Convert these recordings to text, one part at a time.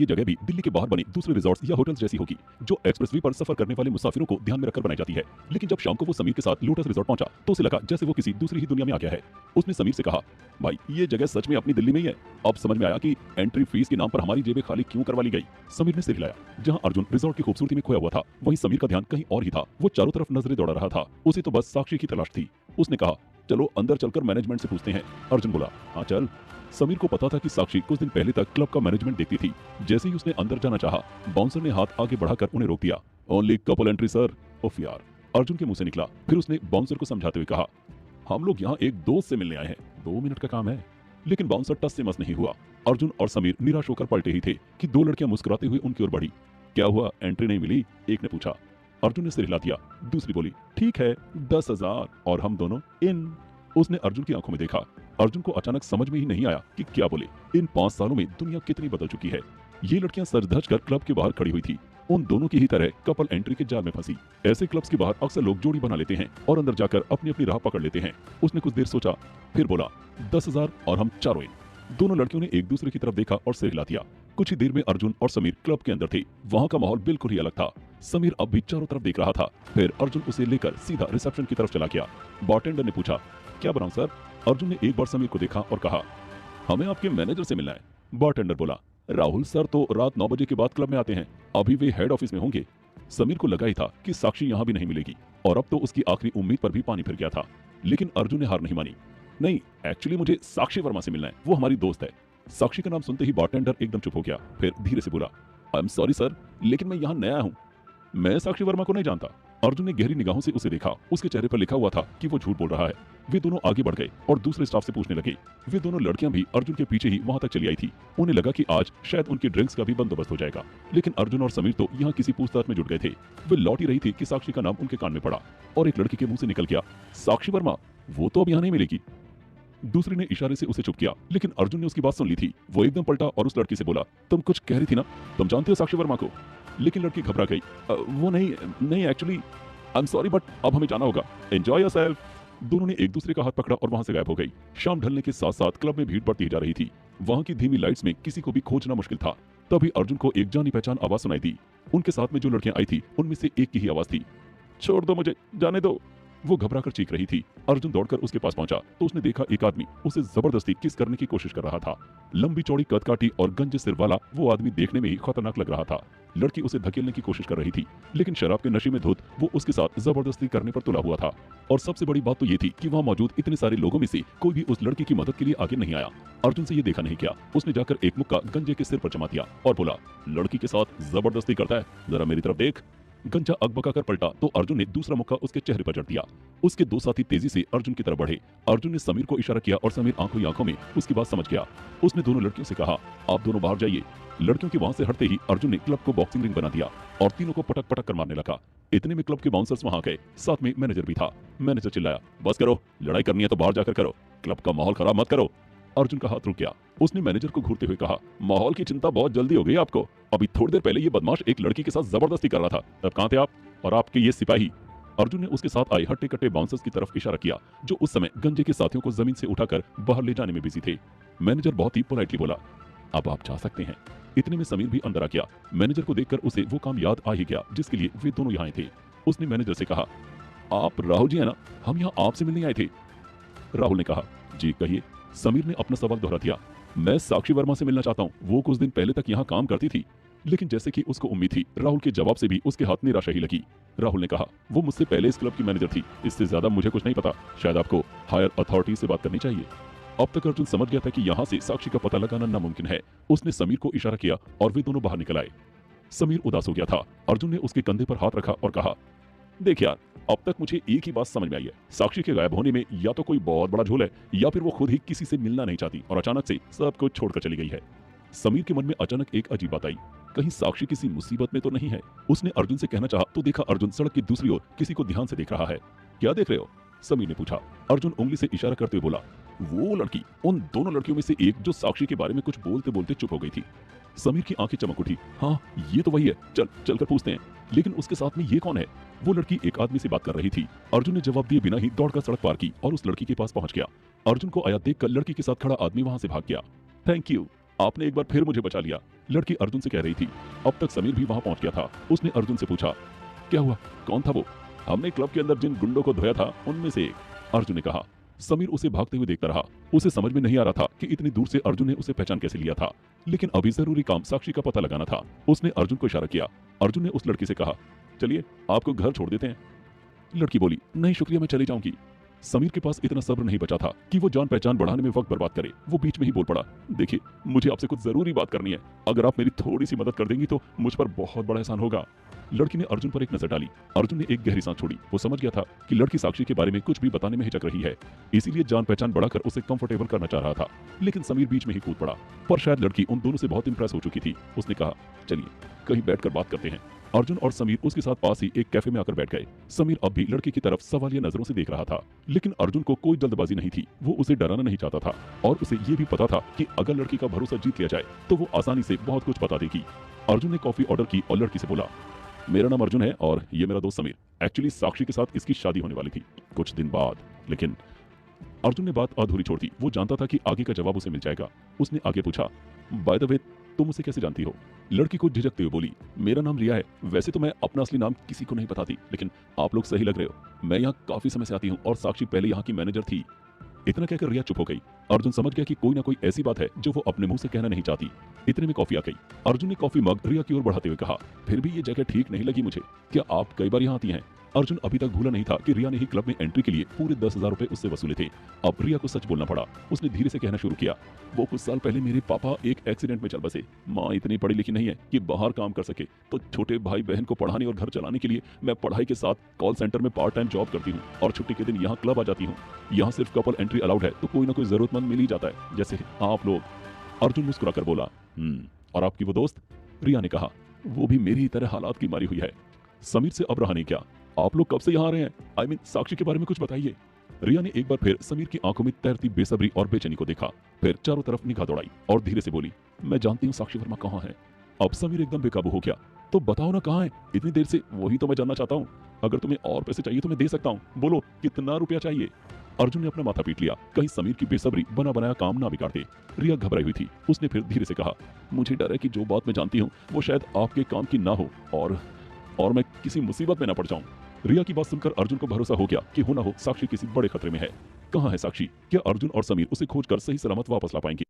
ये जगह भी दिल्ली के बाहर बने दूसरे रिजॉर्ट्स या होटल्स जैसी होगी, जो एक्सप्रेसवे पर सफर करने वाले मुसाफिरों को ध्यान में रखकर बनाई जाती है। लेकिन जब शाम को वो समीर के साथ लोटस रिजॉर्ट पहुंचा तो उसे लगा जैसे वो किसी दूसरी ही दुनिया में आ गया है। उसने समीर से कहा, भाई ये जगह सच में अपनी दिल्ली में ही है। अब समझ में आया कि एंट्री फीस के नाम पर हमारी जेबें खाली क्यों करवा ली गई। समीर ने सिर हिलाया। जहां अर्जुन रिजॉर्ट की खूबसूरती में खोया हुआ था, वहीं समीर का ध्यान कहीं और ही था। वो चारों तरफ नजरें दौड़ा रहा था। उसे तो बस साक्षी की तलाश थी। उसने कहा, चलो अंदर चलकर मैनेजमेंट से पूछते हैं। अर्जुन बोला, हाँ चल। समीर को पता था कि साक्षी कुछ दिन पहले तक क्लब का मैनेजमेंट देखती थी। जैसे ही उसने अंदर जाना चाहा, बाउंसर ने हाथ आगे बढ़ाकर उन्हें रोक दिया। Only couple entry sir. उफ यार, अर्जुन के मुंह से निकला। फिर उसने बाउंसर को समझाते हुए कहा, हम लोग यहाँ एक दोस्त से मिलने आए हैं, 2 मिनट का काम है। लेकिन बाउंसर टस से मस नहीं हुआ। अर्जुन और समीर निराश होकर पलटे ही थे कि 2 लड़कियां मुस्कुराते हुए उनकी ओर बढ़ी। क्या हुआ, एंट्री नहीं मिली? एक ने पूछा। अर्जुन ने सिर हिला दिया। दूसरी बोली, ठीक है 10,000 और हम दोनों इन। उसने अर्जुन की आंखों में देखा। अर्जुन को अचानक समझ में ही नहीं आया कि क्या बोले। इन 5 सालों में दुनिया कितनी बदल चुकी है। ये लड़कियां सज धज कर क्लब के बाहर खड़ी हुई थी। उन दोनों की ही तरह कपल एंट्री के जाल में फंसी। ऐसे क्लब्स के बाहर अक्सर लोग जोड़ी बना लेते हैं और अंदर जाकर अपनी अपनी राह पकड़ लेते हैं। उसने कुछ देर सोचा, फिर बोला, 10,000 और हम चारों इन। दोनों लड़कियों ने एक दूसरे की तरफ देखा और सिर हिला दिया। कुछ ही देर में अर्जुन और समीर क्लब के अंदर थे। वहां का माहौल बिल्कुल ही अलग था। समीर अब भी चारों तरफ देख रहा था। फिर अर्जुन उसे लेकर सीधा रिसेप्शन की तरफ चला गया। बारटेंडर ने पूछा, क्या बनाऊं सर? अर्जुन ने एक बार समीर को देखा और कहा, हमें आपके मैनेजर से मिलना है। बारटेंडर बोला, राहुल सर तो रात 9 बजे के बाद क्लब में आते हैं, अभी वे हेड ऑफिस में होंगे। समीर को लगा ही था कि साक्षी यहाँ भी नहीं मिलेगी और अब तो उसकी आखिरी उम्मीद पर भी पानी फिर गया था। लेकिन अर्जुन ने हार नहीं मानी। नहीं, एक्चुअली मुझे साक्षी वर्मा से मिलना है, वो हमारी दोस्त है। साक्षी का नाम सुनते ही बारटेंडर एकदम चुप हो गया। फिर धीरे से बोला, आई एम सॉरी सर, लेकिन मैं यहाँ नया हूँ, मैं साक्षी वर्मा को नहीं जानता। अर्जुन ने गहरी निगाहों से उसे देखा। उसके चेहरे पर लिखा हुआ था कि वो झूठ बोल रहा है। वे दोनों आगे बढ़ गए और दूसरे स्टाफ से पूछने लगे। वे दोनों लड़कियां भी अर्जुन के पीछे ही वहां तक चली आई थी। उन्हें लगा कि आज शायद उनकी ड्रिंक्स का भी बंदोबस्त हो जाएगा। लेकिन अर्जुन और समीर तो यहाँ किसी पूछताछ में जुट गए थे। वे लौट ही रही थी कि साक्षी का नाम उनके कान में पड़ा और एक लड़की के मुंह से निकल गया, साक्षी वर्मा, वो तो अब यहाँ नहीं मिलेगी। दूसरी ने इशारे से उसे चुप किया, लेकिन अर्जुन ने उसकी बात सुन ली थी। वो एकदम पलटा और उस लड़की से बोला, तुम कुछ कह रही थी ना, तुम जानते हो साक्षी वर्मा को? लेकिन लड़की घबरा गई। वो नहीं नहीं actually I am sorry, but अब हमें जाना होगा, एंजॉय योरसेल्फ। दोनों ने एक दूसरे का हाथ पकड़ा और वहां से गायब हो गई। शाम ढलने के साथ साथ क्लब में भीड़ बढ़ती जा रही थी। वहां की धीमी लाइट्स में किसी को भी खोजना मुश्किल था। तभी अर्जुन को एक जानी पहचान आवाज सुनाई दी। उनके साथ में जो लड़कियां आई थी उनमें से एक की ही आवाज थी, छोड़ दो मुझे, जाने दो। वो घबराकर चीख रही थी। अर्जुन दौड़कर उसके पास पहुंचा तो उसने देखा एक आदमी उसे जबरदस्ती किस करने की कोशिश कर रहा था। लंबी चौड़ी कदकाठी और गंजे सिर वाला वो आदमी देखने में ही खतरनाक लग रहा था। लड़की उसे धकेलने की कोशिश कर रही थी, लेकिन शराब के नशे में धुत वो उसके साथ जबरदस्ती करने पर तुला हुआ था। और सबसे बड़ी बात तो ये थी कि वहां मौजूद इतने सारे लोगों में से कोई भी उस लड़की की मदद के लिए आगे नहीं आया। अर्जुन से ये देखा नहीं गया। उसने जाकर एक मुक्का गंजे के सिर पर जमा दिया और बोला, लड़की के साथ जबरदस्ती करता है, जरा मेरी तरफ देख। गंजा अकबका कर पलटा तो अर्जुन ने दूसरा मुक्का उसके चेहरे पर जड़ दिया। उसके 2 साथी तेजी से अर्जुन की तरफ बढ़े। अर्जुन ने समीर को इशारा किया और समीर आंखों ही आंखों में उसकी बात समझ गया। उसने दोनों लड़कियों से कहा, आप दोनों बाहर जाइए। लड़कियों के वहां से हटते ही अर्जुन ने क्लब को बॉक्सिंग रिंग बना दिया और तीनों को पटक पटक कर मारने लगा। इतने में क्लब के बाउंसर्स वहां गए, साथ में मैनेजर भी था। मैनेजर चिल्लाया, बस करो, लड़ाई करनी है तो बाहर जाकर करो, क्लब का माहौल खराब मत करो। अर्जुन का हाथ रुक गया। उसने मैनेजर को घूरते हुए कहा, माहौल की चिंता बहुत जल्दी हो गई आपको। अभी थोड़ी देर पहले ये बदमाश एक लड़की के साथ जबरदस्ती कर रहा था, तब कहां थे आप और आपके ये सिपाही? अर्जुन ने उसके साथ आए हट्टे कट्टे बाउंसर्स की तरफ इशारा किया, जो उस समय गंजे के साथियों को जमीन से उठाकर बाहर ले जाने में बिजी थे। मैनेजर बहुत ही पोलाइटली बोला, अब आप जा सकते हैं। इतने में समीर भी अंदर आ गया। मैनेजर को देखकर उसे वो काम याद आ ही गया जिसके लिए वे दोनों यहाँ थे। उसने मैनेजर से कहा, आप राहुल जी है ना, हम यहाँ आपसे मिलने आए थे। राहुल ने कहा, जी कहिए। समीर ने अपना सवाल दोहरा दिया, मैं साक्षी वर्मा से मिलना चाहता हूँ, वो कुछ दिन पहले तक यहाँ काम करती थी। लेकिन जैसे कि उसको उम्मीद थी, राहुल के जवाब से भी उसके हाथ निराशा ही लगी। राहुल ने कहा, वो मुझसे पहले इस क्लब की मैनेजर थी, इससे ज्यादा मुझे कुछ नहीं पता, शायद आपको हायर अथॉरिटी से बात करनी चाहिए। अब तक अर्जुन समझ गया था कि यहाँ से साक्षी का पता लगाना नामुमकिन है। उसने समीर को इशारा किया और वे दोनों बाहर निकल आए। समीर उदास हो गया था। अर्जुन ने उसके कंधे पर हाथ रखा और कहा, देख यार, अब तक मुझे एक ही बात समझ में आई है, साक्षी के गायब होने में या तो कोई बहुत बड़ा झोल है या फिर वो खुद ही किसी से मिलना नहीं चाहती और अचानक से सब कुछ छोड़कर चली गई है। समीर के मन में अचानक एक अजीब बात आई, कहीं साक्षी किसी मुसीबत में तो नहीं है। उसने अर्जुन से कहना चाहा तो देखा अर्जुन सड़क की दूसरी ओर किसी को ध्यान से देख रहा है। क्या देख रहे हो? समीर ने पूछा। अर्जुन उंगली से इशारा करते हुए बोला, वो लड़की, उन दोनों लड़कियों में से एक जो साक्षी के बारे में कुछ बोलते बोलते चुप हो गई थी। समीर की आंखें चमक उठी। हाँ, ये तो वही है, चल चलकर पूछते हैं। लेकिन उसके साथ में ये कौन है? वो लड़की एक आदमी से बात कर रही थी। अर्जुन ने जवाब दिए बिना ही दौड़कर सड़क पार की और उस लड़की के पास पहुंच गया। अर्जुन को आया देखकर लड़की के साथ खड़ा आदमी वहां से भाग गया। थैंक यू, आपने एक बार फिर मुझे बचा लिया। लड़की अर्जुन से कह रही थी। अब तक समीर भी वहां पहुंच गया था। उसने अर्जुन से पूछा, क्या हुआ, कौन था वो? हमने क्लब के अंदर जिन गुंडों को धोया था उनमें से एक, अर्जुन ने कहा। समीर उसे भागते हुए देखता रहा। उसे समझ में नहीं आ रहा था कि इतनी दूर से अर्जुन ने उसे पहचान कैसे लिया था, लेकिन अभी जरूरी काम साक्षी का पता लगाना था। उसने अर्जुन को इशारा किया। अर्जुन ने उस लड़की से कहा, चलिए आपको घर छोड़ देते हैं। लड़की बोली, नहीं शुक्रिया, मैं चली जाऊंगी। समीर के पास इतना सब्र नहीं बचा था कि वो जान पहचान बढ़ाने में वक्त बर्बाद करे। वो बीच में ही बोल पड़ा, देखिए मुझे आपसे कुछ जरूरी बात करनी है, अगर आप मेरी थोड़ी सी मदद कर देंगी तो मुझ पर बहुत बड़ा एहसान होगा। लड़की ने अर्जुन पर एक नजर डाली। अर्जुन ने एक गहरी सांस छोड़ी। वो समझ गया था कि लड़की साक्षी के बारे में कुछ भी बताने में हिचक रही है, इसीलिए जान पहचान बढ़ाकर उसे कंफर्टेबल करना चाह रहा था। लेकिन समीर बीच में ही कूद पड़ा। पर शायद लड़की उन दोनों से बहुत इंप्रेस हो चुकी थी। उसने कहा, चलिए कहीं बैठकर बात करते हैं। अर्जुन और समीर उसके साथ पास ही एक कैफे में आकर बैठ गए। समीर अब भी लड़की की तरफ सवालिया नजरों से देख रहा था, लेकिन अर्जुन को कोई जल्दबाजी नहीं थी। वो उसे डराना नहीं चाहता था और उसे ये भी पता था कि अगर लड़की का भरोसा जीत लिया जाए तो वो आसानी से बहुत कुछ बता देगी। अर्जुन ने कॉफी ऑर्डर की और लड़की से बोला, मेरा नाम अर्जुन है और ये मेरा दोस्त समीर। एक्चुअली साक्षी के साथ इसकी शादी होने वाली थी कुछ दिन बाद, लेकिन अर्जुन ने बात अधूरी छोड़ दी। वो जानता था कि आगे का जवाब उसे मिल जाएगा। उसने आगे पूछा, बाय द वे तुम उसे कैसे जानती हो? लड़की को झिझकते हुए बोली, मेरा नाम रिया है। वैसे तो मैं अपना असली नाम किसी को नहीं बताती, लेकिन आप लोग सही लग रहे हो। मैं यहाँ काफी समय से आती हूँ और साक्षी पहले यहाँ की मैनेजर थी। इतना कहकर रिया चुप हो गई। अर्जुन समझ गया कि कोई ना कोई ऐसी बात है जो वो अपने मुंह से कहना नहीं चाहती। इतने में कॉफी आ गई। अर्जुन ने कॉफी मग रिया की ओर बढ़ाते हुए कहा, फिर भी ये जगह ठीक नहीं लगी मुझे। क्या आप कई बार यहाँ आती हैं? अर्जुन अभी तक भूला नहीं था कि रिया ने ही क्लब में एंट्री के लिए पूरे 10,000 रुपए उससे वसूले थे। अब रिया को सच बोलना पड़ा। उसने धीरे से कहना शुरू किया, वो कुछ साल पहले मेरे पापा एक एक्सीडेंट में चल बसे। माँ इतनी पढ़ी लिखी नहीं है कि बाहर काम कर सके, तो छोटे भाई बहन को पढ़ाने और घर चलाने के लिए मैं पढ़ाई के साथ कॉल सेंटर में पार्ट टाइम जॉब करती हूँ और छुट्टी के दिन यहाँ क्लब आ जाती हूँ। यहाँ सिर्फ कपल एंट्री अलाउड है, तो कोई ना कोई जरूरतमंद मिल ही जाता है, जैसे आप लोग। अर्जुन मुस्कुराकर बोला, और आपकी वो दोस्त? रिया ने कहा, वो भी मेरी तरह हालात की मारी हुई है। समीर से अब रहा नहीं क्या? आप लोग कब से यहाँ आ रहे हैं? आई मीन साक्षी के बारे में कुछ बताइए। रिया ने एक बार फिर समीर की आंखों में तैरती बेसब्री और बेचैनी को देखा, फिर चारों तरफ निगाह दौड़ाई और धीरे से बोली, मैं जानती हूँ साक्षी वर्मा कहाँ है। अब समीर एकदम बेकाबू हो गया। तो बताओ ना कहाँ है, इतनी देर से वही तो मैं जानना चाहता हूँ। अगर तुम्हें और पैसे चाहिए तो मैं दे सकता हूँ, बोलो कितना रुपया चाहिए? अर्जुन ने अपना माथा पीट लिया, कहीं समीर की बेसब्री बना बनाया काम ना बिगाड़ दे। रिया घबराई हुई थी। उसने फिर धीरे से कहा, मुझे डर है कि जो बात मैं जानती हूँ वो शायद आपके काम की ना हो और मैं किसी मुसीबत में ना पड़ जाऊं। रिया की बात सुनकर अर्जुन को भरोसा हो गया कि हो ना हो साक्षी किसी बड़े खतरे में है। कहाँ है साक्षी? क्या अर्जुन और समीर उसे खोजकर सही सलामत वापस ला पाएंगे?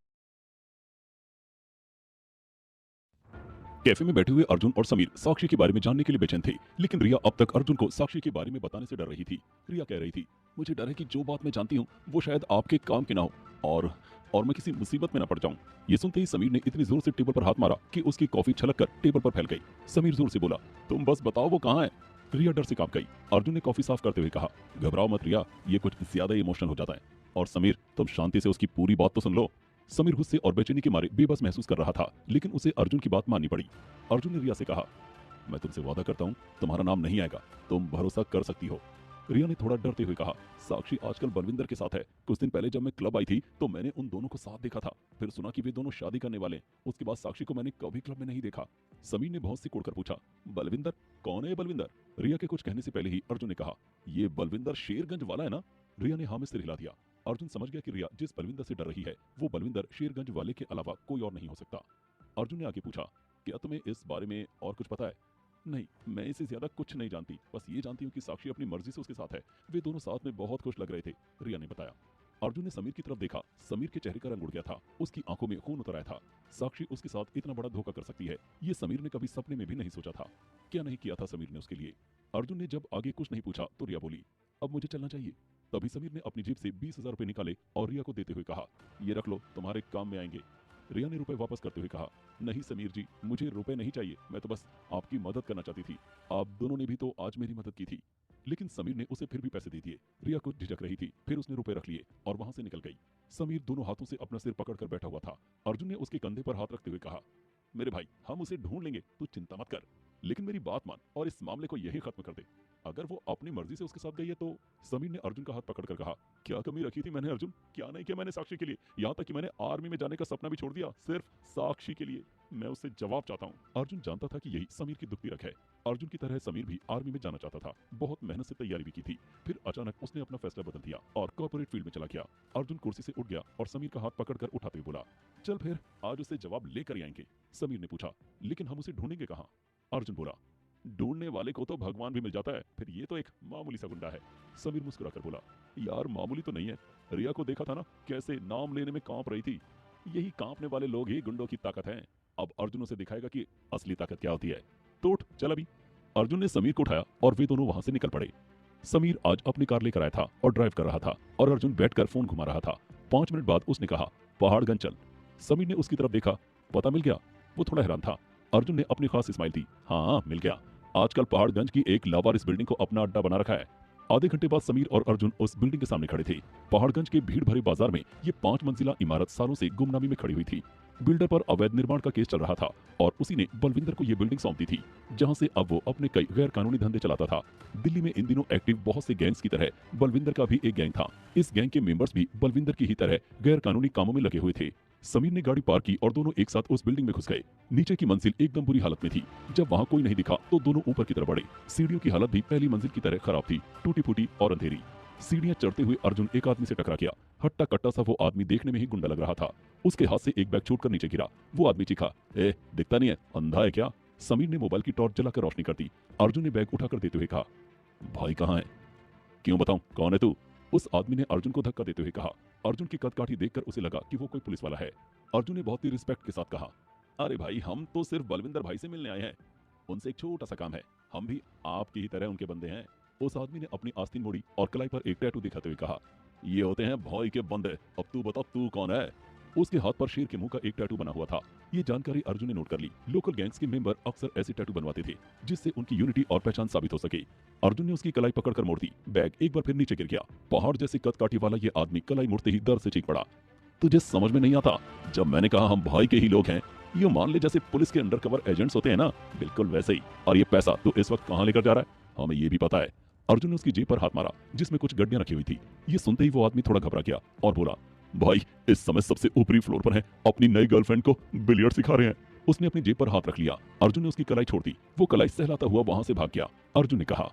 कैफे में बैठे हुए अर्जुन और समीर साक्षी के बारे में जानने के लिए बेचैन थे, लेकिन रिया अब तक अर्जुन को साक्षी के बारे में बताने से डर रही थी। रिया कह रही थी, मुझे डर है कि जो बात मैं जानती हूँ वो शायद आपके काम की ना हो और मैं किसी मुसीबत में ना पड़ जाऊं। ये सुनते ही समीर ने इतनी जोर से टेबल पर हाथ मारा कि उसकी कॉफी छलक कर टेबल पर फैल गई। समीर जोर से बोला, तुम बस बताओ वो कहाँ है? रिया डर से कांप गई। अर्जुन ने कॉफी साफ करते हुए कहा, घबराओ मत रिया, ये कुछ ज्यादा इमोशनल हो जाता है। और समीर, तुम शांति से उसकी पूरी बात तो सुन लो। समीर गुस्से और बेचैनी के मारे बेबस महसूस कर रहा था, लेकिन उसे अर्जुन की बात माननी पड़ी। अर्जुन ने रिया से कहा, मैं तुमसे वादा करता हूँ तुम्हारा नाम नहीं आएगा, तुम भरोसा कर सकती हो। रिया ने थोड़ा डरते हुए कहा, साक्षी आजकल बलविंदर के साथ है। कुछ दिन पहले जब मैं क्लब आई थी तो मैंने उन दोनों को साथ देखा था, फिर सुना कि वे दोनों शादी करने वाले। उसके बाद साक्षी को मैंने कभी क्लब में नहीं देखा। समीर ने बहुत सी कोड़कर पूछा, बलविंदर? कौन है ये बलविंदर? रिया के कुछ कहने से पहले ही अर्जुन ने कहा, ये बलविंदर शेरगंज वाला है ना? रिया ने हाँ में सिर हिला दिया। अर्जुन समझ गया कि रिया जिस बलविंदर से डर रही है वो बलविंदर शेरगंज वाले के अलावा कोई और नहीं हो सकता। अर्जुन ने आगे पूछा, क्या तुम्हें इस बारे में और कुछ पता है? नहीं, मैं इसे ज्यादा कुछ नहीं जानती, बस ये जानती हूँ कि साक्षी अपनी मर्जी से उसके साथ है। वे दोनों साथ में बहुत खुश लग रहे थे, रिया ने बताया। अर्जुन ने समीर की तरफ देखा। समीर के चेहरे का रंग उड़ गया था, उसकी आंखों में खून उतर आया था। साक्षी उसके साथ इतना बड़ा धोखा कर सकती है, ये समीर ने कभी सपने में भी नहीं सोचा था। क्या नहीं किया था समीर ने उसके लिए? अर्जुन ने जब आगे कुछ नहीं पूछा तो रिया बोली, अब मुझे चलना चाहिए। तभी समीर ने अपनी जेब से 20,000 रुपए निकाले और रिया को देते हुए कहा, ये रख लो, तुम्हारे काम में आएंगे। रिया ने रुपए वापस करते हुए कहा, नहीं समीर जी, मुझे रुपए नहीं चाहिए, मैं तो बस आपकी मदद करना चाहती थी। आप दोनों ने भी तो आज मेरी मदद की थी। लेकिन समीर ने उसे फिर भी पैसे दे दिए। रिया कुछ झिझक रही थी, फिर उसने रुपए रख लिए और वहां से निकल गई। समीर दोनों हाथों से अपना सिर पकड़कर बैठा हुआ था। अर्जुन ने उसके कंधे पर हाथ रखते हुए कहा, मेरे भाई, हम उसे ढूंढ लेंगे, तू चिंता मत कर, लेकिन मेरी बात मान और इस मामले को यही खत्म कर दे। अगर वो अपनी मर्जी से उसके साथ गई है तो समीर ने अर्जुन का हाथ पकड़कर कहा, क्या कमी रखी थी मैंने अर्जुन? क्या नहीं किया मैंने साक्षी के लिए? यहाँ तक कि मैंने आर्मी में जाने का सपना भी छोड़ दिया सिर्फ साक्षी के लिए। मैं उससे जवाब चाहता हूँ। अर्जुन जानता था कि यही समीर की दुखती रख है। अर्जुन की तरह समीर भी आर्मी में जाना चाहता था, बहुत मेहनत से तैयारी भी की थी। फिर अचानक उसने अपना फैसला बदल दिया और कॉर्पोरेट फील्ड में चला गया। अर्जुन कुर्सी से उठ गया और समीर का हाथ पकड़कर उठाते हुए बोला, चल फिर आज उससे जवाब लेकर ही आएंगे। समीर ने पूछा, लेकिन हम उसे ढूंढेंगे कहाँ? अर्जुन बोला, ढूंढने वाले को तो भगवान भी मिल जाता है, फिर ये तो एक मामूली सा गुंडा है। समीर मुस्कुराकर बोला, यार मामूली तो नहीं है। रिया को देखा था ना, कैसे नाम लेने में कांप रही थी। यही कांपने वाले लोग ही गुंडों की ताकत हैं। अब अर्जुन उसे दिखाएगा कि असली ताकत क्या होती है। तो उठ चल अभी। अर्जुन ने समीर को उठाया और वे दोनों वहां से निकल पड़े। समीर आज अपनी कार लेकर आया था और ड्राइव कर रहा था और अर्जुन बैठकर फोन घुमा रहा था। 5 मिनट बाद उसने कहा, पहाड़गंज चल। समीर ने उसकी तरफ देखा, पता मिल गया? वो थोड़ा हैरान था। अर्जुन ने अपनी खास स्माइल दी, हाँ मिल गया। आजकल पहाड़गंज की एक लावारिस बिल्डिंग को अपना अड्डा बना रखा है। आधे घंटे बाद समीर और अर्जुन उस बिल्डिंग के सामने खड़े थे। पहाड़गंज के भीड़ भरे बाजार में ये 5 मंजिला इमारत सालों से गुमनामी में खड़ी हुई थी। बिल्डर पर अवैध निर्माण का केस चल रहा था और उसी ने बलविंदर को ये बिल्डिंग सौंप दी थी, जहां से अब वो अपने कई गैर कानूनी धंधे चलाता था। दिल्ली में इन दिनों एक्टिव बहुत से गैंग्स की तरह बलविंदर का भी एक गैंग था। इस गैंग के मेंबर्स भी बलविंदर की ही तरह गैर कानूनी कामों में लगे हुए थे। समीर ने गाड़ी पार्क की और दोनों एक साथ उस बिल्डिंग में घुस गए। नीचे की मंजिल एकदम बुरी हालत में थी। जब वहां कोई नहीं दिखा तो दोनों ऊपर की तरफ बढ़े। सीढ़ियों की हालत भी पहली मंजिल की तरह खराब थी, टूटी फूटी और अंधेरी। सीढ़ियां चढ़ते हुए अर्जुन एक आदमी से टकरा गया। हट्टा कट्टा सा वो आदमी देखने में ही गुंडा लग रहा था। उसके हाथ से एक बैग छूटकर नीचे गिरा। वो आदमी चीखा, ए दिखता नहीं है, अंधा है क्या? समीर ने मोबाइल की टॉर्च जलाकर रोशनी कर दी। अर्जुन ने बैग उठाकर देते हुए कहा, भाई कहाँ है? क्यों बताऊं, कौन है तू? उस आदमी ने अर्जुन को धक्का देते हुए कहा। अर्जुन की कदकाठी देखकर उसे लगा कि वो कोई पुलिस वाला है। अर्जुन ने बहुत ही रिस्पेक्ट के साथ कहा, अरे भाई हम तो सिर्फ बलविंदर भाई से मिलने आए हैं, उनसे एक छोटा सा काम है, हम भी आपकी ही तरह उनके बंदे हैं। उस आदमी ने अपनी आस्तीन मोड़ी और कलाई पर एक टैटू दिखाते हुए कहा, ये होते हैं भाई के बंदे, अब तू बता तू कौन है? उसके हाथ पर शेर के मुंह का एक टैटू बना हुआ था। ये जानकारी अर्जुन ने नोट कर ली। लोकल गैंग्स के मेंबर अक्सर ऐसे टैटू बनवाते थे जिससे उनकी यूनिटी और पहचान साबित हो सके। अर्जुन ने उसकी कलाई पकड़कर मोड़ दी। बैग एक बार फिर नीचे गिर गया। पहाड़ जैसे कद काठी वाला ये आदमी कलाई मुड़ते ही दर्द से चीख पड़ा। तुझे समझ में नहीं आता? जब मैंने कहा हम भाई के ही लोग हैं, ये मान ले जैसे पुलिस के अंडरकवर एजेंट्स होते हैं ना, बिल्कुल वैसे ही। और ये पैसा तू इस वक्त कहाँ लेकर जा रहा है, हमें ये भी पता है। अर्जुन ने उसकी जेब पर हाथ मारा जिसमें कुछ गड्डियां रखी हुई थी। ये सुनते ही वो आदमी थोड़ा घबरा गया और बोला, भाई इस समय सबसे ऊपरी फ्लोर पर है, अपनी नई गर्लफ्रेंड को बिलियर्ड सिखा रहे हैं। उसने अपनी जेब पर हाथ रख लिया। अर्जुन ने उसकी कलाई छोड़ दी। वो कलाई सहलाता हुआ वहां से भाग गया। अर्जुन ने कहा,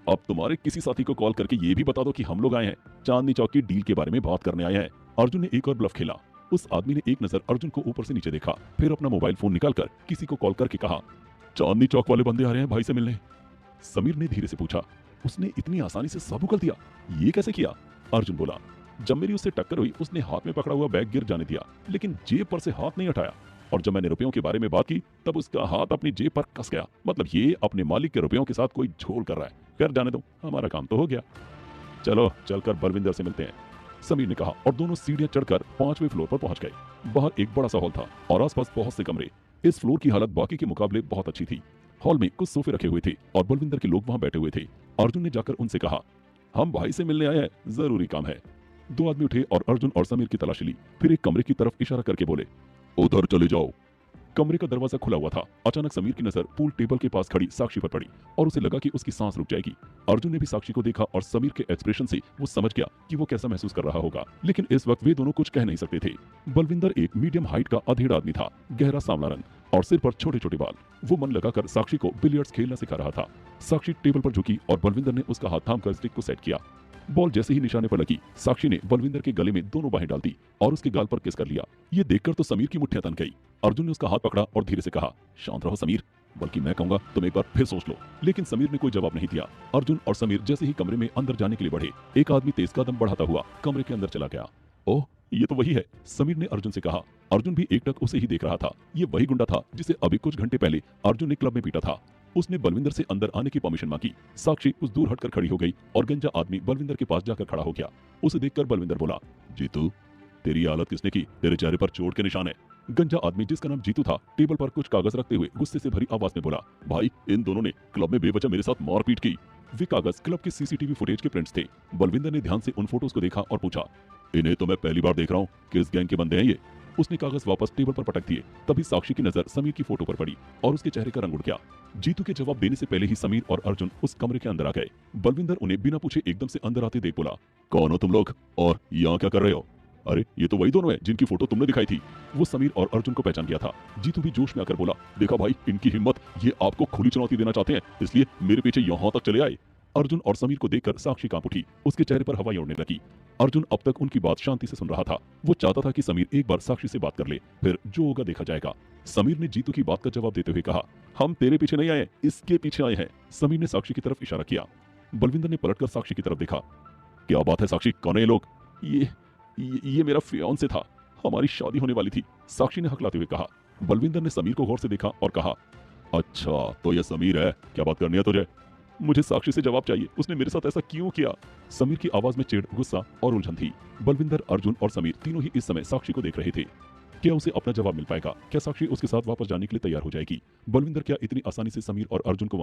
अब तुम्हारे किसी साथी को कॉल करके ये भी बता दो कि हम लोग आए हैं, चांदनी चौक की डील के बारे में बात करने आए हैं। अर्जुन ने एक और ब्लफ खेला। उस आदमी ने एक नजर अर्जुन को ऊपर से नीचे देखा, फिर अपना मोबाइल फोन निकालकर किसी को कॉल करके कहा, चांदनी चौक वाले बंदे आ रहे हैं भाई से मिलने। समीर ने धीरे से पूछा, उसने इतनी आसानी से सब उगल दिया, ये कैसे किया? अर्जुन बोला, जब मेरी उससे टक्कर हुई उसने हाथ में पकड़ा हुआ बैग गिर जाने दिया, लेकिन जेब पर से हाथ नहीं हटाया। और जब मैंने रुपयों के बारे में बात की तब उसका हाथ अपनी जेब पर कस गया। मतलब ये अपने मालिक के रुपयों के साथ कोई झोल कर रहा है। कर जाने दो, हमारा काम तो हो गया। चलो चलकर बलविंदर से मिलते हैं, समीर ने कहा और दोनों सीढ़ियां चढ़कर 5वें फ्लोर पर पहुंच गए। बाहर एक बड़ा सा हॉल था और आसपास बहुत से कमरे। इस फ्लोर की हालत बाकी के मुकाबले बहुत अच्छी थी। हॉल में कुछ सोफे रखे हुए थे और बलविंदर के लोग वहां बैठे हुए थे। अर्जुन ने जाकर उनसे कहा, हम भाई से मिलने आए हैं, जरूरी काम है। 2 आदमी उठे और अर्जुन और समीर की तलाशी ली। फिर एक कमरे की तरफ इशारा करके बोले, उधर चले जाओ। कमरे का दरवाजा खुला हुआ था। अचानक समीर की नजर पूल टेबल के पास खड़ी साक्षी पर पड़ी और उसे लगा कि उसकी सांस रुक जाएगी। अर्जुन ने भी साक्षी को देखा और समीर के एक्सप्रेशन से वो समझ गया कि वो कैसा महसूस कर रहा होगा, लेकिन इस वक्त वे दोनों कुछ कह नहीं सकते थे। बलविंदर एक मीडियम हाइट का अधेड़ आदमी था, गहरा सांवला रंग और सिर पर छोटे छोटे बाल। वो मन लगाकर साक्षी को बिलियर्ड्स खेलना सिखा रहा था। साक्षी टेबल पर झुकी और बलविंदर ने उसका हाथ थामकर स्टिक को सेट किया। बॉल जैसे ही निशाने पर लगी, साक्षी ने बलविंदर के गले में दोनों बाहें डाल दी और उसके गाल पर किस कर लिया। ये देखकर तो समीर की मुट्ठियां तन गई। अर्जुन ने उसका हाथ पकड़ा और धीरे से कहा, शांत रहो समीर, बल्कि मैं कहूंगा तुम एक बार फिर सोच लो। लेकिन समीर ने कोई जवाब नहीं दिया। अर्जुन और समीर जैसे ही कमरे में अंदर जाने के लिए बढ़े, एक आदमी तेज कदम बढ़ाता हुआ कमरे के अंदर चला गया। ओह, ये तो वही है, समीर ने अर्जुन से कहा। अर्जुन भी एकटक उसे ही देख रहा था। ये वही गुंडा था जिसे अभी कुछ घंटे पहले अर्जुन ने क्लब में पीटा था। उसने बलविंदर से अंदर आने की परमिशन मांगी। साक्षी कुछ दूर हटकर खड़ी हो गई और गंजा आदमी बलविंदर के पास जाकर खड़ा हो गया। उसे देखकर बलविंदर बोला, जीतू, तेरी हालत किसने की? तेरे चेहरे पर चोट के निशान है। गंजा आदमी जिसका नाम जीतू था टेबल पर कुछ कागज रखते हुए गुस्से से भरी आवाज में बोला, भाई इन दोनों ने क्लब में बेवजह मेरे साथ मारपीट की। वे कागज क्लब के सीसीटीवी फुटेज के प्रिंट्स थे। बलविंदर ने ध्यान से उन फोटोज को देखा और पूछा, इन्हें तो मैं पहली बार देख रहा हूँ, किस गैंग के बंदे हैं ये? उसने कागज वापस टेबल पर पटक दिए। तभी साक्षी की नजर समीर की फोटो पर पड़ी और उसके चेहरे का रंग उड़ गया। जीतू के जवाब देने से पहले ही समीर और अर्जुन उस कमरे के अंदर आ गए। बलविंदर उन्हें बिना पूछे एकदम से अंदर आते देख बोला, कौन हो तुम लोग और यहाँ क्या कर रहे हो? अरे ये तो वही दोनों हैं जिनकी फोटो तुमने दिखाई थी। वो समीर और अर्जुन को पहचान गया था। जीतू भी जोश में आकर बोला, देखा भाई इनकी हिम्मत, ये आपको खुली चुनौती देना चाहते हैं, इसलिए मेरे पीछे यहाँ तक चले आए। अर्जुन और समीर को देखकर साक्षी कांप उठी। उसके चेहरे पर हवाएं उड़ने लगी। अर्जुन अब तक उनकी बात शांति से सुन रहा था। वो चाहता था कि समीर एक बार साक्षी से बात कर ले, फिर जो होगा देखा जाएगा। समीर ने जीतू की बात का जवाब देते हुए कहा, हम तेरे पीछे नहीं आए, इसके पीछे आए हैं। समीर ने साक्षी की तरफ इशारा किया। बलविंदर ने पलटकर साक्षी की तरफ देखा। क्या बात है साक्षी, कौन है ये लोग? ये मेरा फियांसे था, हमारी शादी होने वाली थी, साक्षी ने हकलाते हुए कहा। बलविंदर ने समीर को गौर से देखा और कहा, अच्छा तो ये समीर है, क्या बात करनी है तुझे? मुझे साक्षी से जवाब चाहिए, उसने मेरे साथ ऐसा क्यों किया? समीर की आवाज में चिढ़, गुस्सा और उलझन थी। बलविंदर, अर्जुन और समीर तीनों ही इस समय साक्षी को देख रहे थे। क्या उसे अपना जवाब मिल पाएगा? क्या साक्षी उसके साथ वापस जाने के लिए तैयार हो जाएगी? बलविंदर क्या इतनी आसानी से समीर और अर्जुन को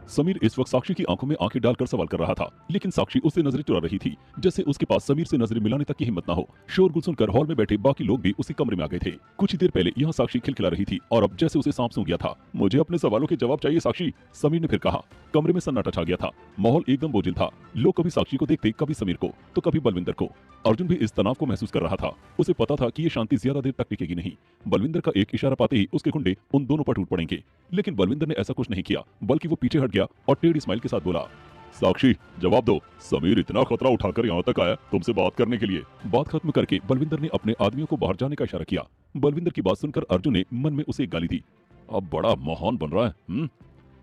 समीर इस वक्त साक्षी की आंखों में आंखें डालकर सवाल कर रहा था, लेकिन साक्षी उससे नजरें चुरा रही थी, जैसे उसके पास समीर से नजरें मिलाने तक की हिम्मत ना हो। शोरगुल सुनकर हॉल में बैठे बाकी लोग भी उसी कमरे में आ गए थे। कुछ ही देर पहले यहाँ साक्षी खिलखिला रही थी और अब जैसे उसे सांप सूंघ गया था। मुझे अपने सवालों के जवाब चाहिए साक्षी, समीर ने फिर कहा। कमरे में सन्नाटा छा गया था। माहौल एकदम बोझिल था। लोग कभी साक्षी को देखते, कभी समीर को, तो कभी बलविंदर को। अर्जुन भी इस तनाव को महसूस कर रहा था। उसे पता था कि ये शांति ज्यादा देर तक टिकेगी नहीं। बलविंदर का एक इशारा पाते ही उसके गुंडे उन दोनों पर टूट पड़ेंगे, लेकिन बलविंदर ने ऐसा कुछ नहीं किया, बल्कि वो पीछे हट गया और टेढ़ी स्माइल के साथ बोला, साक्षी जवाब दो, समीर इतना खतरा उठाकर यहाँ तक आया तुमसे बात करने के लिए। बात खत्म करके बलविंदर ने अपने आदमियों को बाहर जाने का इशारा किया। बलविंदर की बात सुनकर अर्जुन ने मन में उसे एक गाली दी। अब बड़ा महान बन रहा है।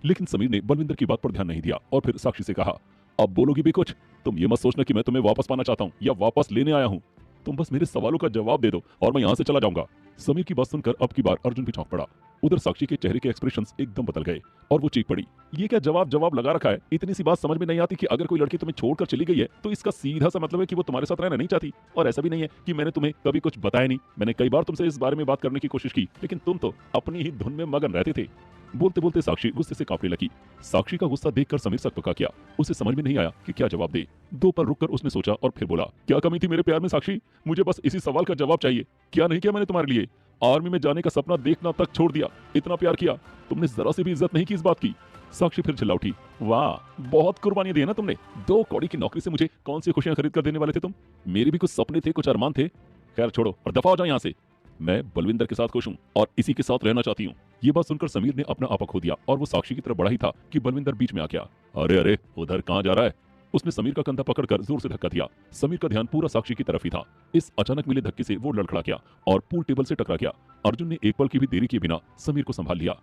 लेकिन समीर ने बलविंदर की बात पर ध्यान नहीं दिया और फिर साक्षी से कहा, अब बोलोगी भी कुछ? तुम ये मत सोचना कि मैं तुम्हें वापस पाना चाहता हूँ या वापस लेने आया हूँ। तुम बस मेरे सवालों का जवाब दे दो और मैं यहाँ से चला जाऊंगा। समीर की बात सुनकर अब की बार अर्जुन भी चौंक पड़ा। उधर साक्षी के चेहरे के एक्सप्रेशंस एकदम बदल गए और वो चीख पड़ी, ये क्या जवाब जवाब लगा रखा है? इतनी सी बात समझ में नहीं आती कि अगर कोई लड़की तुम्हें छोड़कर चली गई है तो इसका सीधा सा मतलब है कि वो तुम्हारे साथ रहना नहीं चाहती। और ऐसा भी नहीं है कि मैंने तुम्हें कभी कुछ बताया नहीं। मैंने कई बार तुमसे इस बारे में बात करने की कोशिश की, लेकिन तुम तो अपनी ही धुन में मगन रहते थे। बोलते बोलते साक्षी गुस्से से कांपने लगी। साक्षी का गुस्सा देखकर समीर सकपका गया। उसे समझ में नहीं आया कि क्या जवाब दे। दो पल रुककर उसने सोचा और फिर बोला, क्या कमी थी मेरे प्यार में साक्षी? मुझे बस इसी सवाल का जवाब चाहिए। क्या नहीं किया मैंने तुम्हारे लिए? आर्मी में जाने का सपना देखना तक छोड़ दिया, इतना प्यार किया, तुमने जरा सी भी इज्जत नहीं की इस बात की। साक्षी फिर चिल्ला उठी, वाह बहुत कुर्बानी दी है ना तुमने। 2 कौड़ी की नौकरी से मुझे कौन सी खुशियां खरीद कर देने वाले थे तुम? मेरे भी कुछ सपने थे, कुछ अरमान थे। खैर छोड़ो और दफा हो जाओ यहाँ से। मैं बलविंदर के साथ खुश हूँ और इसी के साथ रहना चाहती हूँ। ये बात सुनकर समीर ने अपना आपा खो दिया और वो साक्षी की तरफ बढ़ा ही था कि बलविंदर बीच में आ गया। अरे अरे उधर कहाँ जा रहा है? उसने समीर का कंधा पकड़कर जोर से धक्का दिया। समीर का ध्यान पूरा साक्षी की तरफ ही था। इस अचानक मिले धक्के से वो लड़खड़ा गया और पूल टेबल से टकरा गया। अर्जुन ने एक पल की भी देरी किए बिना समीर को संभाल लिया।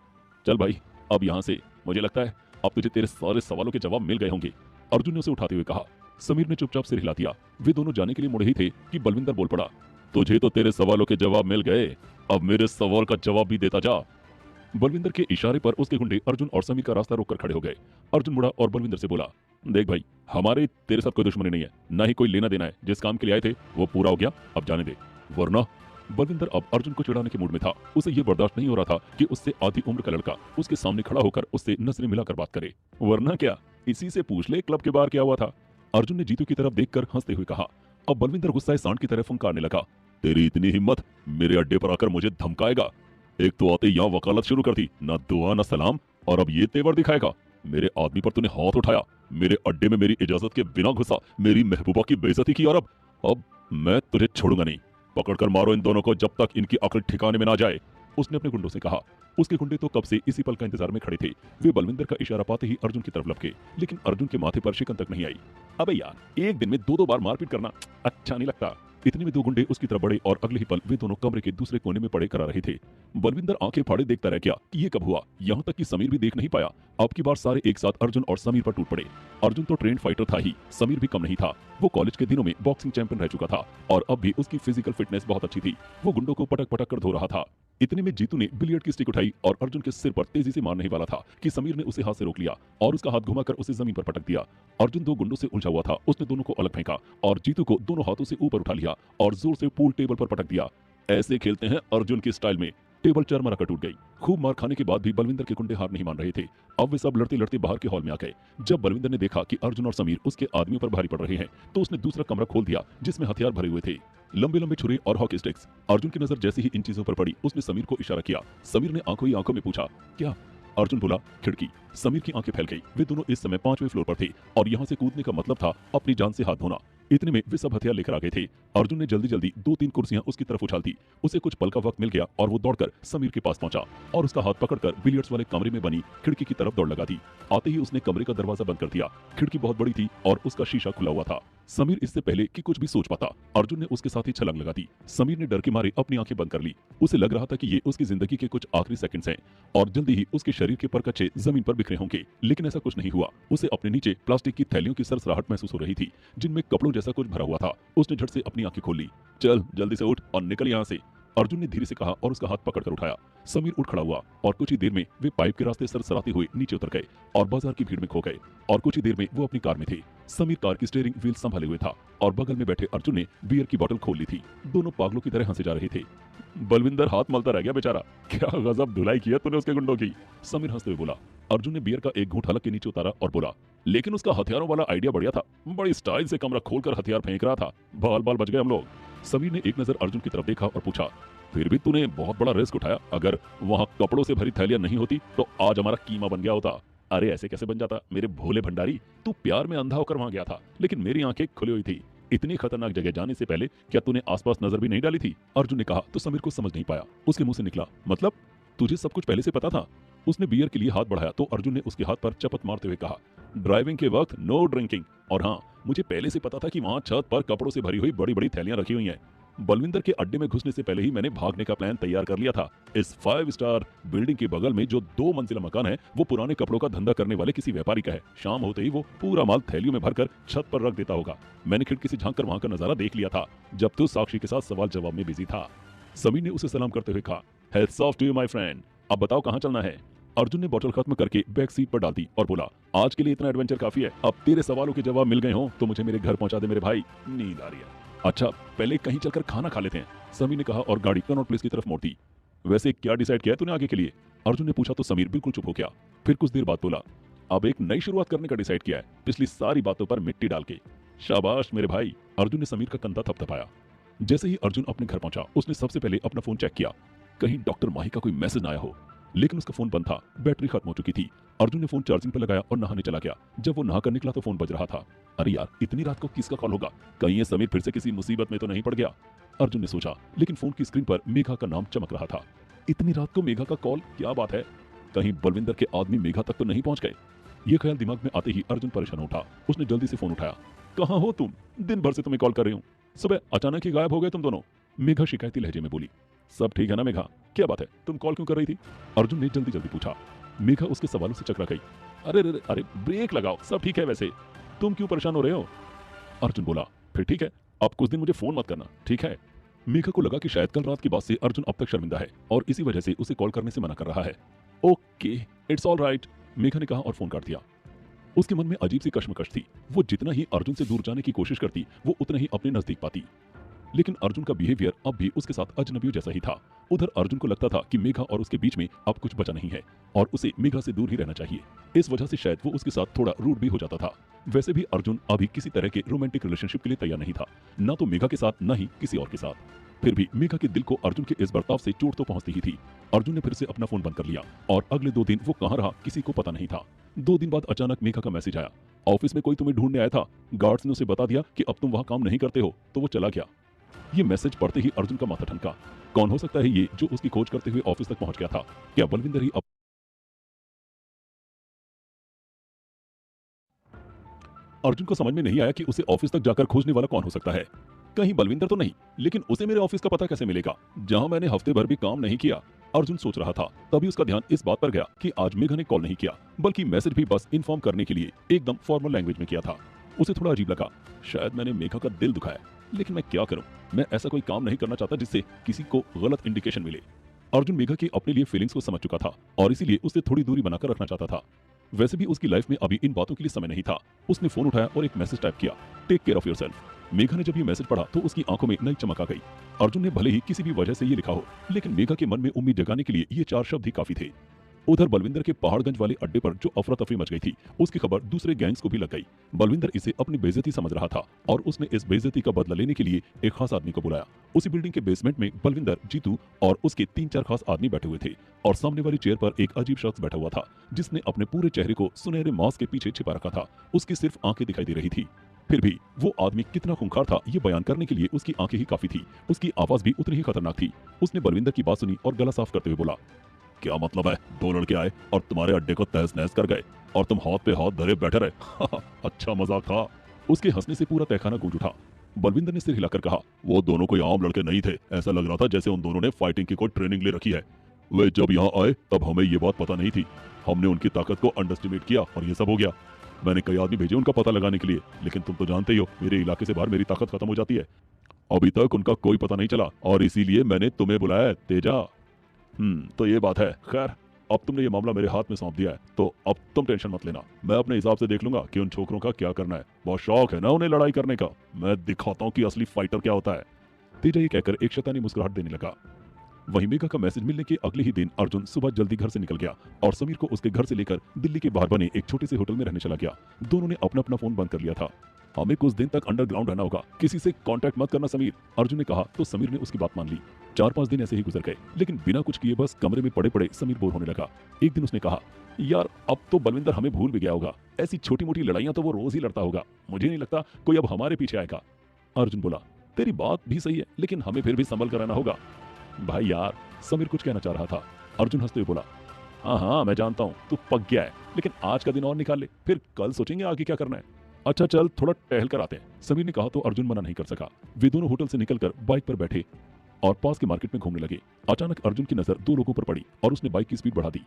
चल भाई अब यहाँ से, मुझे लगता है अब तुझे तेरे सारे सवालों के जवाब मिल गए होंगे, अर्जुन ने उसे उठाते हुए कहा। समीर ने चुपचाप सिर हिला दिया। वे दोनों जाने के लिए मुड़े ही थे कि बलविंदर बोल पड़ा, तुझे तो तेरे सवालों के जवाब मिल गए, अब मेरे सवाल का जवाब भी देता जा। बलविंदर के इशारे पर उसके गुंडे अर्जुन और समीर का रास्ता रोककर खड़े हो गए। अर्जुन मुड़ा और बलविंदर से बोला, देख भाई हमारे तेरे साथ कोई दुश्मनी नहीं है, ना ही कोई लेना देना है। जिस काम के लिए आए थे वो पूरा हो गया, अब जाने दे, वरना। बलविंदर अब अर्जुन को चिढ़ाने के मूड में था। उसे यह बर्दाश्त नहीं हो रहा था कि उससे आधी उम्र का लड़का उसके सामने खड़ा होकर उससे नजरें मिलाकर बात करे। वरना क्या, इसी से पूछ ले क्लब के बाहर क्या हुआ था। अर्जुन ने जीतू की तरफ देखकर हंसते हुए कहा। अब बलविंदर गुस्साए सांड की तरह फुंकारने लगा, तेरी इतनी हिम्मत, मेरे अड्डे पर आकर मुझे धमकाएगा? एक तो आते यहाँ वकालत शुरू कर दी, ना दुआ ना सलाम, और अब ये तेवर दिखाएगा। मेरे आदमी पर तूने हाथ उठाया, मेरे अड्डे में मेरी इजाजत के बिना घुसा, मेरी महबूबा की बेइज्जती की, और अब मैं तुझे छोड़ूंगा नहीं। पकड़कर मारो इन दोनों को जब तक इनकी अकल ठिकाने में ना जाए, उसने अपने गुंडों से कहा। उसके गुंडे तो कब से इसी पल का इंतजार में खड़े थे। वे बलविंदर का इशारा पाते ही अर्जुन की तरफ लपके, लेकिन अर्जुन के माथे पर शिकन तक नहीं आई। अबे यार, एक दिन में 2-2 बार मारपीट करना अच्छा नहीं लगता। इतने में 2 गुंडे उसकी तरफ बढ़े और अगले ही पल वे दोनों कमरे के दूसरे कोने में पड़े करा रहे थे। बलविंदर आंखें फाड़े देखता रह गया कि ये कब हुआ। यहाँ तक कि समीर भी देख नहीं पाया। अब की बार सारे एक साथ अर्जुन और समीर पर टूट पड़े। अर्जुन तो ट्रेंड फाइटर था ही, समीर भी कम नहीं था। वो कॉलेज के दिनों में बॉक्सिंग चैंपियन रह चुका था और अब भी उसकी फिजिकल फिटनेस बहुत अच्छी थी। वो गुंडों को पटक पटक कर धो रहा था। इतने में जीतू ने बिलियर्ड की स्टिक उठाई और अर्जुन के सिर पर तेजी से मारने ही वाला था कि समीर ने उसे हाथ से रोक लिया और उसका हाथ घुमाकर उसे जमीन पर पटक दिया। अर्जुन 2 गुंडों से उलझा हुआ था। उसने दोनों को अलग फेंका और जीतू को दोनों हाथों से ऊपर उठा लिया और जोर से पूल टेबल पर पटक दिया। ऐसे खेलते हैं अर्जुन की स्टाइल में, टेबल चरमरा कर टूट गई। खूब मार खाने के बाद भी बलविंदर के गुंडे हार नहीं मान रहे थे। अब वे सब लड़ते लड़ते बाहर के हॉल में आ गए। जब बलविंदर ने देखा कि अर्जुन और समीर उसके आदमियों पर भारी पड़ रहे हैं तो उसने दूसरा कमरा खोल दिया जिसमें हथियार भरे हुए थे, लंबे लंबे छुरे और हॉकी स्टिक्स। अर्जुन की नजर जैसे ही इन चीजों पर पड़ी उसने समीर को इशारा किया। समीर ने आंखों ही आंखों में पूछा, क्या? अर्जुन बोला, खिड़की। समीर की आंखें फैल गई। वे दोनों इस समय 5वें फ्लोर पर थे और यहाँ से कूदने का मतलब था अपनी जान से हाथ धोना। इतने में वे सब हथियार लेकर आ गए थे। अर्जुन ने जल्दी जल्दी 2-3 कुर्सियां उसकी तरफ उछाल दी। उसे कुछ पल का वक्त मिल गया और वो दौड़कर समीर के पास पहुंचा और उसका हाथ पकड़कर बिलियर्ड्स वाले कमरे में बनी खिड़की की तरफ दौड़ लगा दी। आते ही उसने कमरे का दरवाजा बंद कर दिया। खिड़की बहुत बड़ी थी और उसका शीशा खुला हुआ था। समीर इससे पहले कि कुछ भी सोच पाता, अर्जुन ने उसके साथ ही छलांग लगा दी। समीर ने डर के मारे अपनी आंखें बंद कर ली। उसे लग रहा था कि ये उसकी जिंदगी के कुछ आखिरी सेकंड्स हैं और जल्दी ही उसके शरीर के परकच्चे जमीन पर बिखरे होंगे, लेकिन ऐसा कुछ नहीं हुआ। उसे अपने नीचे प्लास्टिक की थैलियों की सरसराहट महसूस हो रही थी जिनमें कपड़ों जैसा कुछ भरा हुआ था। उसने झट से अपनी आंखें खोल ली। चल जल्दी से उठ और निकल यहाँ से, अर्जुन ने धीरे से कहा और उसका हाथ पकड़कर उठाया। समीर उठ खड़ा हुआ और कुछ ही देर में वे पाइप के रास्ते सरसराते हुए नीचे उतर गए और बाजार की भीड़ में खो गए। और कुछ ही देर में वो अपनी कार में थे। समीर कार की स्टीयरिंग व्हील संभाले हुए था और बगल में बैठे अर्जुन ने बियर की बोतल खोल ली थी। दोनों पागलों की तरह हंसे जा रहे थे। बलविंदर हाथ मलता रह गया बेचारा, क्या गजब धुलाई किया तूने उसके गुंडों की, समीर हंसते हुए बोला। अर्जुन ने बियर का एक घूंट हलक के नीचे उतारा और बोला, लेकिन उसका हथियारों वाला आइडिया बढ़िया था। बड़ी स्टाइल से कमरा खोलकर हथियार फेंक रहा था। बाल बाल बच गए हम लोग। समीर ने एक नजर अर्जुन की तरफ देखा और पूछा, फिर भी तूने बहुत बड़ा रिस्क उठाया। अगर वहां कपड़ों से भरी थैलियां नहीं होती तो आज हमारा कीमा बन गया होता। अरे ऐसे कैसे बन जाता मेरे भोले भंडारी, तू प्यार में अंधा होकर वहां गया था लेकिन मेरी आंखें खुली हुई थी। इतनी खतरनाक जगह जाने से पहले क्या तूने आसपास नजर भी नहीं डाली थी? अर्जुन ने कहा तो समीर को समझ नहीं पाया। उसके मुंह से निकला, मतलब तुझे सब कुछ पहले से पता था? उसने बियर के लिए हाथ बढ़ाया तो अर्जुन ने उसके हाथ पर चपत मारते हुए कहा, ड्राइविंग के वक्त नो ड्रिंकिंग। और हाँ, मुझे पहले से पता था कि वहां छत पर कपड़ों से भरी हुई बड़ी बड़ी थैलियां रखी हुई हैं। बलविंदर के अड्डे में घुसने से पहले ही मैंने भागने का प्लान तैयार कर लिया था। इस 5 स्टार बिल्डिंग के बगल में जो 2 मंजिला मकान है वो पुराने कपड़ों का धंधा करने वाले किसी व्यापारी का है। शाम होते ही वो पूरा माल थैलियों में भरकर छत पर रख देता होगा। मैंने खिड़की से झांककर वहां का नजारा देख लिया था जब तू साक्षी के साथ सवाल जवाब में बिजी था। समीर ने उसे सलाम करते हुए कहा, hats off to you my friend, अब बताओ कहां चलना है? अर्जुन ने बोतल खत्म करके बैक सीट पर डाल दी और बोला, आज के लिए इतना एडवेंचर काफी है। अब तेरे सवालों के जवाब मिल गए हो तो मुझे मेरे घर पहुंचा दे मेरे भाई, नींद आ रही है। अच्छा पहले कहीं चलकर खाना खा लेते हैं, समीर ने कहा और गाड़ी कनॉट प्लेस की तरफ मोड़ दी। वैसे क्या डिसाइड किया तूने आगे के लिए? अर्जुन ने पूछा तो समीर बिल्कुल चुप हो गया। फिर कुछ देर बाद बोला, अब एक नई शुरुआत करने का डिसाइड किया है, पिछली सारी बातों पर मिट्टी डाल के। शाबाश मेरे भाई, अर्जुन ने समीर का कंधा थपथपाया। जैसे ही अर्जुन अपने घर पहुंचा उसने सबसे पहले अपना फोन चेक किया, कहीं डॉक्टर माही का कोई मैसेज ना आया हो, लेकिन उसका फोन बंद था, बैटरी खत्म हो चुकी थी। अर्जुन ने फोन चार्जिंग पर लगाया और नहाने चला गया। जब वो नहाकर निकला तो फोन बज रहा था। अरे यार, इतनी रात को किसका कॉल होगा? कहीं ये समीर फिर से किसी मुसीबत में तो नहीं पड़ गया? अर्जुन ने सोचा, लेकिन फोन की स्क्रीन पर मेघा का नाम चमक रहा था। इतनी रात को मेघा का कॉल, क्या बात है? कहीं बलविंदर के आदमी मेघा तक तो नहीं पहुंच गए? ये ख्याल दिमाग में आते ही अर्जुन परेशान उठा। उसने जल्दी से फोन उठाया। कहाँ हो तुम? दिन भर से तुम्हें कॉल कर रही हूँ, सुबह अचानक ही गायब हो गए तुम दोनों। मेघा शिकायती लहजे में बोली। सब ठीक है ना मेघा? क्या बात है, तुम कॉल क्यों कर रही थी? अर्जुन ने जल्दी जल्दी पूछा। मेघा उसके सवालों से चकरा गई। अरे अरे अरे, ब्रेक लगाओ, सब ठीक है, वैसे तुम क्यों परेशान हो रहे हो? अर्जुन बोला, फिर ठीक है, अब कुछ दिन मुझे फोन मत करना, ठीक है? मेघा को लगा कि शायद कल रात की बात से अर्जुन अब तक शर्मिंदा है और इसी वजह से उसे कॉल करने से मना कर रहा है। Okay, it's all right, Megha ने कहा और फोन काट दिया। उसके मन में अजीब सी कश्मकश थी। वो जितना ही अर्जुन से दूर जाने की कोशिश करती वो उतना ही अपने नजदीक पाती। लेकिन अर्जुन का बिहेवियर अब भी उसके साथ अजनबियों जैसा ही था। उधर अर्जुन को लगता था कि मेघा और उसके बीच में अब कुछ बचा नहीं है और उसे मेघा से दूर ही रहना चाहिए। इस वजह से शायद वो उसके साथ थोड़ा रूड भी हो जाता था। वैसे भी अर्जुन अभी किसी तरह के रोमांटिक रिलेशनशिप के लिए तैयार नहीं था, ना तो मेघा के साथ न ही किसी और के साथ। फिर भी मेघा के दिल को अर्जुन के इस बर्ताव से चोट तो पहुंचती ही थी। अर्जुन ने फिर से अपना फोन बंद कर लिया और अगले 2 दिन वो कहाँ रहा किसी को पता नहीं था। 2 दिन बाद अचानक मेघा का मैसेज आया, ऑफिस में कोई तुम्हें ढूंढने आया था, गार्ड्स ने उसे बता दिया कि अब तुम वहां काम नहीं करते हो, तो वो चला गया। ये मैसेज पढ़ते ही अर्जुन का माथा ठनका। कौन हो सकता है ये जो उसकी खोज करते हुए ऑफिस तक पहुंच गया था? क्या बलविंदर ही? अर्जुन को समझ में नहीं आया कि उसे ऑफिस तक जाकर खोजने वाला कौन हो सकता है। कहीं बलविंदर तो नहीं, लेकिन उसे मेरे ऑफिस का पता कैसे मिलेगा जहां मैंने हफ्ते भर भी काम नहीं किया? अर्जुन सोच रहा था। तभी उसका ध्यान इस बात पर गया कि आज मेघा ने कॉल नहीं किया, बल्कि मैसेज भी बस इन्फॉर्म करने के लिए एकदम फॉर्मल लैंग्वेज में किया था। उसे थोड़ा अजीब लगा, शायद मैंने मेघा का दिल दुखाया, लेकिन मैं क्या करूं? मैं ऐसा कोई काम नहीं करना चाहता जिससे किसी को गलत इंडिकेशन मिले। अर्जुन मेघा की अपने लिए फीलिंग्स को समझ चुका था और इसीलिए उससे थोड़ी दूरी बनाकर रखना चाहता था। वैसे भी उसकी लाइफ में अभी इन बातों के लिए समय नहीं था। उसने फोन उठाया और एक मैसेज टाइप किया, take care of yourself. Megha ने जब ये मैसेज पढ़ा तो उसकी आंखों में नई चमक आ गई। अर्जुन ने भले ही किसी भी वजह से ये लिखा हो, लेकिन मेघा के मन में उम्मीद जगाने के लिए ये 4 शब्द ही काफी थे। उधर बलविंदर के पहाड़गंज वाले अड्डे पर जो अफरा तफरी मच गई थी, उसकी खबर दूसरे गैंग्स को भी लग गई। बलविंदर इसे अपनी बेइज्जती समझ रहा था और उसने इस बेइज्जती का बदला लेने के लिए एक खास आदमी को बुलाया। उसी बिल्डिंग के बेसमेंट में बलविंदर, जीतू और उसके 3-4 खास आदमी बैठे हुए थे और सामने वाली चेयर पर एक अजीब शख्स बैठा हुआ था, जिसने अपने पूरे चेहरे को सुनहरे मास्क के पीछे छिपा रखा था। उसकी सिर्फ आंखें दिखाई दे रही थी। फिर भी वो आदमी कितना खूंखार था ये बयान करने के लिए उसकी आंखें ही काफी थी। उसकी आवाज भी उतनी ही खतरनाक थी। उसने बलविंदर की बात सुनी और गला साफ करते हुए बोला, क्या मतलब है? 2 लड़के आए और तुम्हारे अड्डे को तहस नहस कर गए और तुम हाथ पे हाथ धरे बैठे रहे। अच्छा मजाक था। उसके हंसने से पूरा तहखाना गूंज उठा। बलविंदर ने सिर हिलाकर कहा, वो दोनों कोई आम लड़के नहीं थे। ऐसा लग रहा था जैसे उन दोनों ने फाइटिंग की कोई ट्रेनिंग ले रखी है। वे जब यहाँ आए तब हमें ये बात पता नहीं थी। हमने उनकी ताकत को अंडरस्टिमेट किया और ये सब हो गया। मैंने कई आदमी भेजे उनका पता लगाने के लिए, लेकिन तुम तो जानते ही हो मेरे इलाके से बाहर मेरी ताकत खत्म हो जाती है। अभी तक उनका कोई पता नहीं चला और इसीलिए मैंने तुम्हें बुलाया है, तेजा। तो ये बात है। खैर, अब तुमने ये मामला मेरे हाथ में सौंप दिया है, तो अब तुम टेंशन मत लेना। मैं अपने हिसाब से देख लूंगा कि उन छोकरों का क्या करना है। बहुत शौक है ना उन्हें लड़ाई करने का। मैं दिखाता हूँ कि असली फाइटर क्या होता है। तेजा ये कहकर एक शैतानी मुस्कुराहट देने लगा। वहीं मेघा का मैसेज मिलने के अगले ही दिन अर्जुन सुबह जल्दी घर से निकल गया और समीर को उसके घर से लेकर दिल्ली के बाहर बने एक छोटे से होटल में रहने चला गया। दोनों ने अपना अपना फोन बंद कर लिया था। हमें कुछ दिन तक अंडरग्राउंड रहना होगा, किसी से कांटेक्ट मत करना समीर, अर्जुन ने कहा तो समीर ने उसकी बात मान ली। 4-5 दिन ऐसे ही गुजर गए, लेकिन बिना कुछ किए बस कमरे में पड़े पड़े समीर बोर होने लगा। एक दिन उसने कहा, यार अब तो बलविंदर हमें भूल भी गया होगा। ऐसी छोटी मोटी लड़ाइयां तो वो रोज ही लड़ता होगा। मुझे नहीं लगता कोई अब हमारे पीछे आएगा। अर्जुन बोला, तेरी बात भी सही है, लेकिन हमें फिर भी संभल कर रहना होगा। भाई यार, समीर कुछ कहना चाह रहा था। अर्जुन हंसते हुए बोला, हाँ मैं जानता हूँ तू पक गया है, लेकिन आज का दिन और निकाल ले, फिर कल सोचेंगे आगे क्या करना है। अच्छा चल थोड़ा टहल कर आते हैं, समीर ने कहा तो अर्जुन मना नहीं कर सका। वे दोनों होटल से निकलकर बाइक पर बैठे और पास के मार्केट में घूमने लगे। अचानक अर्जुन की नजर 2 लोगों पर पड़ी और उसने बाइक की स्पीड बढ़ा दी।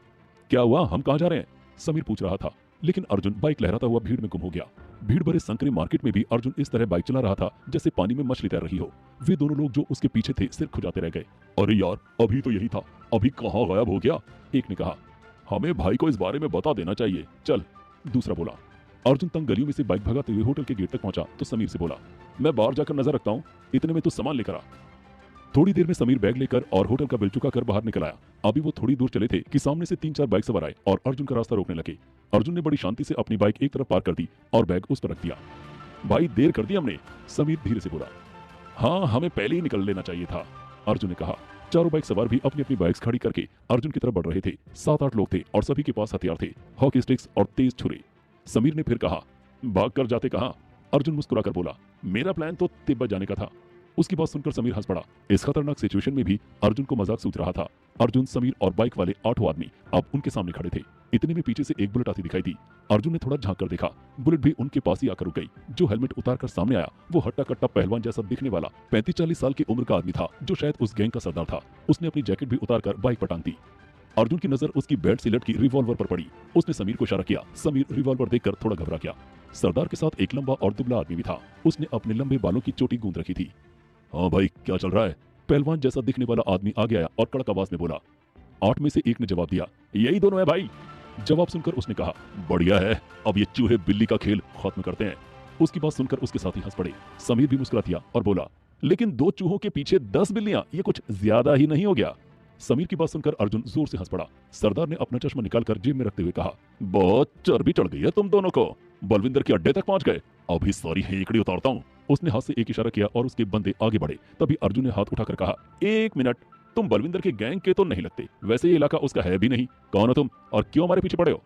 क्या हुआ, हम कहाँ जा रहे हैं? समीर पूछ रहा था, लेकिन अर्जुन बाइक लहराता हुआ भीड़ में गुम हो गया। भीड़ भरे संकरे मार्केट में भी अर्जुन इस तरह बाइक चला रहा था जैसे पानी में मछली तैर रही हो। वे दोनों लोग जो उसके पीछे थे सिर खुजाते रह गए। अरे यार, अभी तो यही था, अभी कहाँ गायब हो गया? एक ने कहा, हमें भाई को इस बारे में बता देना चाहिए, चल। दूसरा बोला। अर्जुन तंग गलियों में से बाइक भगाते हुए होटल के गेट तक पहुंचा तो समीर से बोला, मैं बाहर जाकर नजर रखता हूँ, इतने में तो सामान लेकर आ। थोड़ी देर में समीर बैग लेकर और होटल का बिल चुका कर बाहर निकल आया। अभी वो थोड़ी दूर चले थे कि सामने से 3-4 बाइक सवार आए और अर्जुन का रास्ता रोकने लगे। अर्जुन ने बड़ी शांति से अपनी बाइक एक तरफ पार कर दी और बैग उस पर रख दिया। भाई देर कर दी हमने, समीर धीरे से बोला। हाँ, हमें पहले ही निकल लेना चाहिए था, अर्जुन ने कहा। चारों बाइक सवार भी अपनी अपनी बाइक्स खड़ी करके अर्जुन की तरफ बढ़ रहे थे। 7-8 लोग थे और सभी के पास हथियार थे, हॉकी स्टिक्स और तेज छुरे। समीर ने फिर कहा, भाग कर जाते कहाँ? अर्जुन मुस्कुरा कर बोला, मेरा प्लान तो तिब्बत जाने का था। उसकी बात सुनकर समीर हंस पड़ा। इस खतरनाक सिचुएशन में भी अर्जुन को मजाक सूझ रहा था। अर्जुन, समीर और बाइक वाले 8 आदमी अब उनके सामने खड़े थे। इतने में पीछे से एक बुलेट आती दिखाई दी। अर्जुन ने थोड़ा झांक कर देखा, बुलेट भी उनके पास ही आकर रुक गई। जो हेलमेट उतार कर सामने आया वो हट्टा कट्टा पहलवान जैसा दिखने वाला 35-40 साल की उम्र का आदमी था, जो शायद उस गैंग का सरदार था। उसने अपनी जैकेट भी उतार कर बाइक पर टांग दी। अर्जुन की नजर उसकी बेल्ट से लटकी रिवॉल्वर पर पड़ी। उसने समीर को इशारा किया। समीर रिवॉल्वर देखकर थोड़ा घबरा गया। सरदार के साथ एक लंबा और दुबला आदमी भी था। उसने अपने लंबे बालों की चोटी गूंद रखी थी। हाँ भाई, क्या चल रहा है? पहलवान जैसा दिखने वाला आदमी आगे आया और कड़क आवाज में बोला। 8 में से एक ने जवाब दिया, यही दोनों है भाई। जवाब सुनकर उसने कहा, बढ़िया है, अब ये चूहे बिल्ली का खेल खत्म करते हैं। उसकी बात सुनकर उसके साथी हंस पड़े। समीर भी मुस्कुरा दिया और बोला, लेकिन 2 चूहों के पीछे 10 बिल्लियां, ये कुछ ज्यादा ही नहीं हो गया? समीर की बात सुनकर अर्जुन जोर से हंस पड़ा। सरदार ने अपना चश्मा निकालकर जेब में रखते हुए कहा, बहुत चर्बी चढ़ गई है तुम दोनों को। बलविंदर के अड्डे तक पहुंच गए, अभी सारी हेकड़ी उतारता हूँ। उसने हाथ से एक इशारा किया और उसके बंदे आगे बढ़े। तभी अर्जुन ने हाथ उठाकर कहा, 1 मिनट, तुम बलविंदर के गैंग के तो नहीं लगते, वैसे ये इलाका उसका है भी नहीं। कौन हो तुम और क्यों हमारे पीछे पड़े हो?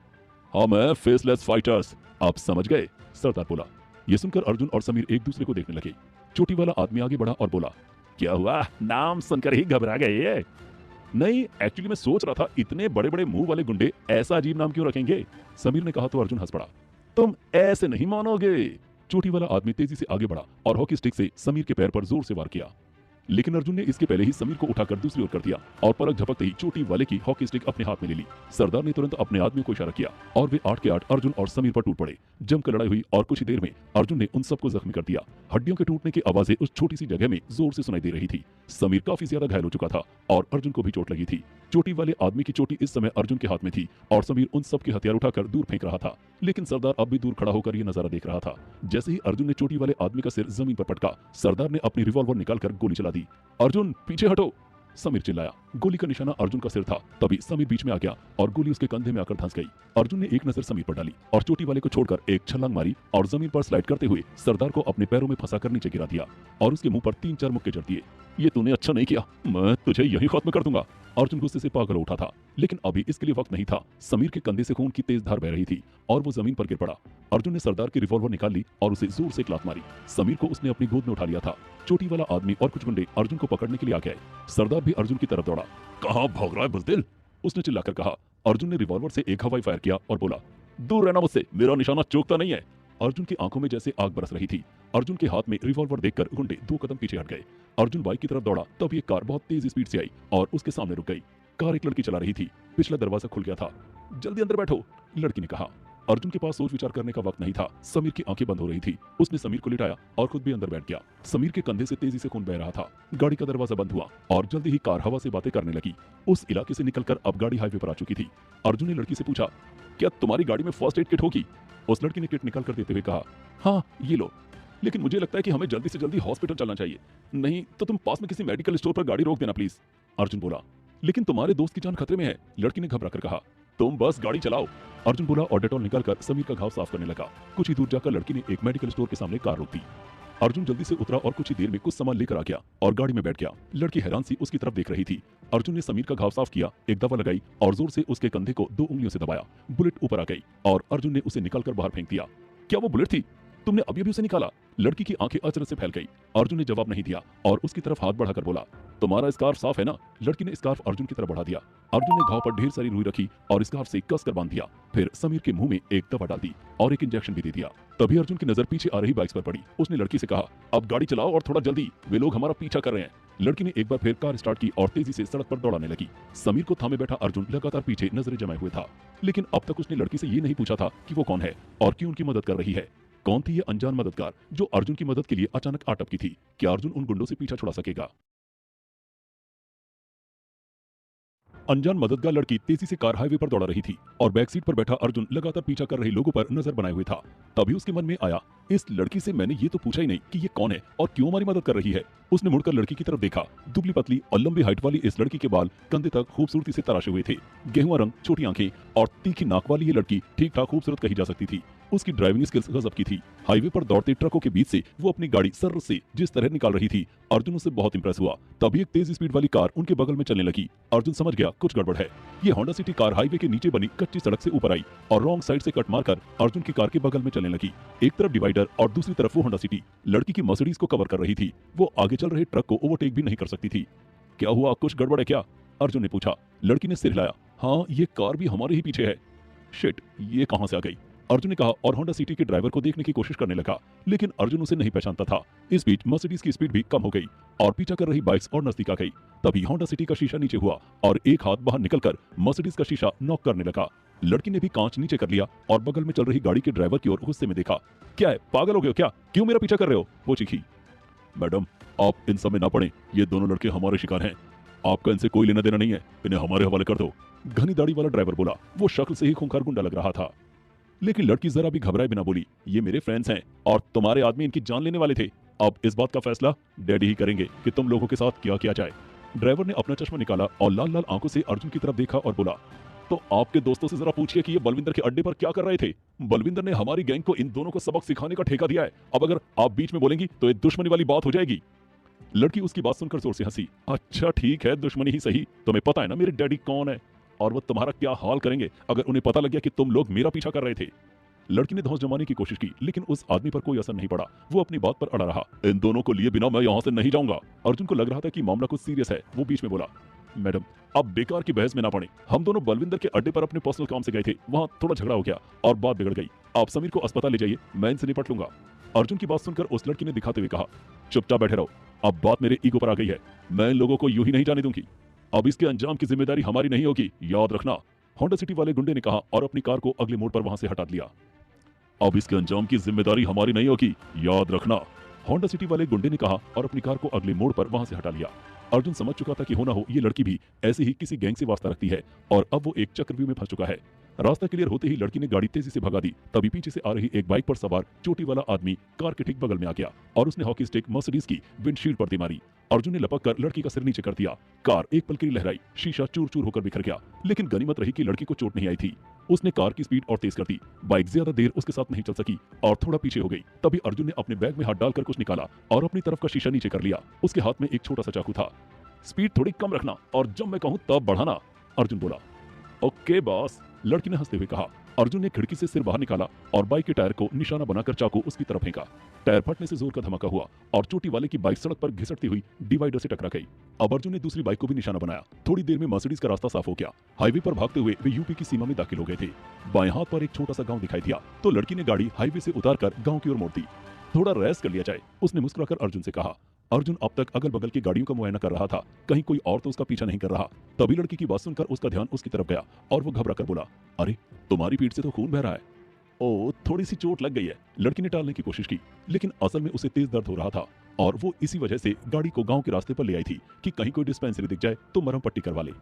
हम हैं फेसलेस फाइटर्स, आप समझ गए? सरदार बोला। यह सुनकर अर्जुन और समीर एक दूसरे को देखने लगे। चोटी वाला आदमी आगे बढ़ा और बोला, क्या हुआ, नाम सुनकर ही घबरा गए? नहीं, एक्चुअली मैं सोच रहा था इतने बड़े बड़े मुंह वाले गुंडे ऐसा अजीब नाम क्यों रखेंगे? समीर ने कहा तो अर्जुन हंस पड़ा। तुम ऐसे नहीं मानोगे। चोटी वाला आदमी तेजी से आगे बढ़ा और हॉकी स्टिक से समीर के पैर पर जोर से वार किया। लेकिन अर्जुन ने इसके पहले ही समीर को उठाकर दूसरी ओर कर दिया और पलक झपकते ही चोटी वाले की हॉकी स्टिक अपने हाथ में ले ली। सरदार ने तुरंत अपने आदमी को इशारा किया और वे 8 के 8 अर्जुन और समीर पर टूट पड़े। जमकर लड़ाई हुई और कुछ ही देर में अर्जुन ने उन सबको जख्मी कर दिया। हड्डियों के टूटने की आवाजें उस छोटी सी जगह में जोर से सुनाई दे रही थी। समीर काफी ज्यादा घायल हो चुका था और अर्जुन को भी चोट लगी थी। चोटी वाले आदमी की चोटी इस समय अर्जुन के हाथ में थी और समीर उन सब के हथियार उठाकर दूर फेंक रहा था। लेकिन सरदार अब भी दूर खड़ा होकर यह नजारा देख रहा था। जैसे ही अर्जुन ने चोटी वाले आदमी का सिर जमीन पर पटका, सरदार ने अपनी रिवॉल्वर निकालकर गोली चला दी। अर्जुन पीछे हटो, समीर चिल्लाया। गोली का निशाना अर्जुन का सिर था। तभी समीर बीच में आ गया और गोली उसके कंधे में आकर धंस गई। अर्जुन ने एक नजर समीर पर डाली और चोटी वाले को छोड़कर एक छलांग मारी और जमीन पर स्लाइड करते हुए सरदार को अपने पैरों में फंसाकर नीचे गिरा दिया और उसके मुंह पर 3-4 मुक्के जड़ दिए। ये तूने अच्छा नहीं किया, मैं तुझे यही खत्म कर दूंगा। अर्जुन गुस्से से पागल उठा था, लेकिन अभी इसके लिए वक्त नहीं था। समीर के कंधे से खून की तेज धार बह रही थी और वो जमीन पर गिर पड़ा। अर्जुन ने सरदार की रिवॉल्वर निकाल ली और उसे जोर से एक लात मारी। समीर को उसने अपनी गोद में उठा लिया था। चोटी वाला आदमी और कुछ गुंडे अर्जुन को पकड़ने के लिए आ गए। सरदार भी अर्जुन की तरफ दौड़ा। कहां भाग रहा है बुज़दिल, उसने चिल्लाकर कहा। अर्जुन ने रिवॉल्वर से एक हवाई फायर किया और बोला, दूर रहना मुझसे, मेरा निशाना चूकता नहीं है। अर्जुन की आंखों में जैसे आग बरस रही थी। अर्जुन के हाथ में रिवॉल्वर देखकर गुंडे 2 कदम पीछे हट गए। अर्जुन बाइक की तरफ दौड़ा, तब एक कार बहुत तेज स्पीड से आई और उसके सामने रुक गई। कार एक लड़की चला रही थी। पिछला दरवाजा खुल गया था। जल्दी अंदर बैठो, लड़की ने कहा। अर्जुन के पास सोच विचार करने का वक्त नहीं था। समीर की आंखें बंद हो रही थी। उसने समीर को लिटाया और खुद भी अंदर बैठ गया। समीर के कंधे से तेजी से खून बह रहा था। गाड़ी का दरवाजा बंद हुआ और जल्दी ही कार हवा से बातें करने लगी। उस इलाके से निकलकर अब गाड़ी हाईवे पर आ चुकी थी। अर्जुन ने लड़की से पूछा, क्या तुम्हारी गाड़ी में फर्स्ट एड किट होगी? उस लड़की ने किट निकाल कर देते हुए कहा, हाँ ये लो, लेकिन मुझे लगता है कि हमें जल्दी से जल्दी हॉस्पिटल चलना चाहिए। नहीं तो तुम पास में किसी मेडिकल स्टोर पर गाड़ी रोक देना प्लीज, अर्जुन बोला। लेकिन तुम्हारे दोस्त की जान खतरे में है, लड़की ने घबरा कर कहा। तुम बस गाड़ी चलाओ, अर्जुन बोला और डेटॉल निकालकर समीर का घाव साफ करने लगा। कुछ ही दूर जाकर लड़की ने एक मेडिकल स्टोर के सामने कार रोक दी। अर्जुन जल्दी से उतरा और कुछ ही देर में कुछ सामान लेकर आ गया और गाड़ी में बैठ गया। लड़की हैरान सी उसकी तरफ देख रही थी। अर्जुन ने समीर का घाव साफ किया, एक दवा लगाई और जोर से उसके कंधे को 2 उंगलियों से दबाया। बुलेट ऊपर आ गई और अर्जुन ने उसे निकालकर बाहर फेंक दिया। क्या वो बुलेट थी? तुमने अभी अभी उसे निकाला? लड़की की आंखें अचरज से फैल गई। अर्जुन ने जवाब नहीं दिया और उसकी तरफ हाथ बढ़ाकर बोला, तुम्हारा स्कार्फ साफ है ना? लड़की ने स्कार्फ अर्जुन की तरफ बढ़ा दिया। अर्जुन ने घाव पर ढेर सारी रुई रखी और स्कार्फ से कस कर बांध दिया। फिर समीर के मुंह में एक दवा डाल दी और एक इंजेक्शन भी दे दिया। तभी अर्जुन की नजर पीछे आ रही बाइक्स पर पड़ी। उसने लड़की से कहा, अब गाड़ी चलाओ और थोड़ा जल्दी, वे लोग हमारा पीछा कर रहे हैं। लड़की ने एक बार फिर कार स्टार्ट की और तेजी से सड़क पर दौड़ाने लगी। समीर को थामे बैठा अर्जुन लगातार पीछे नजरें जमाए हुए था, लेकिन अब तक उसने लड़की से ये नहीं पूछा था कि वो कौन है और क्यों उनकी मदद कर रही है। कौन थी ये अनजान मददगार जो अर्जुन की मदद के लिए अचानक आ टपकी थी? क्या अर्जुन उन गुंडों से पीछा छुड़ा सकेगा? अनजान मददगार लड़की तेजी से कार हाईवे पर दौड़ा रही थी और बैक सीट पर बैठा अर्जुन लगातार पीछा कर रहे लोगों पर नजर बनाए हुए था। तभी उसके मन में आया, इस लड़की से मैंने ये तो पूछा ही नहीं कि ये कौन है और क्यों हमारी मदद कर रही है। उसने मुड़कर लड़की की तरफ देखा। दुबली पतली और लंबी हाइट वाली इस लड़की के बाल कंधे तक खूबसूरती से तराशे हुए थे। गेहुआ रंग, छोटी आंखें और तीखी नाक वाली ये लड़की ठीक ठाक खूबसूरत कही जा सकती थी। उसकी ड्राइविंग स्किल्स गजब की थी। हाईवे पर दौड़ते ट्रकों के बीच से वो अपनी गाड़ी सर्र से जिस तरह निकाल रही थी, अर्जुन उससे बहुत इंप्रेस हुआ। तभी एक तेज स्पीड वाली कार उनके बगल में चलने लगी। अर्जुन समझ गया कुछ गड़बड़ है। ये होंडा सिटी कार हाईवे के नीचे बनी कच्ची सड़क से ऊपर आई और रॉन्ग साइड से कट मारकर अर्जुन की कार के बगल में चलने लगी। एक तरफ डिवाइडर और दूसरी तरफ वो होंडा सिटी लड़की की मर्सिडीज को कवर कर रही थी। वो आगे चल रहे ट्रक को ओवरटेक भी नहीं कर सकती थी। क्या हुआ, कुछ गड़बड़ है क्या? अर्जुन ने पूछा। लड़की ने सिर हिलाया। हाँ, ये कार भी हमारे ही पीछे है। शिट, ये कहां से आ गई? अर्जुन ने कहा और होंडा सिटी के ड्राइवर को देखने की कोशिश करने लगा, लेकिन अर्जुन उसे नहीं पहचानता था। इस बीच मर्सिडीज की स्पीड भी कम हो गई और पीछा कर रही बाइक्स और नजदीक आ गई। तभी होंडा सिटी का शीशा नीचे हुआ और एक हाथ बाहर निकलकर मर्सिडीज का शीशा नॉक करने लगा। लड़की ने भी कांच नीचे कर लिया और बगल में चल रही गाड़ी के ड्राइवर की ओर गुस्से में देखा। क्या है, पागल हो गए हो क्या? क्यों मेरा पीछा कर रहे हो? वो चीखी। मैडम, आप इन सब में ना पड़े, ये दोनों लड़के हमारे शिकार हैं। आपका इनसे कोई लेना देना नहीं है, इन्हें हमारे हवाले कर दो, घनी दाढ़ी वाला ड्राइवर बोला। वो शक्ल से ही खूंखार गुंडा लग रहा था। लेकिन लड़की जरा भी घबराए बिना बोली, ये मेरे फ्रेंड्स हैं और तुम्हारे आदमी इनकी जान लेने वाले थे। अब इस बात का फैसला डैडी ही करेंगे कि तुम लोगों के साथ क्या किया जाए। ड्राइवर ने अपना चश्मा निकाला और लाल लाल आंखों से अर्जुन की तरफ देखा और बोला, तो आपके दोस्तों से जरा पूछिए कि ये बलविंदर के अड्डे पर क्या कर रहे थे। बलविंदर ने हमारी गैंग को इन दोनों को सबक सिखाने का ठेका दिया है। अब अगर आप बीच में बोलेंगी तो ये दुश्मनी वाली बात हो जाएगी। लड़की उसकी बात सुनकर जोर से हंसी। अच्छा ठीक है, दुश्मनी ही सही, तुम्हें पता है ना मेरे डैडी कौन है और वो तुम्हारा क्या हाल करेंगे अगर उन्हें पता लग गया कि तुम लोग मेरा पीछा कर रहे थे। लड़की ने धौंस जमाने की कोशिश की, लेकिन उस आदमी पर कोई असर नहीं पड़ा। वो अपनी बात पर अड़ा रहा। इन दोनों को लिए बिना मैं यहाँ से नहीं जाऊंगा। अर्जुन को लग रहा था कि मामला कुछ सीरियस है। वो बीच में बोला, मैडम आप बेकार की बहस में ना पड़े। हम दोनों बलविंदर के अड्डे पर अपने पर्सनल काम से गए थे, वहाँ थोड़ा झगड़ा हो गया और बात बिगड़ गई। आप समीर को अस्पताल ले जाइए, मैं इनसे निपट लूंगा। अर्जुन की बात सुनकर उस लड़की ने दिखाते हुए कहा, चुपचाप बैठे रहो, अब बात मेरे ईगो पर आ गई है, मैं इन लोगों को यूं ही नहीं जाने दूंगी। अब इसके अंजाम की जिम्मेदारी हमारी नहीं होगी, याद रखना, होंडा सिटी वाले गुंडे ने कहा और अपनी कार को अगले मोड़ पर वहां से हटा लिया। अब इसके अंजाम की जिम्मेदारी हमारी नहीं होगी, याद रखना, होंडा सिटी वाले गुंडे ने कहा और अपनी कार को अगले मोड़ पर वहां से हटा लिया। अर्जुन समझ चुका था कि हो ना हो ये लड़की भी ऐसे ही किसी गैंग से वास्ता रखती है और अब वो एक चक्रव्यूह में फंस चुका है। रास्ता क्लियर होते ही लड़की ने गाड़ी तेजी से भगा दी। तभी पीछे से आ रही एक बाइक पर सवार चोटी वाला आदमी कार के ठीक बगल में आ गया और उसने हॉकी स्टिक मर्सिडीज की विंडशील्ड पर दे मारी। अर्जुन ने लपक कर लड़की का सिर नीचे कर दिया। कार एक पल के लिए लहराई, शीशा चूर चूर होकर बिखर गया, लेकिन गनीमत रही कि लड़की को चोट नहीं आई थी। उसने कार की स्पीड और तेज कर दी। बाइक ज्यादा देर उसके साथ नहीं चल सकी और थोड़ा पीछे हो गई। तभी अर्जुन ने अपने बैग में हाथ डालकर कुछ निकाला और अपनी तरफ का शीशा नीचे कर लिया। उसके हाथ में एक छोटा सा चाकू था। स्पीड थोड़ी कम रखना और जब मैं कहूं तब बढ़ाना, अर्जुन बोला। ओके बॉस, लड़की ने हंसते हुए कहा। अर्जुन ने खिड़की से सिर बाहर निकाला और बाइक के टायर को निशाना बनाकर चाकू उसकी तरफ फेंका। टायर फटने से जोर का धमाका हुआ और चोटी वाले की बाइक सड़क पर घिसटती हुई डिवाइडर से टकरा गई। अब अर्जुन ने दूसरी बाइक को भी निशाना बनाया। थोड़ी देर में मर्सिडीज का रास्ता साफ हो गया। हाईवे पर भागते हुए वे यूपी की सीमा में दाखिल हो गए थे। बाएं हाथ पर एक छोटा सा गांव दिखाई दिया तो लड़की ने गाड़ी हाईवे से उतारकर गांव की ओर मोड़ दी। थोड़ा रेस्ट कर लिया जाए, उसने मुस्कुराकर अर्जुन से कहा। अर्जुन अब तक अगल बगल की गाड़ियों का मुआयना कर रहा था, कहीं कोई और तो उसका पीछा नहीं कर रहा। तभी लड़की की बात सुनकर उसका ध्यान उसकी तरफ गया और वो घबरा कर बोला, अरे तुम्हारी पीठ से तो खून बह रहा है। ओ, थोड़ी सी चोट लग गई है, लड़की ने टालने की कोशिश की, लेकिन असल में उसे तेज दर्द हो रहा था और वो इसी वजह से गाड़ी को गांव के रास्ते पर ले आई थी कि कहीं कोई डिस्पेंसरी दिख जाए तो मरहम पट्टी करवा ले।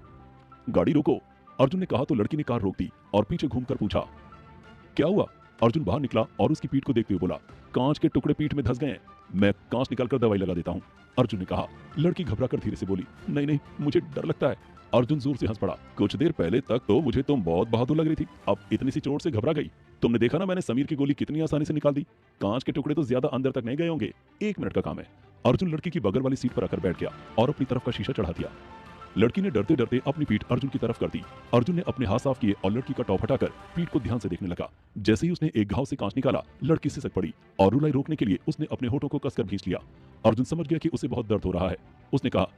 गाड़ी रोको, अर्जुन ने कहा तो लड़की ने कार रोक दी और पीछे घूमकर पूछा, क्या हुआ? अर्जुन बाहर निकला और उसकी पीठ को देखते हुए बोला, कांच के टुकड़े पीठ में धंस गए हैं, मैं कांच निकालकर दवाई लगा देता हूं। अर्जुन ने कहा। लड़की घबराकर धीरे से बोली, नहीं नहीं, मुझे डर लगता है। अर्जुन जोर से हंस पड़ा। कुछ देर पहले तक तो मुझे तुम बहुत बहादुर लग रही थी, अब इतनी सी चोट से घबरा गई। तुमने देखा ना मैंने समीर की गोली कितनी आसानी से निकाल दी। कांच के टुकड़े तो ज्यादा अंदर तक नहीं गए होंगे, 1 मिनट का काम है। अर्जुन लड़की की बगल वाली सीट पर आकर बैठ गया और अपनी तरफ का शीशा चढ़ा दिया। लड़की ने डरते डरते अपनी पीठ अर्जुन की तरफ कर दी। अर्जुन ने अपने हाथ साफ किए और लड़की का टॉप हटाकर पीठ को ध्यान से देखने लगा। जैसे ही उसने एक घाव से कांच निकाला, लड़की सिसक पड़ी और रुलाई रोकने के लिए उसने अपने होठों को कसकर खींच लिया। अर्जुन समझ गया कि उसे बहुत दर्द हो रहा है। उसने कहा,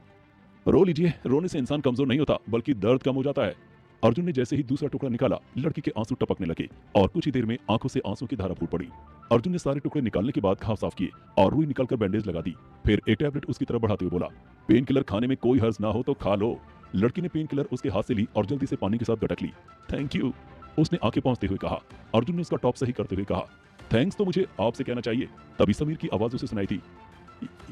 रो लीजिए, रोने से इंसान कमजोर नहीं होता बल्कि दर्द कम हो जाता है। अर्जुन ने जैसे ही दूसरा टुकड़ा निकाला, लड़की के आंसू टपकने लगे और कुछ ही देर में आंखों से आंसू की धारा फूट पड़ी। अर्जुन ने सारे टुकड़े निकालने के बाद घाव साफ किए और रुई निकालकर बैंडेज लगा दी। फिर एक टैबलेट उसकी तरफ बढ़ाते हुए बोला, पेन किलर खाने में कोई हर्ज ना हो तो खा लो। लड़की ने पेन किलर उसके हाथ से ली और जल्दी से पानी के साथ गटक ली। थैंक यू, उसने आंखें पहुंचते हुए कहा। अर्जुन ने उसका टॉप सही करते हुए कहा, थैंक्स तो मुझे आपसे कहना चाहिए। तभी समीर की आवाज उसे सुनाई थी,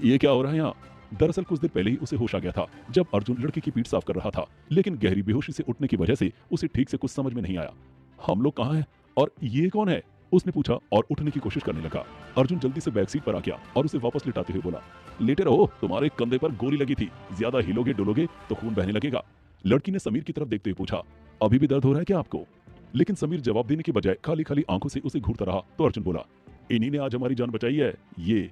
ये क्या हो रहा है यहाँ? दरअसल कुछ देर पहले ही उसे होश आ गया था जब अर्जुन लड़की की पीठ साफ कर रहा था, लेकिन गहरी बेहोशी से उठने की वजह से उसे ठीक से कुछ समझ में नहीं आया। हम लोग कहाँ हैं और ये कौन है? उसने पूछा और उठने की कोशिश करने लगा। अर्जुन जल्दी से बैक सीट पर आ गया और उसे वापस लिटाते हुए बोला, लेटे रहो, तुम्हारे कंधे पर गोली लगी थी, ज्यादा हिलोगे डुलोगे तो खून बहने लगेगा। लड़की ने समीर की तरफ देखते हुए पूछा, अभी भी दर्द हो रहा है क्या आपको? लेकिन समीर जवाब देने के बजाय खाली खाली आंखों से उसे घूरता रहा तो अर्जुन बोला, इन्हीं ने आज हमारी जान बचाई है। ये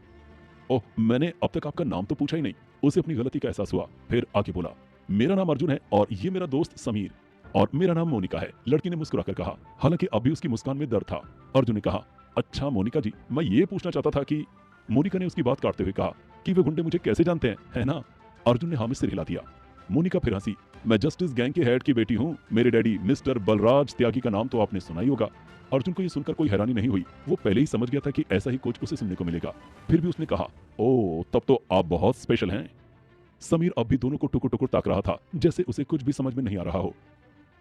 ओह, मैंने अब तक आपका नाम तो पूछा ही नहीं। उसे अपनी गलती का एहसास हुआ। फिर आगे बोला, मेरा नाम अर्जुन है और ये मेरा दोस्त समीर, और मेरा नाम मोनिका है। लड़की ने मुस्कुराकर कहा, हालांकि अभी उसकी मुस्कान में दर्द था। अर्जुन ने कहा, अच्छा मोनिका जी, मैं ये पूछना चाहता था कि। मोनिका ने उसकी बात काटते हुए कहा कि वे गुंडे मुझे कैसे जानते हैं, है ना? अर्जुन ने हामी सिर हिला दिया। मोनिका फिर हंसी, मैं जस्टिस गैंग के हेड की बेटी हूँ। मेरे डैडी मिस्टर बलराज त्यागी का नाम तो आपने सुना ही होगा। अर्जुन को यह सुनकर कोई हैरानी नहीं हुई। वो पहले ही समझ गया था कि ऐसा ही कुछ उसे सुनने को मिलेगा। फिर भी उसने कहा, ओ, तब तो आप बहुत स्पेशल हैं। समीर अब भी दोनों को टुकुर टुकुर ताक रहा था, जैसे उसे कुछ भी समझ में नहीं आ रहा हो।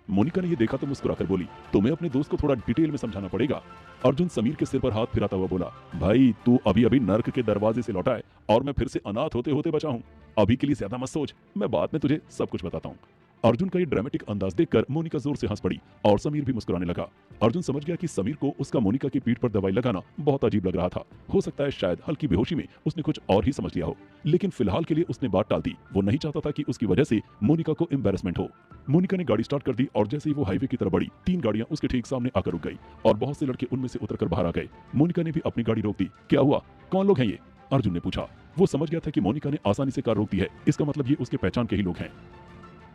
मोनिका ने यह देखा तो मुस्कुराकर बोली, तुम्हें अपने दोस्त को थोड़ा डिटेल में समझाना पड़ेगा। अर्जुन समीर के सिर पर हाथ फिराता हुआ बोला, भाई तू अभी अभी नर्क के दरवाजे से लौटा है और मैं फिर से अनाथ होते होते बचा हूं। अभी के लिए ज्यादा मत सोच, मैं बाद में तुझे सब कुछ बताता हूं। अर्जुन का ये ड्रामेटिक अंदाज देखकर मोनिका जोर से हंस पड़ी और समीर भी मुस्कुराने लगा। अर्जुन समझ गया कि समीर को उसका मोनिका की पीठ पर दवाई लगाना बहुत अजीब लग रहा था। हो सकता है शायद हल्की बेहोशी में उसने कुछ और ही समझ लिया हो, लेकिन फिलहाल के लिए उसने बात टाल दी। वो नहीं चाहता था कि उसकी वजह से मोनिका को एम्बेरसमेंट हो। मोनिका ने गाड़ी स्टार्ट कर दी और जैसे ही वो हाईवे की तरफ बढ़ी, 3 गाड़ियां उसके ठीक सामने आकर रुक गई और बहुत से लड़के उनमें से उतरकर बाहर आ गए। मोनिका ने भी अपनी गाड़ी रोक दी। क्या हुआ, कौन लोग हैं ये? अर्जुन ने पूछा। वो समझ गया था कि मोनिका ने आसानी से कार रोक दी है, इसका मतलब ये उसके पहचान के ही लोग हैं।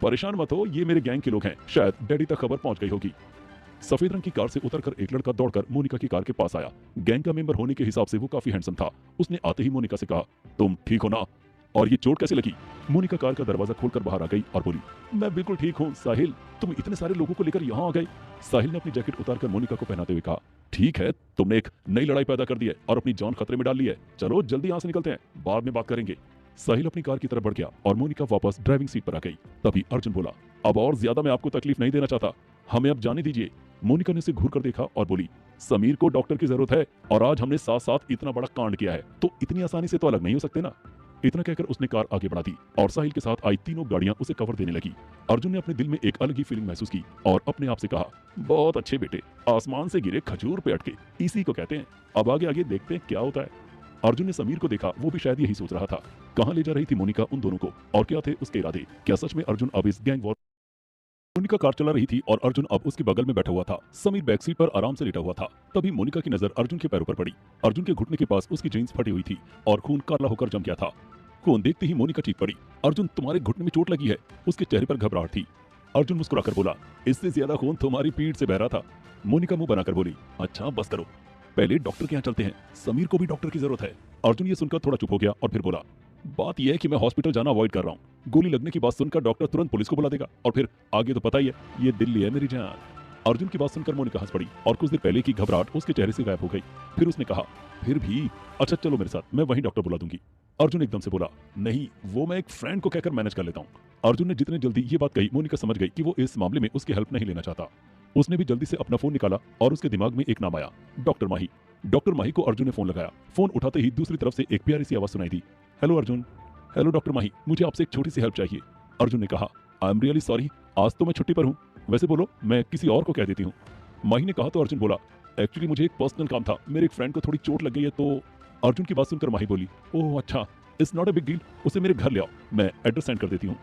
परेशान मत हो, ये मेरे गैंग के लोग हैं, शायद डैडी तक खबर पहुंच गई होगी। सफेद रंग की कार से उतरकर एक लड़का दौड़कर मोनिका की कार के पास आया। गैंग का मेंबर होने के हिसाब से वो काफी हैंडसम था। उसने आते ही मोनिका से कहा, तुम ठीक हो ना? और ये चोट कैसे लगी? मोनिका कार का दरवाजा खोलकर बाहर आ गई और बोली, मैं बिल्कुल ठीक हूँ साहिल, तुम इतने सारे लोगों को लेकर यहाँ आ गए। साहिल ने अपनी जैकेट उतारकर मोनिका को पहनाते हुए कहा, ठीक है, तुमने एक नई लड़ाई पैदा कर दी है और अपनी जान खतरे में डाल ली है। चलो जल्दी यहाँ से निकलते हैं, बाद में बात करेंगे। साहिल अपनी कार की तरफ बढ़ गया और मोनिका वापस ड्राइविंग सीट पर आ गई। तभी अर्जुन बोला, अब और ज्यादा मैं आपको तकलीफ नहीं देना चाहता, हमें अब जाने दीजिए। मोनिका ने उसे घूर कर देखा और बोली, समीर को डॉक्टर की जरूरत है और आज हमने साथ साथ इतना बड़ा कांड किया है, तो इतनी आसानी से तो अलग नहीं हो सकते ना। इतना कहकर उसने कार आगे बढ़ा दी और साहिल के साथ आई तीनों गाड़ियां उसे कवर देने लगी। अर्जुन ने अपने दिल में एक अलग ही फीलिंग महसूस की और अपने आप से कहा, बहुत अच्छे बेटे, आसमान से गिरे खजूर पे अटके, इसी को कहते हैं। अब आगे आगे देखते हैं क्या होता है। अर्जुन ने समीर को देखा, वो भी शायद यही सोच रहा था। कहां ले जा रही थी मोनिका उन दोनों को और क्या थे उसके इरादे? क्या सच में अर्जुन अब इस गैंग वॉर? मोनिका कार चला रही थी और अर्जुन अब उसके बगल में बैठा हुआ था। समीर बैक सीट पर आराम से लेटा हुआ था। तभी मोनिका की नजर अर्जुन के पैरों पर पड़ी। अर्जुन के घुटने के पास उसकी जींस फटी हुई थी और खून काला होकर जम गया था। खून देखते ही मोनिका चीख पड़ी, अर्जुन तुम्हारे घुटने में चोट लगी है। उसके चेहरे पर घबराहट थी। अर्जुन मुस्कुराकर बोला, इससे ज्यादा खून तुम्हारी पीठ से बह रहा था। मोनिका मुंह बनाकर बोली, अच्छा बस करो, पहले डॉक्टर के यहाँ चलते हैं, समीर को भी डॉक्टर की जरूरत है। अर्जुन ये सुनकर थोड़ा चुप हो गया और फिर बोला, बात यह है कि मैं हॉस्पिटल जाना अवॉइड कर रहा हूँ। गोली लगने की बात सुनकर डॉक्टर तुरंत पुलिस को बुला देगा और फिर आगे तो पता ही है, ये दिल्ली है मेरी जान। अर्जुन की बात सुनकर मोनिका हंस पड़ी और कुछ देर पहले की घबराहट उसके चेहरे से गायब हो गई। फिर उसने कहा, फिर भी अच्छा चलो मेरे साथ, मैं वहीं डॉक्टर बुला दूंगी। अर्जुन एकदम से बोला, नहीं, वो मैं एक फ्रेंड को कहकर मैनेज कर लेता हूँ। अर्जुन ने जितने जल्दी ये बात कही, मोनिका समझ गई कि वो इस मामले में उसकी हेल्प नहीं लेना चाहता। उसने भी जल्दी से अपना फोन निकाला और उसके दिमाग में एक नाम आया, डॉक्टर माही। डॉक्टर माही को अर्जुन ने फोन लगाया। फोन उठाते ही दूसरी तरफ से एक प्यारी सी आवाज सुनाई दी, हेलो अर्जुन। हेलो डॉक्टर माही, मुझे आपसे एक छोटी सी हेल्प चाहिए। अर्जुन ने कहा, आई एम रियली सॉरी, आज तो मैं छुट्टी पर हूँ, वैसे बोलो मैं किसी और को कह देती हूँ। माही ने कहा तो अर्जुन बोला, एक्चुअली मुझे एक पर्सनल काम था, मेरे एक फ्रेंड को थोड़ी चोट लग गई है तो। अर्जुन की बात सुनकर माही बोली, ओह अच्छा, it's not a big deal, उसे मेरे घर ले आओ, मैं एड्रेस सेंड कर देती हूँ।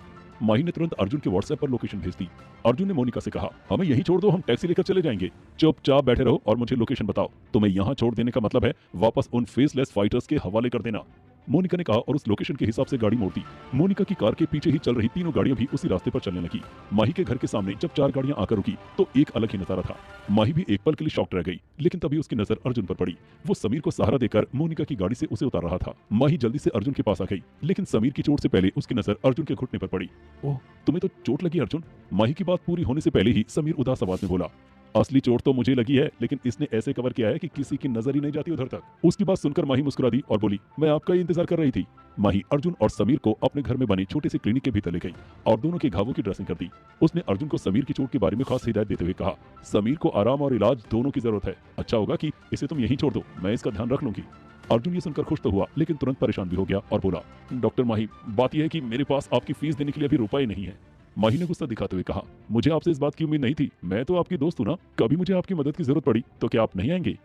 माही ने तुरंत अर्जुन के व्हाट्सएप पर लोकेशन भेज दी। अर्जुन ने मोनिका से कहा, हमें यहीं छोड़ दो, हम टैक्सी लेकर चले जाएंगे। चुपचाप बैठे रहो और मुझे लोकेशन बताओ। तुम्हें यहाँ छोड़ देने का मतलब है वापस उन फेसलेस फाइटर्स के हवाले कर देना। मोनिका ने कहा और उस लोकेशन के हिसाब से गाड़ी मोड़ दी। मोनिका की कार के पीछे ही चल रही तीनों गाड़ियां भी उसी रास्ते पर चलने लगी। माही के घर के सामने जब चार गाड़ियां आकर रुकी तो एक अलग ही नजारा था। माही भी एक पल के लिए शॉक्ड रह गई, लेकिन तभी उसकी नजर अर्जुन पर पड़ी। वो समीर को सहारा देकर मोनिका की गाड़ी से उसे उतार रहा था। माही जल्दी से अर्जुन के पास आ गई, लेकिन समीर की चोट से पहले उसकी नजर अर्जुन के घुटने पर पड़ी। ओह, तुम्हें तो चोट लगी अर्जुन। माही की बात पूरी होने से पहले ही समीर उदास आवाज में बोला, असली चोट तो मुझे लगी है, लेकिन इसने ऐसे कवर किया है कि किसी की नजर ही नहीं जाती उधर तक। उसकी बात सुनकर माही मुस्कुरा दी और बोली, मैं आपका ही इंतजार कर रही थी। माही अर्जुन और समीर को अपने घर में बने छोटे से क्लिनिक के भीतर ले गई और दोनों के घावों की ड्रेसिंग कर दी। उसने अर्जुन को समीर की चोट के बारे में खास हिदायत देते हुए कहा, समीर को आराम और इलाज दोनों की जरूरत है, अच्छा होगा कि इसे तुम यहीं छोड़ दो, मैं इसका ध्यान रख लूंगी। अर्जुन ये सुनकर खुश तो हुआ, लेकिन तुरंत परेशान भी हो गया और बोला, डॉक्टर माही, बात यह है कि मेरे पास आपकी फीस देने के लिए अभी रुपए नहीं है। माही ने गुस्सा दिखाते हुए कहा, मुझे आपसे इस बात की उम्मीद नहीं थी, मैं तो आपकी दोस्त हूं ना, कभी मुझे आपकी मदद की जरूरत पड़ी तो क्या आप नहीं आएंगे?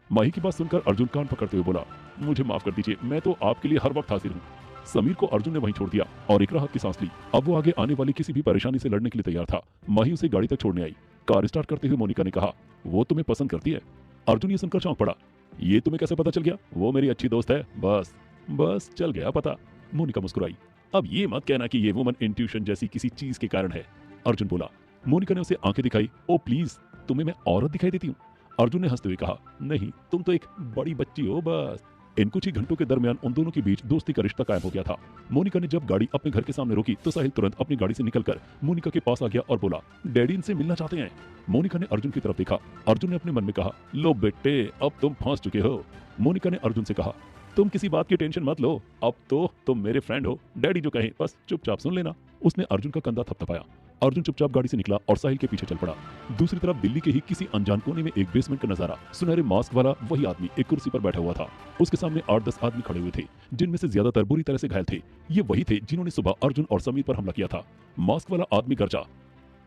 माही की बात सुनकर अर्जुन कान पकड़ते हुए बोला, मुझे माफ कर दीजिए, मैं तो आपके लिए हर वक्त हाजिर हूँ। समीर को अर्जुन ने वहीं छोड़ दिया और एक राहत की सांस ली। अब वो आगे आने वाली किसी भी परेशानी से लड़ने के लिए तैयार था। माही उसे गाड़ी तक छोड़ने आई। कार स्टार्ट करते हुए मोनिका ने कहा, वो तुम्हें पसंद करती है। अर्जुन ये सुनकर चौंक पड़ा, ये तुम्हें कैसे पता चल गया? वो मेरी अच्छी दोस्त है, बस चल गया पता। मोनिका मुस्कुराई, अब ये मत कहना कि ये वुमन इंट्यूशन जैसी किसी चीज के कारण है। अर्जुन बोला। मोनिका ने उसे आंखें दिखाई, ओ प्लीज, तुम्हें मैं औरत दिखाई देती हूँ? अर्जुन ने हंसते हुए कहा, नहीं, तुम तो एक बड़ी बच्ची हो बस। इन कुछ ही घंटों के दरमियान उन दोनों के बीच दोस्ती का रिश्ता कायम हो गया था। मोनिका ने जब गाड़ी अपने घर के सामने रोकी तो साहिल तुरंत अपनी गाड़ी से निकलकर मोनिका के पास आ गया और बोला, डैडी इनसे मिलना चाहते हैं। मोनिका ने अर्जुन की तरफ देखा। अर्जुन ने अपने मन में कहा, लो बेटे, अब तुम फंस चुके हो। मोनिका ने अर्जुन से कहा, तुम किसी बात की टेंशन मत लो, अब तो तुम मेरे फ्रेंड हो, डैडी जो कहे बस चुपचाप सुन लेना। उसने अर्जुन का कंधा थपथपाया। अर्जुन चुपचाप गाड़ी से निकला और साहिल के पीछे चल पड़ा। दूसरी तरफ दिल्ली के ही किसी अनजान कोने में एक बेसमेंट का नजारा। सुनहरे मास्क वाला वही आदमी एक कुर्सी पर बैठा हुआ था। उसके सामने 8-10 आदमी खड़े हुए थे, जिनमें से ज्यादातर बुरी तरह से घायल थे। ये वही थे जिन्होंने सुबह अर्जुन और समीर पर हमला किया था। मास्क वाला आदमी गरजा,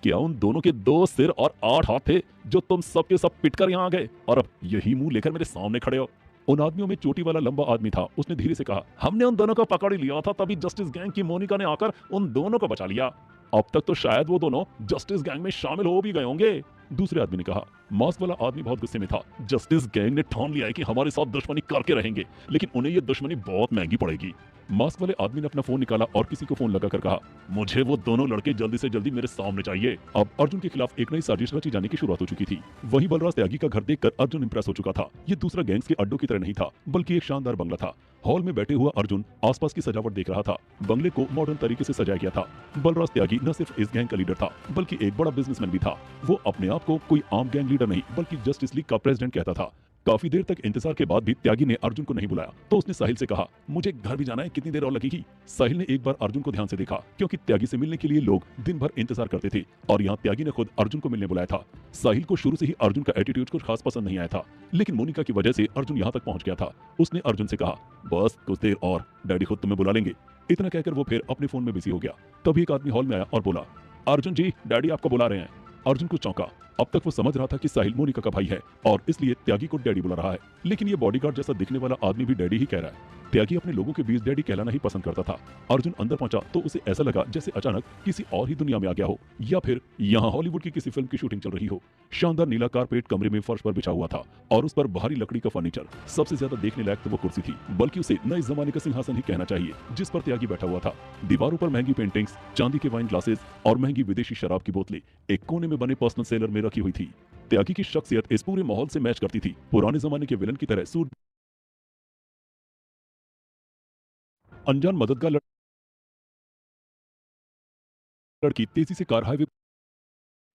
क्या उन दोनों के 2 सिर और 8 हाथ थे जो तुम सबके सब पिटकर यहाँ आ गए और अब यही मुंह लेकर मेरे सामने खड़े हो? उन आदमियों में चोटी वाला लंबा आदमी था। उसने धीरे से कहा, हमने उन दोनों को पकड़ लिया था, तभी जस्टिस गैंग की मोनिका ने आकर उन दोनों को बचा लिया। अब तक तो शायद वो दोनों जस्टिस गैंग में शामिल हो भी गए होंगे। दूसरे आदमी ने कहा। मास्क वाला आदमी बहुत गुस्से में था। जस्टिस गैंग ने ठान लिया है कि हमारे साथ दुश्मनी करके रहेंगे, लेकिन उन्हें ये दुश्मनी बहुत महंगी पड़ेगी। मास्क वाले आदमी ने अपना फोन निकाला और किसी को फोन लगाकर कहा, मुझे वो दोनों लड़के जल्दी से जल्दी मेरे सामने चाहिए। अब अर्जुन के खिलाफ एक नई साजिश रची जाने की शुरुआत हो चुकी थी। वहीं बलराज त्यागी का घर देखकर अर्जुन इंप्रेस हो चुका था। ये दूसरा गैंग्स के अड्डों की तरह नहीं था, बल्कि एक शानदार बंगला था। हॉल में बैठे हुआ अर्जुन आसपास की सजावट देख रहा था। बंगले को मॉडर्न तरीके से सजाया गया था। बलराज त्यागी न सिर्फ इस गैंग का लीडर था बल्कि एक बड़ा बिजनेसमैन भी था। वो अपने आप को कोई आम गैंग लीडर नहीं बल्कि जस्टिस लीग का प्रेसिडेंट कहता था। काफी देर तक इंतजार के बाद भी त्यागी ने अर्जुन को नहीं बुलाया तो उसने साहिल से कहा, मुझे घर भी जाना है, कितनी देर और लगेगी? साहिल ने एक बार अर्जुन को ध्यान से देखा क्योंकि त्यागी से मिलने के लिए लोग दिन भर इंतजार करते थे और यहाँ त्यागी ने खुद अर्जुन को मिलने बुलाया था। साहिल को शुरू से ही अर्जुन का एटीट्यूड कुछ खास पसंद नहीं आया था, लेकिन मोनिका की वजह से अर्जुन यहाँ तक पहुंच गया था। उसने अर्जुन से कहा, बस कुछ देर और, डैडी खुद तुम्हें बुला लेंगे। इतना कहकर वो फिर अपने फोन में बिजी हो गया। तभी एक आदमी हॉल में आया और बोला, अर्जुन जी, डैडी आपको बुला रहे हैं। अर्जुन को चौंका। अब तक वो समझ रहा था कि साहिल मोनिका का भाई है और इसलिए त्यागी को डैडी बुला रहा है, लेकिन ये बॉडीगार्ड जैसा दिखने वाला आदमी भी डैडी ही कह रहा है। त्यागी अपने लोगों के बीच डैडी कहलाना ही पसंद करता था। अर्जुन अंदर पहुंचा तो उसे ऐसा लगा जैसे अचानक किसी और ही दुनिया में आ गया हो या फिर यहाँ हॉलीवुड की किसी फिल्म की शूटिंग चल रही हो। शानदार नीला कारपेट कमरे में फर्श पर बिछा हुआ था और उस पर भारी लकड़ी का फर्नीचर। सबसे ज्यादा देखने लायक तो वो कुर्सी थी, बल्कि उसे नए जमाने का सिंहासन ही कहना चाहिए जिस पर त्यागी बैठा हुआ था। दीवारों पर महंगी पेंटिंग्स, चांदी के वाइन ग्लासेस और महंगी विदेशी शराब की बोतलें एक कोने में बने पर्सनल सेलर में रखी हुई थी। त्यागी की शख्सियत इस पूरे माहौल से मैच करती थी। पुराने जमाने के विलन की तरह सूट, अनजान मददगार लड़की तेजी से कार हाईवे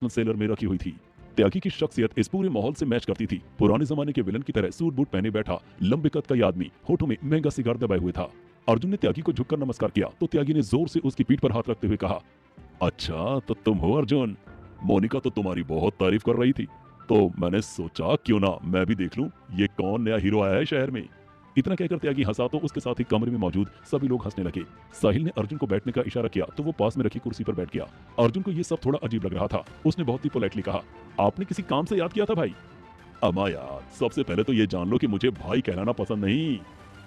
सेलर में रखी हुई थी। त्यागी की शख्सियत इस पूरे माहौल से मैच करती थी। पुराने जमाने के विलन की तरह सूट बूट पहने बैठा लंबे कद का यह आदमी होठों में महंगा सिगार दबाए हुए था। अर्जुन ने त्यागी को झुककर नमस्कार किया तो त्यागी ने जोर से उसकी पीठ पर हाथ रखते हुए कहा, अच्छा तो तुम हो अर्जुन। मोनिका तो तुम्हारी बहुत तारीफ कर रही थी, तो मैंने सोचा क्यों ना मैं भी देख लूं ये कौन नया हीरो आया है शहर में। इतना कहकर त्यागी हंसा तो उसके साथ ही कमरे में मौजूद सभी लोग हंसने लगे। साहिल ने अर्जुन को बैठने का इशारा किया तो वो पास में रखी कुर्सी पर बैठ गया। अर्जुन को ये सब थोड़ा अजीब लग रहा था। उसने बहुत ही पोलाइटली कहा, आपने किसी काम से याद किया था भाई? अमा यार, सबसे पहले तो ये जान लो कि मुझे भाई कहलाना पसंद नहीं।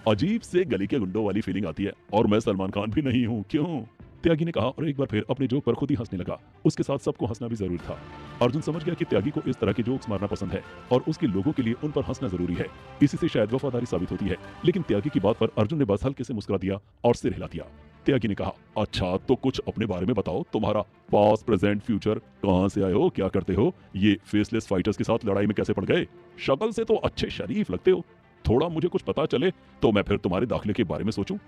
अजीब से गली के गुंडों वाली फीलिंग आती है और मैं सलमान खान भी नहीं हूँ। क्यों? त्यागी ने कहा और एक बार फिर अपने जोक पर खुद ही हंसने लगा। उसके साथ सबको हंसना भी जरूरी था। अर्जुन समझ गया कि त्यागी को इस तरह के जोक्स मारना पसंद है और उसके लोगों के लिए उन पर हंसना जरूरी है। इसी से शायद वफादारी साबित होती है। लेकिन त्यागी की बात पर अर्जुन ने बस हल्के से मुस्कुरा दिया और सिर हिला दिया। त्यागी ने कहा, अच्छा तो कुछ अपने बारे में बताओ, तुम्हारा पास्ट प्रेजेंट फ्यूचर, कहां से आए हो, क्या करते हो, ये फेसलेस फाइटर्स के साथ लड़ाई में कैसे पड़ गए? शक्ल से तो अच्छे शरीफ लगते हो, थोड़ा मुझे कुछ पता चले तो मैं फिर तुम्हारे दाखिले के बारे में सोचूं।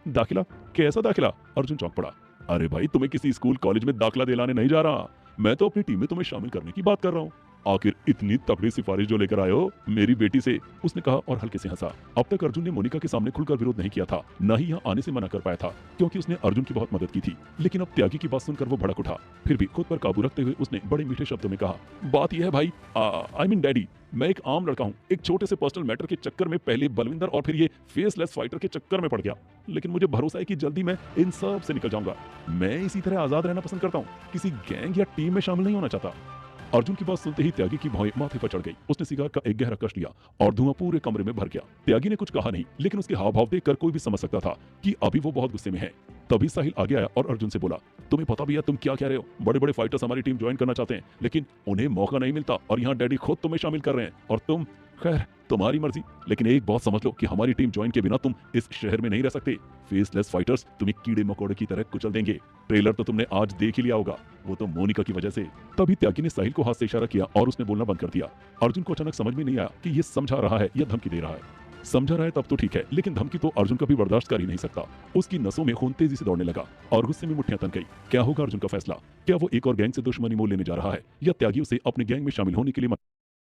दाखिला? कैसा दाखिला? अर्जुन चौंक पड़ा। अरे भाई, तुम्हें किसी स्कूल कॉलेज में दाखिला दिलाने नहीं जा रहा, मैं तो अपनी टीम में तुम्हें शामिल करने की बात कर रहा हूँ। आखिर इतनी तगड़ी सिफारिश जो लेकर आए हो मेरी बेटी से, उसने कहा और हल्के से हंसा। अब तक अर्जुन ने मोनिका के सामने खुलकर विरोध नहीं किया था, न ही यहाँ आने से मना कर पाया था क्योंकि उसने अर्जुन की बहुत मदद की थी। लेकिन अब त्यागी की बात सुनकर वो भड़क उठा। फिर भी खुद पर काबू रखते हुए उसने बड़े मीठे शब्दों में कहा, बात यह है भाई, आई मीन डैडी, मैं एक आम लड़का हूँ, एक छोटे से पर्सनल मैटर के चक्कर में पहले बलविंदर और फिर ये फेसलेस फाइटर के चक्कर में पड़ गया। लेकिन मुझे भरोसा है कि जल्दी मैं इन सब से निकल जाऊंगा। मैं इसी तरह आजाद रहना पसंद करता हूँ, किसी गैंग या टीम में शामिल नहीं होना चाहता। अर्जुन की बात सुनते ही त्यागी की भौहें माथे पर चढ़ गई। उसने सिगार का एक गहरा कश लिया और धुआं पूरे कमरे में भर गया। त्यागी ने कुछ कहा नहीं, लेकिन उसके हाव भाव देखकर कोई भी समझ सकता था कि अभी वो बहुत गुस्से में है। तभी साहिल आगे आया और अर्जुन से बोला, तुम्हें पता भी है तुम क्या कह रहे हो? बड़े बड़े फाइटर्स हमारी टीम ज्वाइन करना चाहते हैं, लेकिन उन्हें मौका नहीं मिलता और यहाँ डैडी खुद तुम्हें शामिल कर रहे हैं और तुम, खैर तुम्हारी मर्जी, लेकिन एक बात समझ लो कि हमारी टीम ज्वाइन के बिना तुम इस शहर में नहीं रह सकते। फेसलेस फाइटर्स तुम्हें कीड़े मकोड़े की तरह कुचल देंगे। ट्रेलर तो तुमने आज देख ही लिया होगा, वो तो मोनिका की वजह से। तभी त्यागी ने साहिल को हाथ से इशारा किया और उसने बोलना बंद कर दिया। अर्जुन को अचानक समझ में नहीं आया कि ये समझा रहा है या धमकी दे रहा है। समझा रहा है तब तो ठीक है, लेकिन धमकी तो अर्जुन कभी बर्दाश्त कर ही नहीं सकता। उसकी नसों में खून तेजी से दौड़ने लगा और गुस्से में मुट्ठियां तन गई। क्या होगा अर्जुन का फैसला? क्या वो एक और गैंग से दुश्मनी मोल लेने जा रहा है या त्यागी उसे अपने गैंग में शामिल होने के लिए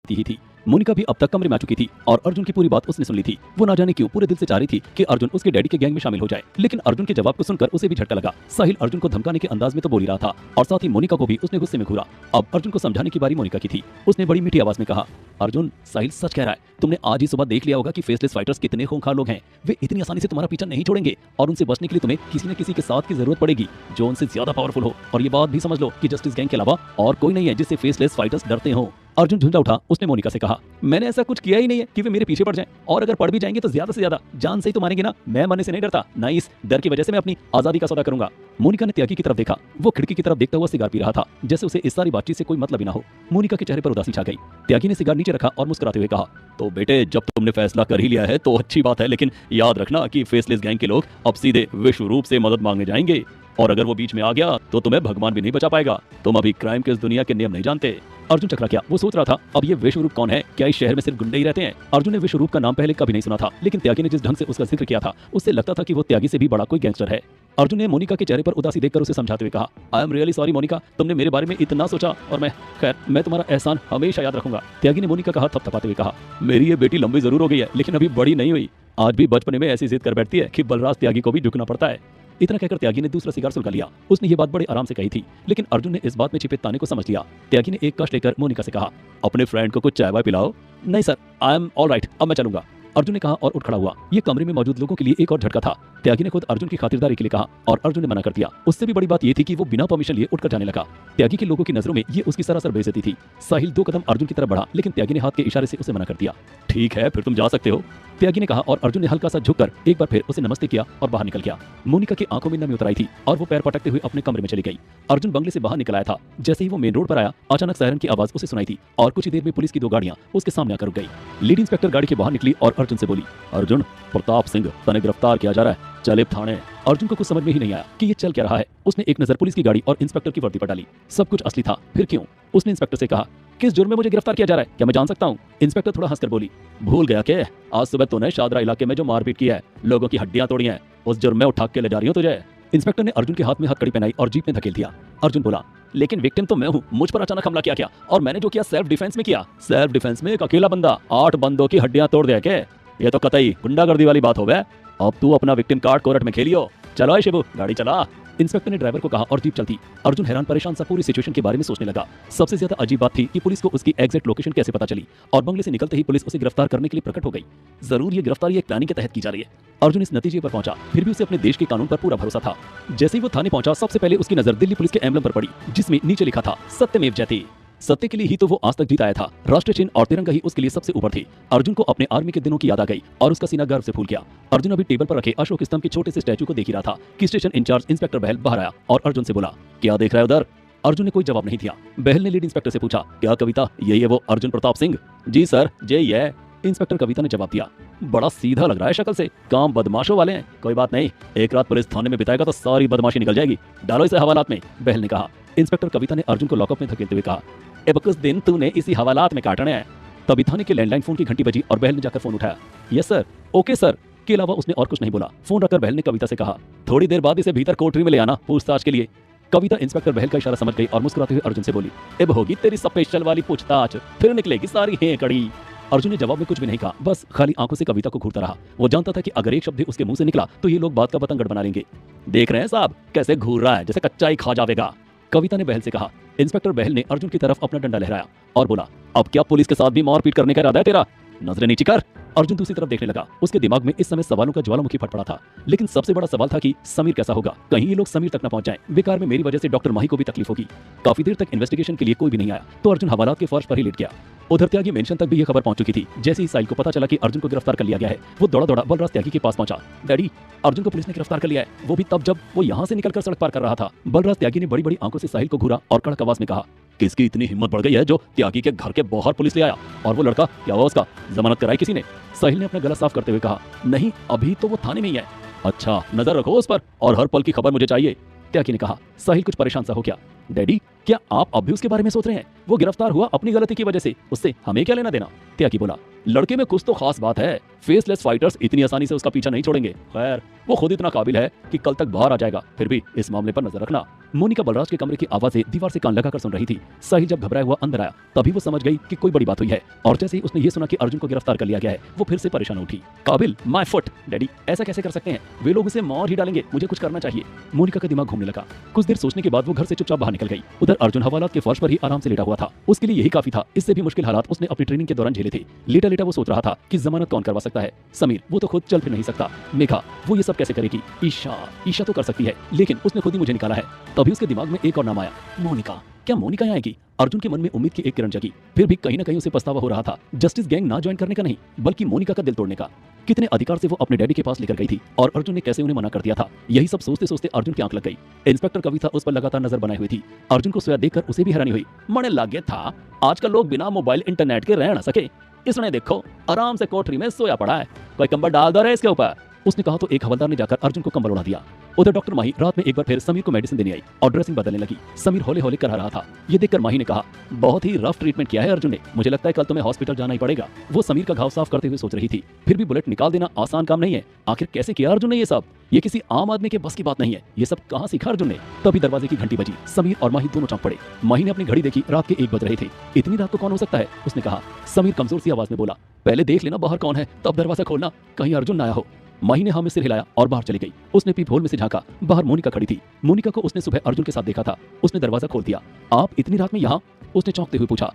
ही थी। मोनिका भी अब तक कमरे में आ चुकी थी और अर्जुन की पूरी बात उसने सुन ली थी। वो ना जाने क्यों पूरे दिल से चाह रही थी कि अर्जुन उसके डैडी के गैंग में शामिल हो जाए, लेकिन अर्जुन के जवाब को सुनकर उसे भी झटका लगा। साहिल अर्जुन को धमकाने के अंदाज में तो बोल ही रहा था और साथ ही मोनिका को भी उसने गुस्से में घूरा। अब अर्जुन को समझाने की बारी मोनिका की थी। उसने बड़ी मीठी आवाज में कहा, अर्जुन, साहिल सच कह रहा है। तुमने आज ही सुबह देख लिया होगा कि फेसलेस फाइटर्स कितने खूंखार लोग हैं। वे इतनी आसानी से तुम्हारा पीछा नहीं छोड़ेंगे और उनसे बचने के लिए तुम्हें किसी न किसी के साथ की जरूरत पड़ेगी जो उनसे ज्यादा पावरफुल हो। और ये बात भी समझ लो कि जस्टिस गैंग के अलावा और कोई नहीं है जिससे फेसलेस फाइटर्स डरते हो। अर्जुन झुंझा उठा। उसने मोनिका से कहा, मैंने ऐसा कुछ किया ही नहीं है कि वे मेरे पीछे पड़ जाएं, और अगर पड़ भी जाएंगे तो ज्यादा से ज्यादा जान से ही तो मारेंगे ना। मैं मरने से नहीं डरता, ना इस डर की वजह से मैं अपनी आजादी का सौदा करूंगा। मोनिका ने त्यागी की तरफ देखा। वो खिड़की की तरफ देखता हुआ सिगार पी रहा था, जैसे उसे इस सारी बातचीत से कोई मतलब ही ना हो। मोनिका के चेहरे पर उदासी छा गई। त्यागी ने सिगार नीचे रखा और मुस्कुराते हुए कहा, तो बेटे, जब तुमने फैसला कर ही लिया है तो अच्छी बात है, लेकिन याद रखना कि फेसलेस गैंग के लोग अब सीधे विश्व रूप से मदद मांगने जाएंगे, और अगर वो बीच में आ गया तो तुम्हें भगवान भी नहीं बचा पाएगा। तुम अभी क्राइम के इस दुनिया के नियम नहीं जानते। अर्जुन चकरा गया। वो सोच रहा था अब ये विश्वरूप कौन है, क्या इस शहर में सिर्फ गुंडे ही रहते हैं। अर्जुन ने विश्वरूप का नाम पहले कभी नहीं सुना था, लेकिन त्यागी ने जिस ढंग से उसका जिक्र किया था उससे लगता था कि वो त्यागी से भी बड़ा कोई गैंगस्टर है। अर्जुन ने मोनिका के चेहरे पर उदासी देखकर उसे समझाते हुए कहा, I am really sorry Monika, तुमने मेरे बारे में इतना सोचा और मैं तुम्हारा एहसान हमेशा याद रखूंगा। त्यागी ने मोनिका का हाथ थपथपाते हुए कहा, मेरी ये बेटी लंबी जरूर हो गई है लेकिन अभी बड़ी नहीं हुई। आज भी बचपन में ऐसी जिद कर बैठती है कि बलराज त्यागी को भी झुकना पड़ता है। इतना कहकर त्यागी ने दूसरा सिगार सुलगा लिया। उसने ये बात बड़े आराम से कही थी, लेकिन अर्जुन ने इस बात में छिपे ताने को समझ लिया। त्यागी ने एक कश लेकर मोनिका से कहा, अपने फ्रेंड को कुछ चाय वाय पिलाओ। नहीं sir, I am all right, अब मैं चलूंगा, अर्जुन ने कहा और उठ खड़ा हुआ। ये कमरे में मौजूद लोगों के लिए एक और झटका था। त्यागी ने खुद अर्जुन की खातिरदारी के लिए कहा और अर्जुन ने मना कर दिया। उससे भी बड़ी बात ये थी कि वो बिना परमिशन लिए उठकर जाने लगा। त्यागी के लोगों की नजरों में ये उसकी सरासर बेइज्जती थी। साहिल 2 कदम अर्जुन की तरफ बढ़ा, लेकिन त्यागी ने हाथ के इशारे से उसे मना कर दिया। ठीक है, फिर तुम जा सकते हो, त्यागी ने कहा और अर्जुन ने हल्का सा झुककर एक बार फिर उसे नमस्ते किया और बाहर निकल गया। मोनिका की आंखों में नमी उतर आई थी और वो पैर पटकते हुए अपने कमरे में चली गई। अर्जुन बंगले से बाहर निकल आया था। जैसे ही वो मेन रोड पर आया, अचानक सायरन की आवाज उसे सुनाई थी और कुछ ही देर में पुलिस की 2 गाड़ियां उसके सामने आकर रुक गई। लीड इंस्पेक्टर गाड़ी के बाहर निकली और अर्जुन से बोली, अर्जुन, प्रताप सिंह तने गिरफ्तार किया जा रहा है, चल अब थाने। अर्जुन को कुछ समझ में ही नहीं आया कि ये चल क्या रहा है। उसने एक नजर पुलिस की गाड़ी और इंस्पेक्टर की वर्दी पर डाली। सब कुछ असली था, फिर क्यों? उसने इंस्पेक्टर से कहा, किस जुर्म में मुझे गिरफ्तार किया जा रहा है, क्या मैं जान सकता हूँ? इंस्पेक्टर थोड़ा हंसकर बोली, भूल गया क्या? आज सुबह तूने शादरा इलाके में जो मारपीट की है, लोगों की हड्डियां तोड़ी हैं, उस जुर्म में उठा के ले जा रही हूँ तुझे। इंस्पेक्टर ने अर्जुन के हाथ में हथकड़ी पहनाई और जीप में धकेल दिया। अर्जुन बोला, लेकिन विक्टिम तो मैं हूँ, मुझ पर अचानक हमला किया क्या? और मैंने जो किया सेल्फ डिफेंस में किया। सेल्फ डिफेंस में एक अकेला बंदा 8 बंदों की हड्डियां तोड़ दे के? ये तो कतई गुंडागर्दी वाली बात हो गई। अब तू अपना विक्टिम कार्ड कोर्ट में खेलियो। चलो शिबू, गाड़ी चला, इंस्पेक्टर ने ड्राइवर को कहा और जीप चलती। अर्जुन हैरान परेशान सा पूरी सिचुएशन के बारे में सोचने लगा। सबसे ज्यादा अजीब बात थी कि पुलिस को उसकी एग्जैक्ट लोकेशन कैसे पता चली और बंगले से निकलते ही पुलिस उसे गिरफ्तार करने के लिए प्रकट हो गई। जरूर ये गिरफ्तारी एक प्लानिंग के तहत की जा रही है। अर्जुन इस नतीजे पर पहुंचा, फिर भी उसे अपने देश के कानून पर पूरा भरोसा था। जैसे ही वो थाने पहुंचा, सबसे पहले उसकी नजर दिल्ली पुलिस के एम्बलम पर पड़ी, जिसमें नीचे लिखा था, सत्यमेव जयते। सत्य के लिए ही तो वो आज तक जीत आया था। राष्ट्रीय चिन्ह और तिरंगा ही उसके लिए सबसे ऊपर थी। अर्जुन को अपने आर्मी के दिनों की याद आ गई और उसका सीना गर्व से फूल गया। अर्जुन अभी टेबल पर रखे अशोक स्तंभ के छोटे से स्टैचू को देख ही रहा था कि स्टेशन इंचार्ज इंस्पेक्टर बहल बाहर आया और अर्जुन से बोला, क्या देख रहा है उधर? अर्जुन ने कोई जवाब नहीं दिया। बहल ने लीड इंस्पेक्टर से पूछा, क्या कविता यही है वो अर्जुन प्रताप सिंह? जी सर, यही है, इंस्पेक्टर कविता ने जवाब दिया। बड़ा सीधा लग रहा है शक्ल से, काम बदमाशों वाले हैं। कोई बात नहीं, एक रात पुलिस थाने में बिताएगा तो सारी बदमाशी निकल जाएगी, डालो इसे हवालात में, बहल ने कहा। इंस्पेक्टर कविता ने अर्जुन को लॉकअप में धकेलते हुए कहा, अब कुछ दिन तूने इसी हवालात में काटने हैं। तभी थाने के लैंडलाइन फोन की घंटी बजी और बहल ने जाकर फोन उठाया। यस सर, ओके सर के अलावा उसने और कुछ नहीं बोला। फोन रखकर बहल ने कविता से कहा, थोड़ी देर बाद इसे भीतर कोठरी में ले आना पूछताछ के लिए। कविता इंस्पेक्टर बहल का इशारा समझ गई और मुस्कुराते हुए अर्जुन से बोली, अब होगी तेरी स्पेशल वाली पूछताछ, फिर निकलेगी सारी हेकड़ी। अर्जुन ने जवाब में कुछ भी नहीं कहा, बस खाली आंखों से कविता को घूरता रहा। वो जानता था कि अगर एक शब्द उसके मुंह से निकला तो ये लोग बात का बतंगड़ बना लेंगे। देख रहे हैं साहब, कैसे घूर रहा है, जैसे कच्चा ही खा जाएगा, कविता ने बहल से कहा। इंस्पेक्टर बहल ने अर्जुन की तरफ अपना डंडा लहराया और बोला, अब क्या पुलिस के साथ भी मारपीट करने का इरादा है तेरा? नजरें नीची कर। अर्जुन दूसरी तरफ देखने लगा। उसके दिमाग में इस समय सवालों का ज्वालामुखी फट पड़ा था, लेकिन सबसे बड़ा सवाल था कि समीर कैसा होगा? कहीं ये लोग समीर तक न पहुंच जाएं। बेकार में मेरी वजह से डॉक्टर माही को भी तकलीफ होगी। काफी देर तक इन्वेस्टिगेशन के लिए कोई भी नहीं आया तो अर्जुन हवालात के फर्श पर ही लेट गया। उधर त्यागी मेंशन तक भी यह खबर पहुंच चुकी थी। जैसे ही साहिल को पता चला कि अर्जुन को गिरफ्तार कर लिया गया है, वो दौड़ा दौड़ा बलराज त्यागी के पास पहुंचा। डैडी, अर्जुन को पुलिस ने गिरफ्तार कर लिया है, वो भी तब जब वो यहाँ से निकलकर सड़क पार कर रहा था। बलराज त्यागी ने बड़ी बड़ी आंखों से साहिल को घूरा और कड़क आवाज में कहा, किसकी इतनी हिम्मत बढ़ गई है जो त्यागी के घर के बाहर पुलिस ले आया? और वो लड़का क्या हुआ उसका? जमानत कराई किसी ने? साहिल ने अपना गला साफ करते हुए कहा, नहीं, अभी तो वो थाने में ही है। अच्छा, नजर रखो उस पर और हर पल की खबर मुझे चाहिए, त्यागी ने कहा। साहिल कुछ परेशान सा हो गया। डैडी, क्या आप अब भी उसके बारे में सोच रहे हैं? वो गिरफ्तार हुआ अपनी गलती की वजह से, उससे हमें क्या लेना देना? त्यागी बोला, लड़के में कुछ तो खास बात है, फेसलेस फाइटर्स इतनी आसानी से उसका पीछा नहीं छोड़ेंगे। खैर, वो खुद इतना काबिल है कि कल तक बाहर आ जाएगा, फिर भी इस मामले पर नजर रखना। मोनिका बलराज के कमरे की आवाजें दीवार से कान लगाकर सुन रही थी। साहिल जब घबराया हुआ अंदर आया, तभी वो समझ गई कि कोई बड़ी बात हुई है और जैसे ही उसने ये सुना कि अर्जुन को गिरफ्तार कर लिया गया है, वो फिर से परेशान उठी। काबिल, माय फुट, डैडी ऐसा कैसे कर सकते हैं? वे लोग उसे मार ही डालेंगे, मुझे कुछ करना चाहिए। मोनिका का दिमाग घूमने लगा। कुछ देर सोचने के बाद वो घर से चुपचाप बाहर निकल गई। उधर अर्जुन हवालात के फर्श पर ही आराम से लेटा हुआ था। उसके लिए यही काफी था। इससे भी मुश्किल हालात उसने अपनी ट्रेनिंग के दौरान झेले थे। लेटा लेटा वो सोच रहा था कि जमानत कौन करवा सकता है? समीर, वो तो खुद चल फिर नहीं सकता। मेघा, वो ये सब कैसे करेगी? ईशा तो कर सकती है, लेकिन उसने खुद ही मुझे निकाला है। तभी उसके दिमाग में एक और नाम आया, मोनिका। क्या मोनिका आएगी? अर्जुन के मन में उम्मीद की एक किरण जगी। फिर भी कहीं ना कहीं उसे पछतावा हो रहा था, जस्टिस गैंग ना ज्वाइन करने का नहीं, बल्कि मोनिका का दिल तोड़ने का। कितने अधिकार से वो अपने डैडी के पास लेकर गई थी और अर्जुन ने कैसे उन्हें मना कर दिया था। यही सब सोचते सोचते अर्जुन की आंख लग गई। इंस्पेक्टर कविता उस पर लगातार नजर बनाए हुई थी। अर्जुन को सोया देखकर उसे भी हैरानी हुई। मने लगे था आजकल लोग बिना मोबाइल इंटरनेट के रह ना सके। इसने देखो आराम से कोठरी में सोया पड़ा है, कोई कंबल डाल दो रे इसके ऊपर। उसने कहा तो एक हवलदार ने जाकर अर्जुन को कंबल उड़ा दिया। उधर डॉक्टर माही रात में एक बार फिर समीर को मेडिसिन देने आई और ड्रेसिंग बदलने लगी। समीर हौले हौले कर रहा था। ये देखकर माही ने कहा, बहुत ही रफ ट्रीटमेंट किया है अर्जुन ने, मुझे लगता है कल तुम्हें हॉस्पिटल जाना ही पड़ेगा। वो समीर का घाव साफ करते हुए सोच रही थी, फिर भी बुलेट निकाल देना आसान काम नहीं है। आखिर कैसे किया अर्जुन ने ये सब? ये किसी आम आदमी के बस की बात नहीं है। ये सब कहाँ सीखा अर्जुन ने? तभी दरवाजे की घंटी बजी। समीर और माही दोनों चौंक पड़े। माही ने अपनी घड़ी देखी, रात के 1 बज रहे थे। इतनी रात को कौन हो सकता है? उसने कहा। समीर कमजोर सी आवाज में बोला, पहले देख लेना बाहर कौन है, तब दरवाजा खोलना, कहीं अर्जुन ना आया हो। माही ने हाँ में सिर हिलाया और बाहर चली गई। उसने पीप होल में से झांका, बाहर मोनिका खड़ी थी। मोनिका को उसने सुबह अर्जुन के साथ देखा था। उसने दरवाजा खोल दिया। आप इतनी रात में यहाँ? उसने चौंकते हुए पूछा।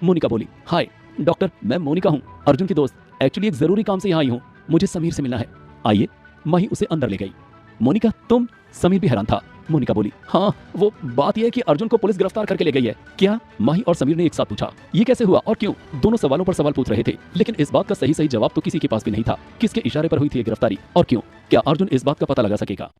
मोनिका बोली, हाय डॉक्टर, मैं मोनिका हूँ, अर्जुन की दोस्त। एक्चुअली एक जरूरी काम से यहाँ आई हूँ, मुझे समीर से मिलना है। आइए। माही उसे अंदर ले गई। मोनिका तुम? समीर भी हैरान था। मोनिका बोली, हाँ वो बात यह है कि अर्जुन को पुलिस गिरफ्तार करके ले गई है। क्या? माही और समीर ने एक साथ पूछा। ये कैसे हुआ और क्यों? दोनों सवालों पर सवाल पूछ रहे थे, लेकिन इस बात का सही सही जवाब तो किसी के पास भी नहीं था। किसके इशारे पर हुई थी ये गिरफ्तारी और क्यों? क्या अर्जुन इस बात का पता लगा सकेगा?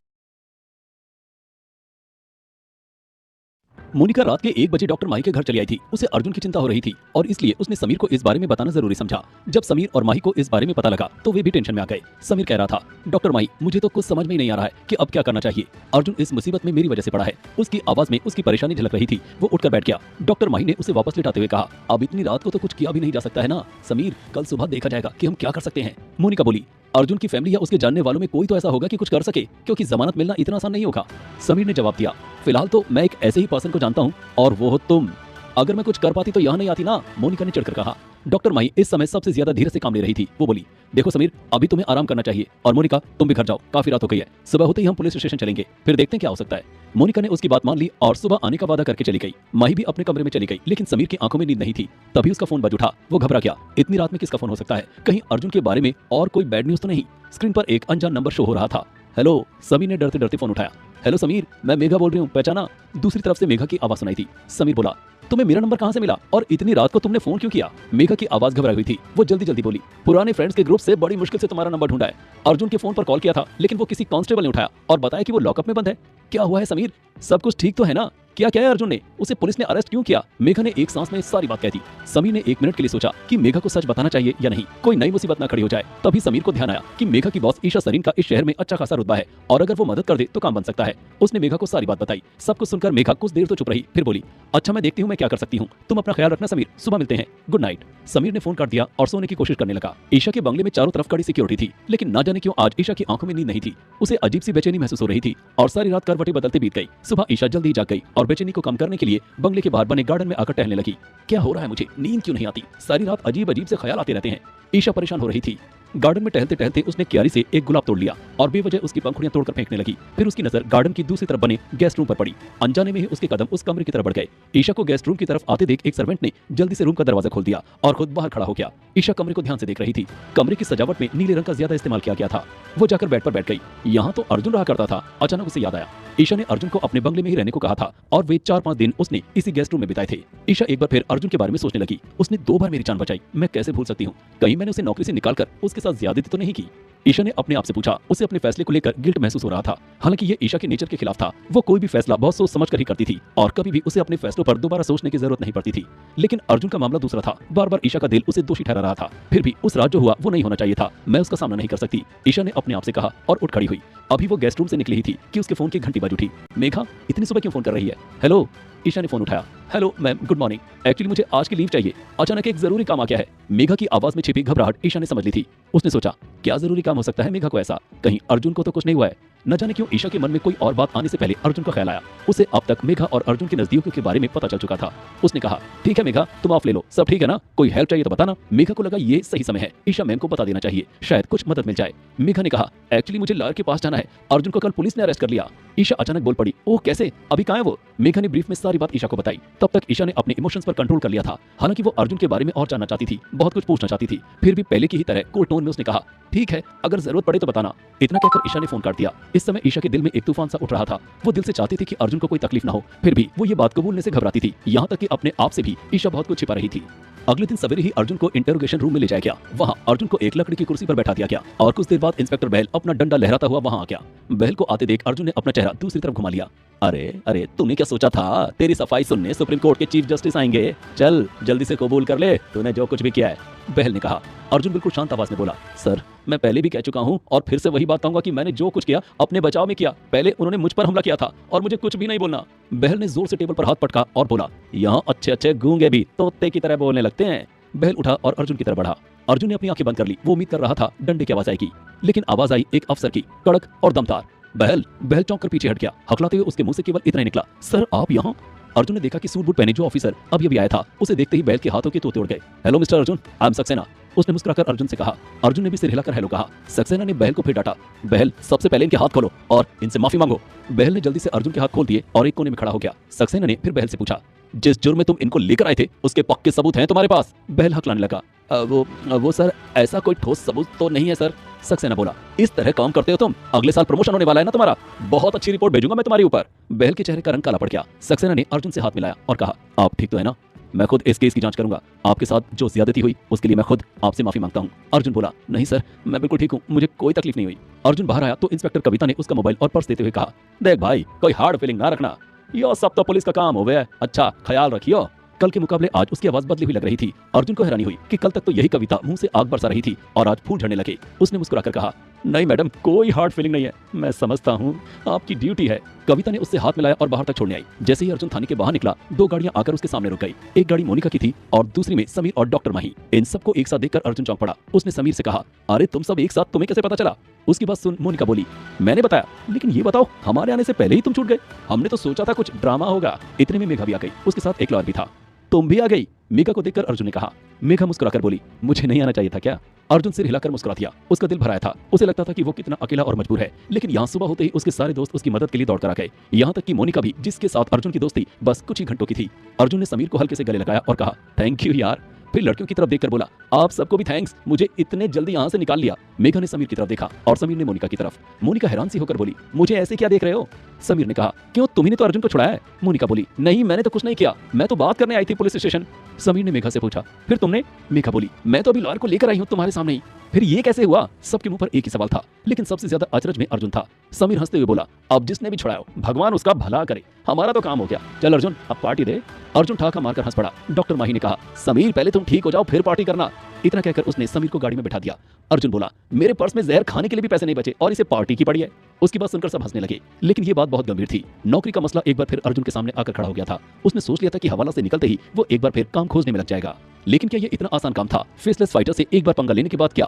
मोनिका रात के 1 बजे डॉक्टर माही के घर चली आई थी। उसे अर्जुन की चिंता हो रही थी और इसलिए उसने समीर को इस बारे में बताना जरूरी समझा। जब समीर और माही को इस बारे में पता लगा तो वे भी टेंशन में आ गए। समीर कह रहा था, डॉक्टर माही, मुझे तो कुछ समझ में ही नहीं आ रहा है कि अब क्या करना चाहिए। अर्जुन इस मुसीबत में मेरी वजह से पड़ा है। उसकी आवाज में उसकी परेशानी झलक रही थी। वो उठकर बैठ गया। डॉक्टर माही ने उसे वापस लिटाते हुए कहा, अब इतनी रात को तो कुछ किया भी नहीं जा सकता है ना समीर, कल सुबह देखा जाएगा कि हम क्या कर सकते हैं। मोनिका बोली, अर्जुन की फैमिली या उसके जानने वालों में कोई तो ऐसा होगा कि कुछ कर सके, क्योंकि जमानत मिलना इतना आसान नहीं होगा। समीर ने जवाब दिया, फिलहाल तो मैं एक ऐसे ही पर्सन को जानता हूँ और वो हो तुम। अगर मैं कुछ कर पाती तो यहाँ नहीं आती ना, मोनिका ने चिढ़कर कहा। डॉक्टर माही इस समय सबसे ज्यादा धीरे से काम ले रही थी। वो बोली, देखो समीर, अभी तुम्हें आराम करना चाहिए और मोनिका तुम भी घर जाओ, काफी रात हो गई है। सुबह होते ही हम पुलिस स्टेशन चलेंगे, फिर देखते हैं क्या हो सकता है। मोनिका ने उसकी बात मान ली और सुबह आने का वादा करके चली गई। माही भी अपने कमरे में चली गई, लेकिन समीर की आंखों में नींद नहीं थी। तभी उसका फोन बज उठा। वो घबरा गया। इतनी रात में किसका फोन हो सकता है? कहीं अर्जुन के बारे में और कोई बैड न्यूज तो नहीं? स्क्रीन पर एक अनजान नंबर शो हो रहा था। हेलो, समीर ने डरते डरते फोन उठाया। हेलो समीर, मैं मेघा बोल रही हूँ, पहचाना? दूसरी तरफ से मेघा की आवाज सुनाई थी। समीर बोला, तुम्हें मेरा नंबर कहां से मिला और इतनी रात को तुमने फोन क्यों किया? मेघा की आवाज घबराई हुई थी। वो जल्दी जल्दी बोली, पुराने फ्रेंड्स के ग्रुप से बड़ी मुश्किल से तुम्हारा नंबर ढूंढा है। अर्जुन के फोन पर कॉल किया था, लेकिन वो किसी कांस्टेबल ने उठाया और बताया कि वो लॉकअप में बंद है। क्या हुआ है समीर? सब कुछ ठीक तो है ना? क्या क्या है अर्जुन ने? उसे पुलिस ने अरेस्ट क्यों किया? मेघा ने एक सांस में सारी बात कह दी। समीर ने 1 मिनट के लिए सोचा कि मेघा को सच बताना चाहिए या नहीं, कोई नई मुसीबत ना खड़ी हो जाए। तभी समीर को ध्यान आया कि मेघा की बॉस ईशा सरीन का इस शहर में अच्छा खासा रुतबा है और अगर वो मदद कर दे तो काम बन सकता है। उसने मेघा को सारी बात बताई। सब कुछ सुनकर मेघा कुछ देर तो चुप रही, फिर बोली, अच्छा मैं देखती हूँ मैं क्या कर सकती हूँ। तुम अपना ख्याल रखना समीर, सुबह मिलते हैं, गुड नाइट। समीर ने फोन काट दिया और सोने की कोशिश करने लगा। ईशा के बंगले में चारों तरफ कड़ी सिक्योरिटी थी, लेकिन ना जाने क्यों आज ईशा की आंखों में नींद नहीं थी। उसे अजीब सी बेचैनी महसूस हो रही थी और सारी रात करवटें बदलते बीत गई। सुबह ईशा जल्दी जाग गई और बेचैनी को कम करने के लिए बंगले के बाहर बने गार्डन में आकर टहलने लगी। क्या हो रहा है मुझे? नींद क्यों नहीं आती? सारी रात अजीब अजीब से ख्याल आते रहते हैं। ईशा परेशान हो रही थी। गार्डन में टहलते टहलते उसने क्यारी से एक गुलाब तोड़ लिया और बेवजह उसकी पंखुड़ियां तोड़कर फेंकने लगी। फिर उसकी नजर गार्डन की दूसरी तरफ बने गेस्ट रूम पर पड़ी। अनजाने में ही उसके कदम उस कमरे की तरफ बढ़ गए। ईशा को गेस्ट रूम की तरफ आते देख एक सर्वेंट ने जल्दी से रूम का दरवाजा खोल दिया और खुद बाहर खड़ा हो गया। ईशा कमरे को ध्यान से देख रही थी। कमरे की सजावट में नीले रंग का ज्यादा इस्तेमाल किया गया था। वो जाकर बेड पर बैठ गई। यहाँ तो अर्जुन रहा करता था। अचानक उसे याद आया, ईशा ने अर्जुन को अपने बंगले में ही रहने को कहा था और वे 4-5 दिन उसने इसी गेस्ट रूम में बिताए थे। ईशा एक बार फिर अर्जुन के बारे में सोचने लगी। उसने 2 बार मेरी जान बचाई, मैं कैसे भूल सकती हूँ? कहीं मैंने उसे नौकरी से निकालकर उसके साथ ज्यादती तो नहीं की? ईशा ने अपने आप से पूछा। उसे अपने फैसले को लेकर गिल्ट महसूस हो रहा था। हालांकि ये ईशा के नेचर के खिलाफ था। वो कोई भी फैसला बहुत सोच समझ कर ही करती थी और कभी भी उसे अपने फैसलों पर दोबारा सोचने की जरूरत नहीं पड़ती थी। लेकिन अर्जुन का मामला दूसरा था। बार बार ईशा का दिल उसे दोषी ठहरा रहा था। फिर भी उस रात जो हुआ वो नहीं होना चाहिए था। मैं उसका सामना नहीं कर सकती, ईशा ने अपने आप से कहा और उठ खड़ी हुई। अभी वो गेस्ट रूम से निकली ही थी कि उसके फोन की घंटी बज उठी। मेघा इतनी सुबह क्यों फोन कर रही है? हेलो। ईशा ने फोन उठाया। Hello ma'am, good morning. Actually मुझे आज की लीव चाहिए, अचानक एक जरूरी काम आ गया है। मेघा की आवाज में छिपी घबराहट ईशा ने समझ ली थी। उसने सोचा, क्या जरूरी काम हो सकता है मेघा को ऐसा? कहीं अर्जुन को तो कुछ नहीं हुआ है? न जाने क्यों ईशा के मन में कोई और बात आने से पहले अर्जुन का ख्याल आया। उसे अब तक मेघा और अर्जुन की नजदीकियों के बारे में पता चल चुका था। उसने कहा, ठीक है मेघा, तुम ऑफ ले लो, सब ठीक है ना? कोई हेल्प चाहिए तो बताना। मेघा को लगा ये सही समय है, ईशा मैम को बता देना चाहिए, शायद कुछ मदद मिल जाए। मेघा ने कहा, एक्चुअली मुझे लॉयर के पास जाना है, अर्जुन को कल पुलिस ने अरेस्ट कर लिया। ईशा अचानक बोल पड़ी, ओह कैसे? अभी कहाँ है वो? मेघा ने ब्रीफ में सारी बात ईशा को बताई। तब तक ईशा ने अपने इमोशंस पर कंट्रोल कर लिया था। हालांकि वो अर्जुन के बारे में और जानना चाहती थी, बहुत कुछ पूछना चाहती थी। फिर भी पहले की ही तरह कोल्ड टोन में उसने कहा, ठीक है, अगर जरूरत पड़े तो बताना। इतना कहकर ईशा ने फोन काट दिया। इस समय ईशा के दिल में एक तूफान सा उठ रहा था। वो दिल से चाहती थी कि अर्जुन को कोई तकलीफ ना हो, फिर भी वो ये बात कबूलने से घबराती थी। यहाँ तक कि अपने आप से भी ईशा बहुत कुछ छिपा रही थी। अगले दिन सवेरे ही अर्जुन को इंटरोगेशन रूम में ले जाया गया। वहाँ अर्जुन को एक लकड़ी की कुर्सी पर बैठा दिया गया और कुछ देर बाद इंस्पेक्टर बहल अपना डंडा लहराता हुआ वहाँ आ गया। बहल को आते देख अर्जुन ने अपना चेहरा दूसरी तरफ घुमा लिया। अरे अरे, तूने क्या सोचा था? तेरी सफाई सुनने सुप्रीम कोर्ट के चीफ जस्टिस आएंगे। चल जल्दी से कबूल कर ले, तूने जो कुछ भी किया है, बहल ने कहा। अर्जुन बिल्कुल शांत आवाज में बोला, सर मैं पहले भी कह चुका हूँ और फिर से वही बात कहूंगा कि मैंने जो कुछ किया अपने बचाव में किया। पहले उन्होंने मुझ पर हमला किया था और मुझे कुछ भी नहीं बोलना। बहल ने जोर से टेबल पर हाथ पटका और बोला, यहाँ अच्छे अच्छे गूंगे भी तोते की तरह बोलने लगते हैं। बहल उठा और अर्जुन की तरफ बढ़ा। अर्जुन ने अपनी आंखें बंद कर ली। वो उम्मीद कर रहा था डंडे की आवाज आएगी, लेकिन आवाज आई एक अफसर की, कड़क और दमदार। बहल बहल चौंक कर पीछे हट गया। हकलाते हुए उसके मुंह से केवल इतना ही निकला, सर आप यहाँ? अर्जुन ने देखा कि सूट बूट पहने जो ऑफिसर अभी अभी आया था, उसे देखते ही बहल के हाथों के तोते उड़ गए। Hello mister Arjun, I am Saxena, उसने मुस्कुराकर अर्जुन से कहा। अर्जुन ने भी सिर हिलाकर हेलो कहा। सक्सेना ने बहल को फिर डांटा, बहल सबसे पहले इनके हाथ खोलो और इनसे माफी मांगो। बहल ने जल्दी से अर्जुन के हाथ खोल दिए और एक कोने में खड़ा हो गया। सक्सेना ने फिर बहल से पूछा, जिस जुर्म में तुम इनको लेकर आए थे उसके पक्के सबूत हैं तुम्हारे पास? बहल हकलाने लगा, वो सर ऐसा कोई ठोस सबूत तो नहीं है सर। सक्सेना बोला, इस तरह काम करते हो तुम? अगले साल प्रमोशन होने वाला है ना तुम्हारा, बहुत अच्छी रिपोर्ट भेजूंगा मैं तुम्हारे ऊपर। बहल के चेहरे का रंग काला पड़ गया। सक्सेना ने अर्जुन से हाथ मिलाया और कहा, आप ठीक तो है ना? मैं खुद इस केस की जांच करूंगा। आपके साथ जो ज्यादती हुई उसके लिए मैं खुद आपसे माफी मांगता हूं। अर्जुन बोला, नहीं सर मैं बिल्कुल ठीक हूं, मुझे कोई तकलीफ नहीं हुई। अर्जुन बाहर आया तो इंस्पेक्टर कविता ने उसका मोबाइल और पर्स देते हुए कहा, देख भाई कोई हार्ड फीलिंग ना रखना, यो सब तो पुलिस का काम हो गया। अच्छा ख्याल रखियो। कल के मुकाबले आज उसकी आवाज बदली हुई लग रही थी। अर्जुन को हैरानी हुई कि कल तक तो यही कविता मुंह से आग बरसा रही थी और आज फूल झड़ने लगे। उसने मुस्कुराकर कहा, नहीं मैडम कोई हार्ड फीलिंग नहीं है, मैं समझता हूँ आपकी ड्यूटी है। कविता ने उससे हाथ मिलाया और बाहर तक छोड़ने आई। जैसे ही अर्जुन थाने के बाहर निकला, दो गाड़ियां आकर उसके सामने रुक गई। एक गाड़ी मोनिका की थी और दूसरी में समीर और डॉक्टर माही। इन सबको एक साथ देखकर अर्जुन चौंक पड़ा। उसने समीर से कहा, अरे तुम सब एक साथ, तुम्हें कैसे पता चला? उसकी बात सुन मोनिका बोली, मैंने बताया, लेकिन ये बताओ हमारे आने से पहले ही तुम छूट गए। हमने तो सोचा था कुछ ड्रामा होगा। इतने में मेघा भी आ गई, उसके साथ एक लॉयर भी था। तुम भी आ गई? मेघा को देखकर अर्जुन ने कहा। मेघा मुस्कुराकर बोली, मुझे नहीं आना चाहिए था क्या? अर्जुन सिर हिलाकर मुस्कुरा दिया। उसका दिल भराया था। उसे लगता था कि वो कितना अकेला और मजबूर है, लेकिन यहाँ सुबह होते ही उसके सारे दोस्त उसकी मदद के लिए दौड़ कर आ गए। यहाँ तक कि मोनिका भी, जिसके साथ अर्जुन की दोस्ती बस कुछ ही घंटों की थी। अर्जुन ने समीर को हल्के से गले लगाया और कहा, थैंक यू यार। फिर लड़कियों की तरफ देखकर बोला, आप सबको भी थैंक्स, मुझे इतने जल्दी यहाँ से निकाल लिया। मेघा ने समीर की तरफ देखा और समीर ने मोनिका की तरफ। मोनिका हैरान सी होकर बोली, मुझे ऐसे क्या देख रहे हो? समीर ने कहा, क्यों तुम्ही ने तो अर्जुन को छुड़ाया है। मोनिका बोली, नहीं मैंने तो कुछ नहीं किया, मैं तो बात करने आई थी पुलिस स्टेशन। समीर ने मेघा से पूछा, फिर तुमने? मेघा बोली, मैं तो अभी लॉयर को लेकर आई हूँ तुम्हारे सामने ही। फिर ये कैसे हुआ? सबके मुंह पर एक ही सवाल था, लेकिन सबसे ज्यादा अचरज में अर्जुन था। समीर हंसते हुए बोला, अब जिसने भी छुड़ाया भगवान उसका भला करे, हमारा तो काम हो गया। चल अर्जुन अब पार्टी दे। अर्जुन ठाका मारकर हंस पड़ा। डॉक्टर माही ने कहा, समीर पहले तुम ठीक हो जाओ फिर पार्टी करना। इतना कहकर उसने समीर को गाड़ी में बैठा दिया। अर्जुन बोला, मेरे पर्स में जहर खाने के लिए भी पैसे नहीं बचे और इसे पार्टी की पड़ी है। उसकी बात सुनकर सब हंसने लगे, लेकिन ये बात बहुत गंभीर थी। नौकरी का मसला एक बार फिर अर्जुन के सामने आकर खड़ा हो गया था। उसने सोच लिया था कि हवाला से निकलते ही वो एक बार फिर काम खोजने में लग जाएगा, लेकिन क्या ये इतना आसान काम था? फेसलेस फाइटर से एक बार पंगा लेने के बाद क्या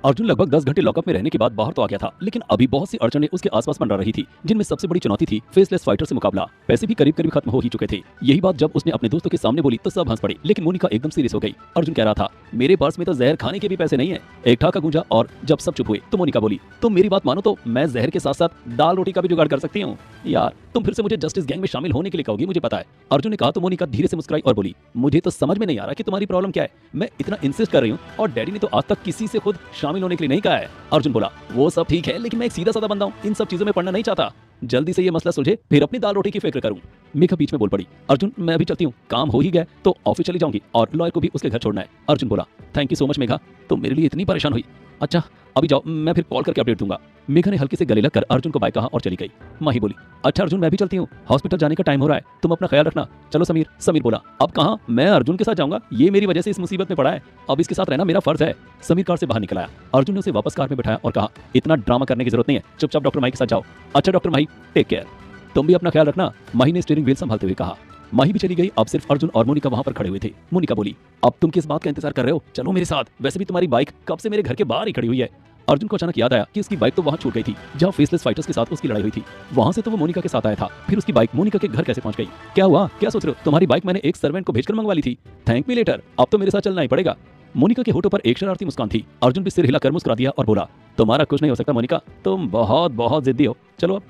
अर्जुन लगभग 10 घंटे लॉकअप में रहने के बाद बाहर तो आ गया था, लेकिन अभी बहुत सी अड़चनें उसके आसपास मंडरा रही थी, जिनमें सबसे बड़ी चुनौती थी फेसलेस फाइटर से मुकाबला। पैसे भी करीब करीब खत्म हो ही चुके थे। यही बात जब उसने अपने दोस्तों के सामने बोली तो सब हंस पड़े, लेकिन मोनिका एकदम सीरियस हो गई। अर्जुन कह रहा था, मेरे पर्स में तो जहर खाने के भी पैसे नहीं है। एक ठाका गूंजा और जब सब चुप हुए तो मोनिका बोली, तुम मेरी बात मानो तो मैं जहर के साथ साथ दाल रोटी का भी जुगाड़ कर सकती हूँ। यार तुम फिर से मुझे जस्टिस गैंग में शामिल होने के लिए कहोगी, मुझे पता है। अर्जुन ने कहा तो मोनिका धीरे से मुस्कुराई और बोली, मुझे तो समझ में नहीं आ रहा कि तुम्हारी प्रॉब्लम क्या है। मैं इतना इंसिस्ट कर रही हूँ और डैडी ने तो आज तक किसी से खुद शामिल होने के लिए नहीं कहा है। अर्जुन बोला, वो सब ठीक है, लेकिन मैं एक सीधा साधा बंदा हूँ, इन सब चीजों में पढ़ना नहीं चाहता। जल्दी से ये मसला सुलझे फिर अपनी दाल रोटी की फिक्र करूं। मेघा बीच में बोल पड़ी, अर्जुन मैं अभी चलती हूँ, काम हो ही गया तो ऑफिस चली जाऊंगी और लॉयर को भी उसके घर छोड़ना है। अर्जुन बोला, thank you so much Megha, तुम मेरे लिए इतनी परेशान हुई। अच्छा अभी जाओ, मैं फिर कॉल करके अपडेट दूंगा। मेघा ने हल्के से गले लगकर अर्जुन को बाय कहा और चली गई। माही बोली, अच्छा अर्जुन मैं भी चलती हूँ, हॉस्पिटल जाने का टाइम हो रहा है, तुम अपना ख्याल रखना। चलो समीर। समीर बोला, अब कहाँ, मैं अर्जुन के साथ जाऊंगा, ये मेरी वजह से इस मुसीबत में पड़ा है, अब इसके साथ रहना मेरा फर्ज है। समीर कार से बाहर निकल आया। अर्जुन ने उसे वापस कार में बैठाया और कहा, इतना ड्रामा करने की जरूरत नहीं है, चुपचाप डॉक्टर माही के साथ जाओ। अच्छा डॉक्टर माही, टेक केयर, तुम भी अपना ख्याल रखना। माही ने स्टीयरिंग व्हील संभालते हुए कहा। माही भी चली गई। अब सिर्फ अर्जुन और मोनिका वहां पर खड़े हुए थे। मोनिका बोली, अब तुम किस बात का इंतजार कर रहे हो, चलो मेरे साथ, वैसे भी तुम्हारी बाइक कब से मेरे घर के बाहर ही खड़ी हुई है। अर्जुन को अचानक याद आया कि उसकी बाइक तो वहां छूट गई थी जहां फेसलेस फाइटर्स के साथ उसकी लड़ाई हुई थी। वहां से तो वो मोनिका के साथ आया था, फिर उसकी बाइक मोनिका के घर कैसे पहुंच गई? क्या हुआ, क्या सोच रहे हो? तुम्हारी बाइक मैंने एक सर्वेंट को भेजकर मंगवा ली थी, थैंक मी लेटर, अब तो मेरे साथ चलना ही पड़ेगा। मोनिका के होठों पर एक शरारती मुस्कान थी। अर्जुन भी सिर हिलाकर मुस्कुरा दिया और बोला, तुम्हारा कुछ नहीं हो सकता मोनिका, तुम बहुत बहुत जिद्दी हो, चलो अब।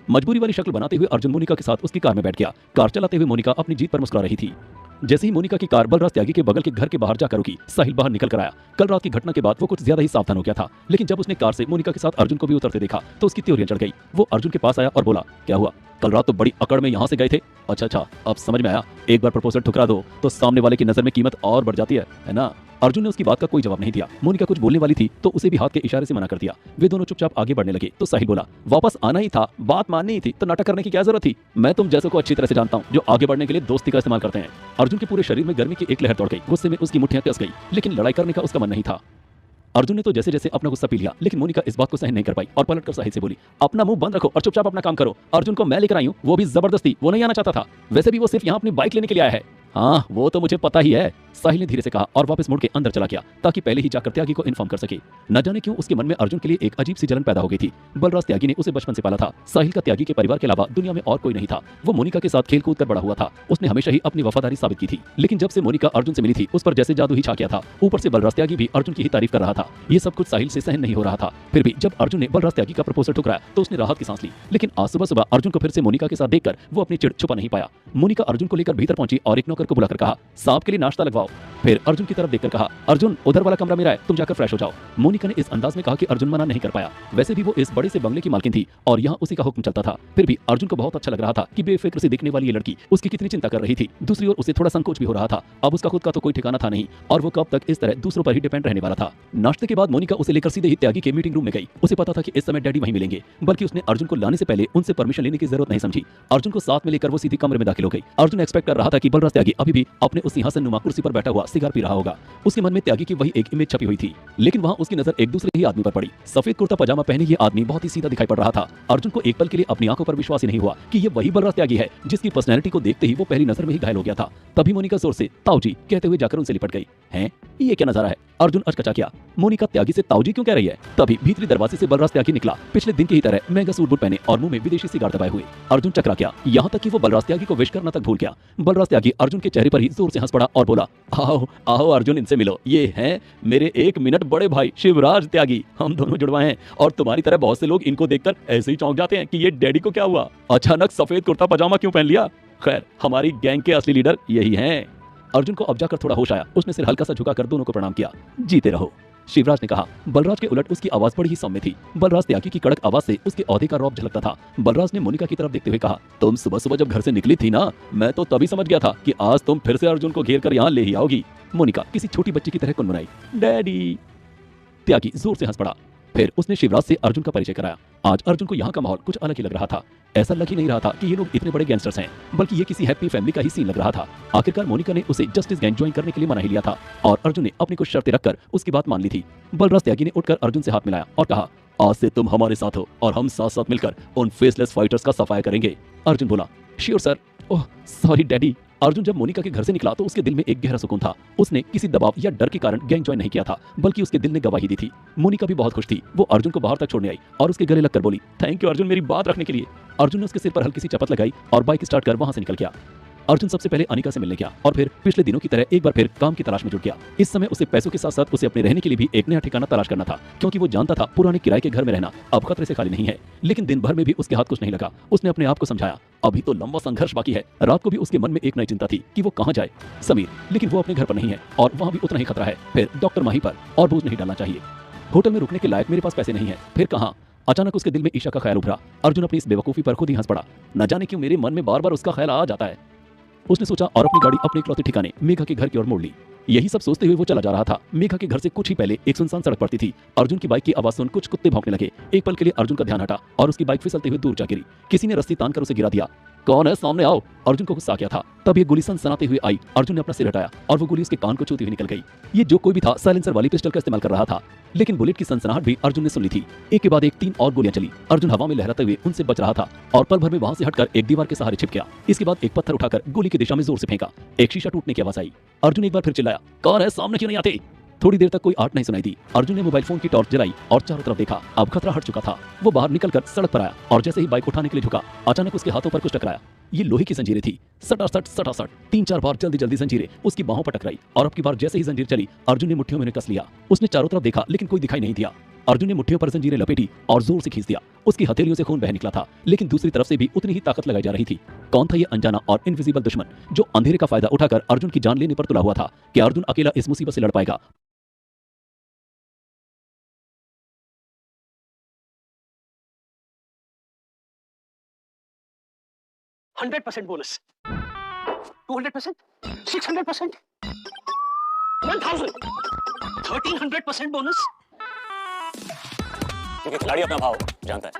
मजबूरी वाली शक्ल बनाते हुए अर्जुन मोनिका के साथ उसकी कार में बैठ गया। कार चलाते हुए मोनिका अपनी जीत पर मुस्कुरा रही थी। जैसे ही मोनिका की कार बलराज त्यागी के बगल के घर के बाहर जाकर रुकी, साहिल बाहर निकल कर आया। कल रात की घटना के बाद वो कुछ ज्यादा ही सावधान हो गया था, लेकिन जब उसने कार से मोनिका के साथ अर्जुन को भी उतरते देखा तो उसकी त्योरियां चढ़ गई। वो अर्जुन के पास आया और बोला, क्या हुआ, कल रात तो बड़ी अकड़ में यहाँ से गए थे। अच्छा, अब समझ में आया। एक बार प्रपोजल ठुकरा दो तो सामने वाले की नजर में कीमत और बढ़ जाती है ना। अर्जुन ने उसकी बात का कोई जवाब नहीं दिया। मोनिका कुछ बोलने वाली थी तो उसे भी हाथ के इशारे से मना कर दिया। वे दोनों चुपचाप आगे बढ़ने लगे तो साहिल बोला, वापस आना ही था, बात माननी ही थी, तो नाटक करने की क्या जरूरत थी। मैं तुम जैसों को अच्छी तरह से जानता हूँ जो आगे बढ़ने के लिए दोस्ती का इस्तेमाल करते हैं। अर्जुन के पूरे शरीर में गर्मी की एक लहर दौड़ गई। गुस्से में उसकी मुट्ठियां कस गई, लेकिन लड़ाई करने का उसका मन नहीं था। अर्जुन ने तो जैसे जैसे अपना गुस्सा पी लिया, लेकिन मोनिका इस बात को सहन नहीं कर पाई और पलटकर साहिल से बोली, अपना मुंह बंद रखो और चुपचाप अपना काम करो। अर्जुन को मैं लेकर आई हूँ, वो भी जबरदस्ती। वो नहीं आना चाहता था, वैसे भी वो सिर्फ यहाँ अपनी बाइक लेने के लिए आया है। हाँ, वो तो मुझे पता ही है, साहिल ने धीरे से कहा और वापस मुड़ के अंदर चला गया ताकि पहले ही जाकर त्यागी को इन्फॉर्म कर सके। न जाने क्यों उसके मन में अर्जुन के लिए एक अजीब सी जलन पैदा हो गई थी। बलराज त्यागी ने उसे बचपन से पाला था। साहिल का त्यागी के परिवार के अलावा दुनिया में और कोई नहीं था। वो मोनिका के साथ खेल कूद कर बड़ा हुआ था। उसने हमेशा ही अपनी वफादारी साबित की थी, लेकिन जब से मोनिका अर्जुन से मिली थी उस पर जैसे जादू ही छा गया था। ऊपर से बलराज त्यागी भी अर्जुन की ही तारीफ कर रहा था। ये सब कुछ साहिल से सहन नहीं हो रहा था। फिर भी जब अर्जुन ने बलराज त्यागी का प्रपोजल ठुकराया तो उसने राहत की सांस ली। लेकिन आज सुबह सुबह अर्जुन को फिर से मोनिका के साथ देखकर वो अपनी चिढ़ छुपा नहीं पाया। मोनिका अर्जुन को लेकर भीतर पहुंची और एक नौकर को बुलाकर कहा, सांप के लिए नाश्ता लगवाओ। फिर अर्जुन की तरफ देखकर कहा, अर्जुन उधर वाला कमरा मेरा है, तुम जाकर फ्रेश हो जाओ। मोनिका ने इस अंदाज में कहा कि अर्जुन मना नहीं कर पाया। वैसे भी वो इस बड़े से बंगले की मालकिन थी और यहाँ उसी का हुक्म चलता था। फिर भी अर्जुन को बहुत अच्छा लग रहा था कि बेफिक्र से दिखने वाली ये लड़की उसकी कितनी चिंता कर रही थी। दूसरी ओर उसे थोड़ा संकोच भी हो रहा था। अब उसका खुद का तो कोई ठिकाना था नहीं और वो कब तक इस तरह दूसरों पर ही डिपेंड रहने वाला था। नाश्ते के बाद मोनिका उसे लेकर सीधे ही त्यागी के मीटिंग रूम में गई। उसे पता था कि इस समय डैडी वहीं मिलेंगे, बल्कि उसने अर्जुन को लाने से पहले उनसे परमिशन लेने की जरूरत नहीं समझी। अर्जुन को साथ में लेकर वो सीधी कमरे में दाखिल हो गई। अर्जुन एक्सपेक्ट कर रहा था कि बलराज त्यागी अभी भी अपने उस सिंहासन नुमा कुर्सी पर बैठा हुआ सिगार पी रहा होगा। उसके मन में त्यागी की वही एक इमेज छपी हुई थी, लेकिन वहां उसकी नजर एक दूसरे ही आदमी पर पड़ी। सफेद कुर्ता पजामा पहने ये आदमी बहुत ही सीधा दिखाई पड़ रहा था। अर्जुन को एक पल के लिए अपनी आंखों पर विश्वास ही नहीं हुआ कि ये वही बलराज त्यागी है जिसकी पर्सनैलिटी को देखते ही वो पहली नजर में ही घायल हो गया था। तभी मोनिका जोर से ताऊजी कहते हुए जाकर उनसे लिपट गई। हैं, ये क्या नजारा है? अर्जुन अचकचा गया। मोनिका त्यागी से ताऊजी क्यों कह रही है? तभी भीतरी दरवाजे से बलराज त्यागी निकला, पिछले दिन की ही तरह महंगा सूट बूट पहने और मुंह में विदेशी सिगार दबाए हुए। अर्जुन चकरा गया, यहाँ तक कि वो बलराज त्यागी को विश करना तक भूल गया। बलराज त्यागी अर्जुन के चेहरे पर ही जोर से हंस पड़ा और बोला, आओ आओ अर्जुन, इनसे मिलो। ये हैं मेरे 1 मिनट बड़े भाई शिवराज त्यागी। हम दोनों जुड़वाए हैं और तुम्हारी तरह बहुत से लोग इनको देखकर ऐसे ही चौंक जाते हैं कि ये डैडी को क्या हुआ, अचानक सफेद कुर्ता पजामा क्यों पहन लिया। खैर, हमारी गैंग के असली लीडर यही हैं। अर्जुन को अब जाकर थोड़ा होश आया। उसने सिर हल्का सा झुकाकर दोनों को प्रणाम किया। जीते रहो, शिवराज ने कहा। बलराज के उलट उसकी आवाज बड़ी ही सौम्य थी। बलराज त्यागी की कड़क आवाज से उसके औहदे का रौब झलकता था। बलराज ने मोनिका की तरफ देखते हुए कहा, तुम सुबह सुबह जब घर से निकली थी ना, मैं तो तभी समझ गया था कि आज तुम फिर से अर्जुन को घेर कर यहाँ ले ही आओगी। मोनिका किसी छोटी बच्ची की तरह कुनमुनाई, डैडी। त्यागी जोर से हंस पड़ा। फिर उसने शिवराज से अर्जुन का परिचय कराया। आज अर्जुन को यहाँ का माहौल कुछ अलग ही लग रहा था। ऐसा लग ही नहीं रहा था कि ये लोग इतने बड़े गैंगस्टर्स हैं, बल्कि ये किसी हैप्पी फैमिली का ही सीन लग रहा था। आखिरकार मोनिका ने उसे जस्टिस गैंग ज्वाइन करने के लिए मना ही लिया था और अर्जुन ने अपनी कुछ शर्तें रखकर उसकी बात मान ली थी। बलराज त्यागी ने उठकर अर्जुन से हाथ मिलाया और कहा, आज से तुम हमारे साथ हो और हम साथ साथ मिलकर उन फेसलेस फाइटर्स का सफाया करेंगे। अर्जुन बोला, sure sir. Oh sorry daddy. Arjun जब मोनिका के घर से निकला तो उसके दिल में एक गहरा सुकून था। उसने किसी दबाव या डर के कारण गैंग ज्वाइन नहीं किया था, बल्कि उसके दिल ने गवाही दी थी। मोनिका भी बहुत खुश थी। वो अर्जुन को बाहर तक छोड़ने आई और उसके गले लगकर बोली, थैंक यू अर्जुन, मेरी बात रखने के लिए। अर्जुन ने उसके सिर पर हल्की सी चपत लगाई और बाइक स्टार्ट कर वहां से निकल गया। अर्जुन सबसे पहले अनिका से मिलने गया और फिर पिछले दिनों की तरह एक बार फिर काम की तलाश में जुट गया। इस समय उसे पैसों के साथ साथ उसे अपने रहने के लिए भी एक नया ठिकाना तलाश करना था, क्योंकि वो जानता था पुराने किराए के घर में रहना अब खतरे से खाली नहीं है। लेकिन दिन भर में भी उसके हाथ कुछ नहीं लगा। उसने अपने आप को समझाया, अभी तो लंबा संघर्ष बाकी है। रात को भी उसके मन में एक नई चिंता थी कि वो कहाँ जाए। समीर, लेकिन वो अपने घर पर नहीं है और वहाँ भी उतना ही खतरा है। फिर डॉक्टर माही पर और बोझ नहीं डालना चाहिए। होटल में रुकने के लायक मेरे पास पैसे नहीं है, फिर कहाँ। अचानक उसके दिल में ईशा का ख्याल उभरा। अर्जुन अपनी इस बेवकूफी पर खुद ही हंस पड़ा। न जाने क्यों मेरे मन में बार बार उसका ख्याल आ जाता है, उसने सोचा और अपनी गाड़ी अपने इकलौते ठिकाने मेघा के घर की ओर मोड़ ली। यही सब सोचते हुए वो चला जा रहा था। मेघा के घर से कुछ ही पहले एक सुनसान सड़क पड़ती थी। अर्जुन की बाइक की आवाज सुन कुछ कुत्ते भौंकने लगे। एक पल के लिए अर्जुन का ध्यान हटा और उसकी बाइक फिसलते हुए दूर जा गिरी। किसी ने रस्सी तानकर उसे गिरा दिया। कौन है, सामने आओ। अर्जुन को गुस्सा आ गया था। तब ये गोली सनसनाते हुए आई। अर्जुन ने अपना सिर हटाया और वो गोली उसके कान को छूती हुई निकल गई। ये जो कोई भी था साइलेंसर वाली पिस्टल का इस्तेमाल कर रहा था, लेकिन बुलेट की सनसनाहट भी अर्जुन ने सुन ली थी। एक के बाद एक 3 और गोलियां चली। अर्जुन हवा में लहराते हुए उनसे बच रहा था और पल भर में वहां से हटकर एक दीवार के सहारे छिप गया। इसके बाद एक पत्थर उठाकर गोली की दिशा में जोर से फेंका। एक शीशा टूटने की आवाज आई। अर्जुन एक बार फिर चिल्लाया, कौन है, सामने क्यों नहीं आते। थोड़ी देर तक कोई आर्ट नहीं सुनाई दी। अर्जुन ने मोबाइल फोन की टॉर्च जलाई और चारों तरफ देखा। अब खतरा हट चुका था। वो बाहर निकलकर सड़क पर आया और जैसे ही बाइक उठाने के लिए झुका, अचानक उसके हाथों पर कुछ टकराया। ये लोहे की जंजीरें थी। सटासट सटासट 3-4 बार जल्दी जल्दी जंजीरें उसकी बाहों पर टकराई और अब की बार जैसे ही जंजीर चली, अर्जुन ने मुट्ठियों में कस लिया। उसने चारों तरफ देखा लेकिन कोई दिखाई नहीं दिया। अर्जुन ने मुट्ठियों पर जंजीरें लपेटी और जोर से खींच दिया। उसकी हथेलियों से खून बह निकला था, लेकिन दूसरी तरफ से भी उतनी ही ताकत लगाई जा रही थी। कौन था ये अनजाना और इनविजिबल दुश्मन जो अंधेरे का फायदा उठाकर अर्जुन की जान लेने पर तुला हुआ था? क्या अर्जुन अकेला इस मुसीबत से लड़ पाएगा? 100% bonus, 200%, 600%, 1000, 1300% bonus. क्योंकि खिलाड़ी अपना भाव जानता है।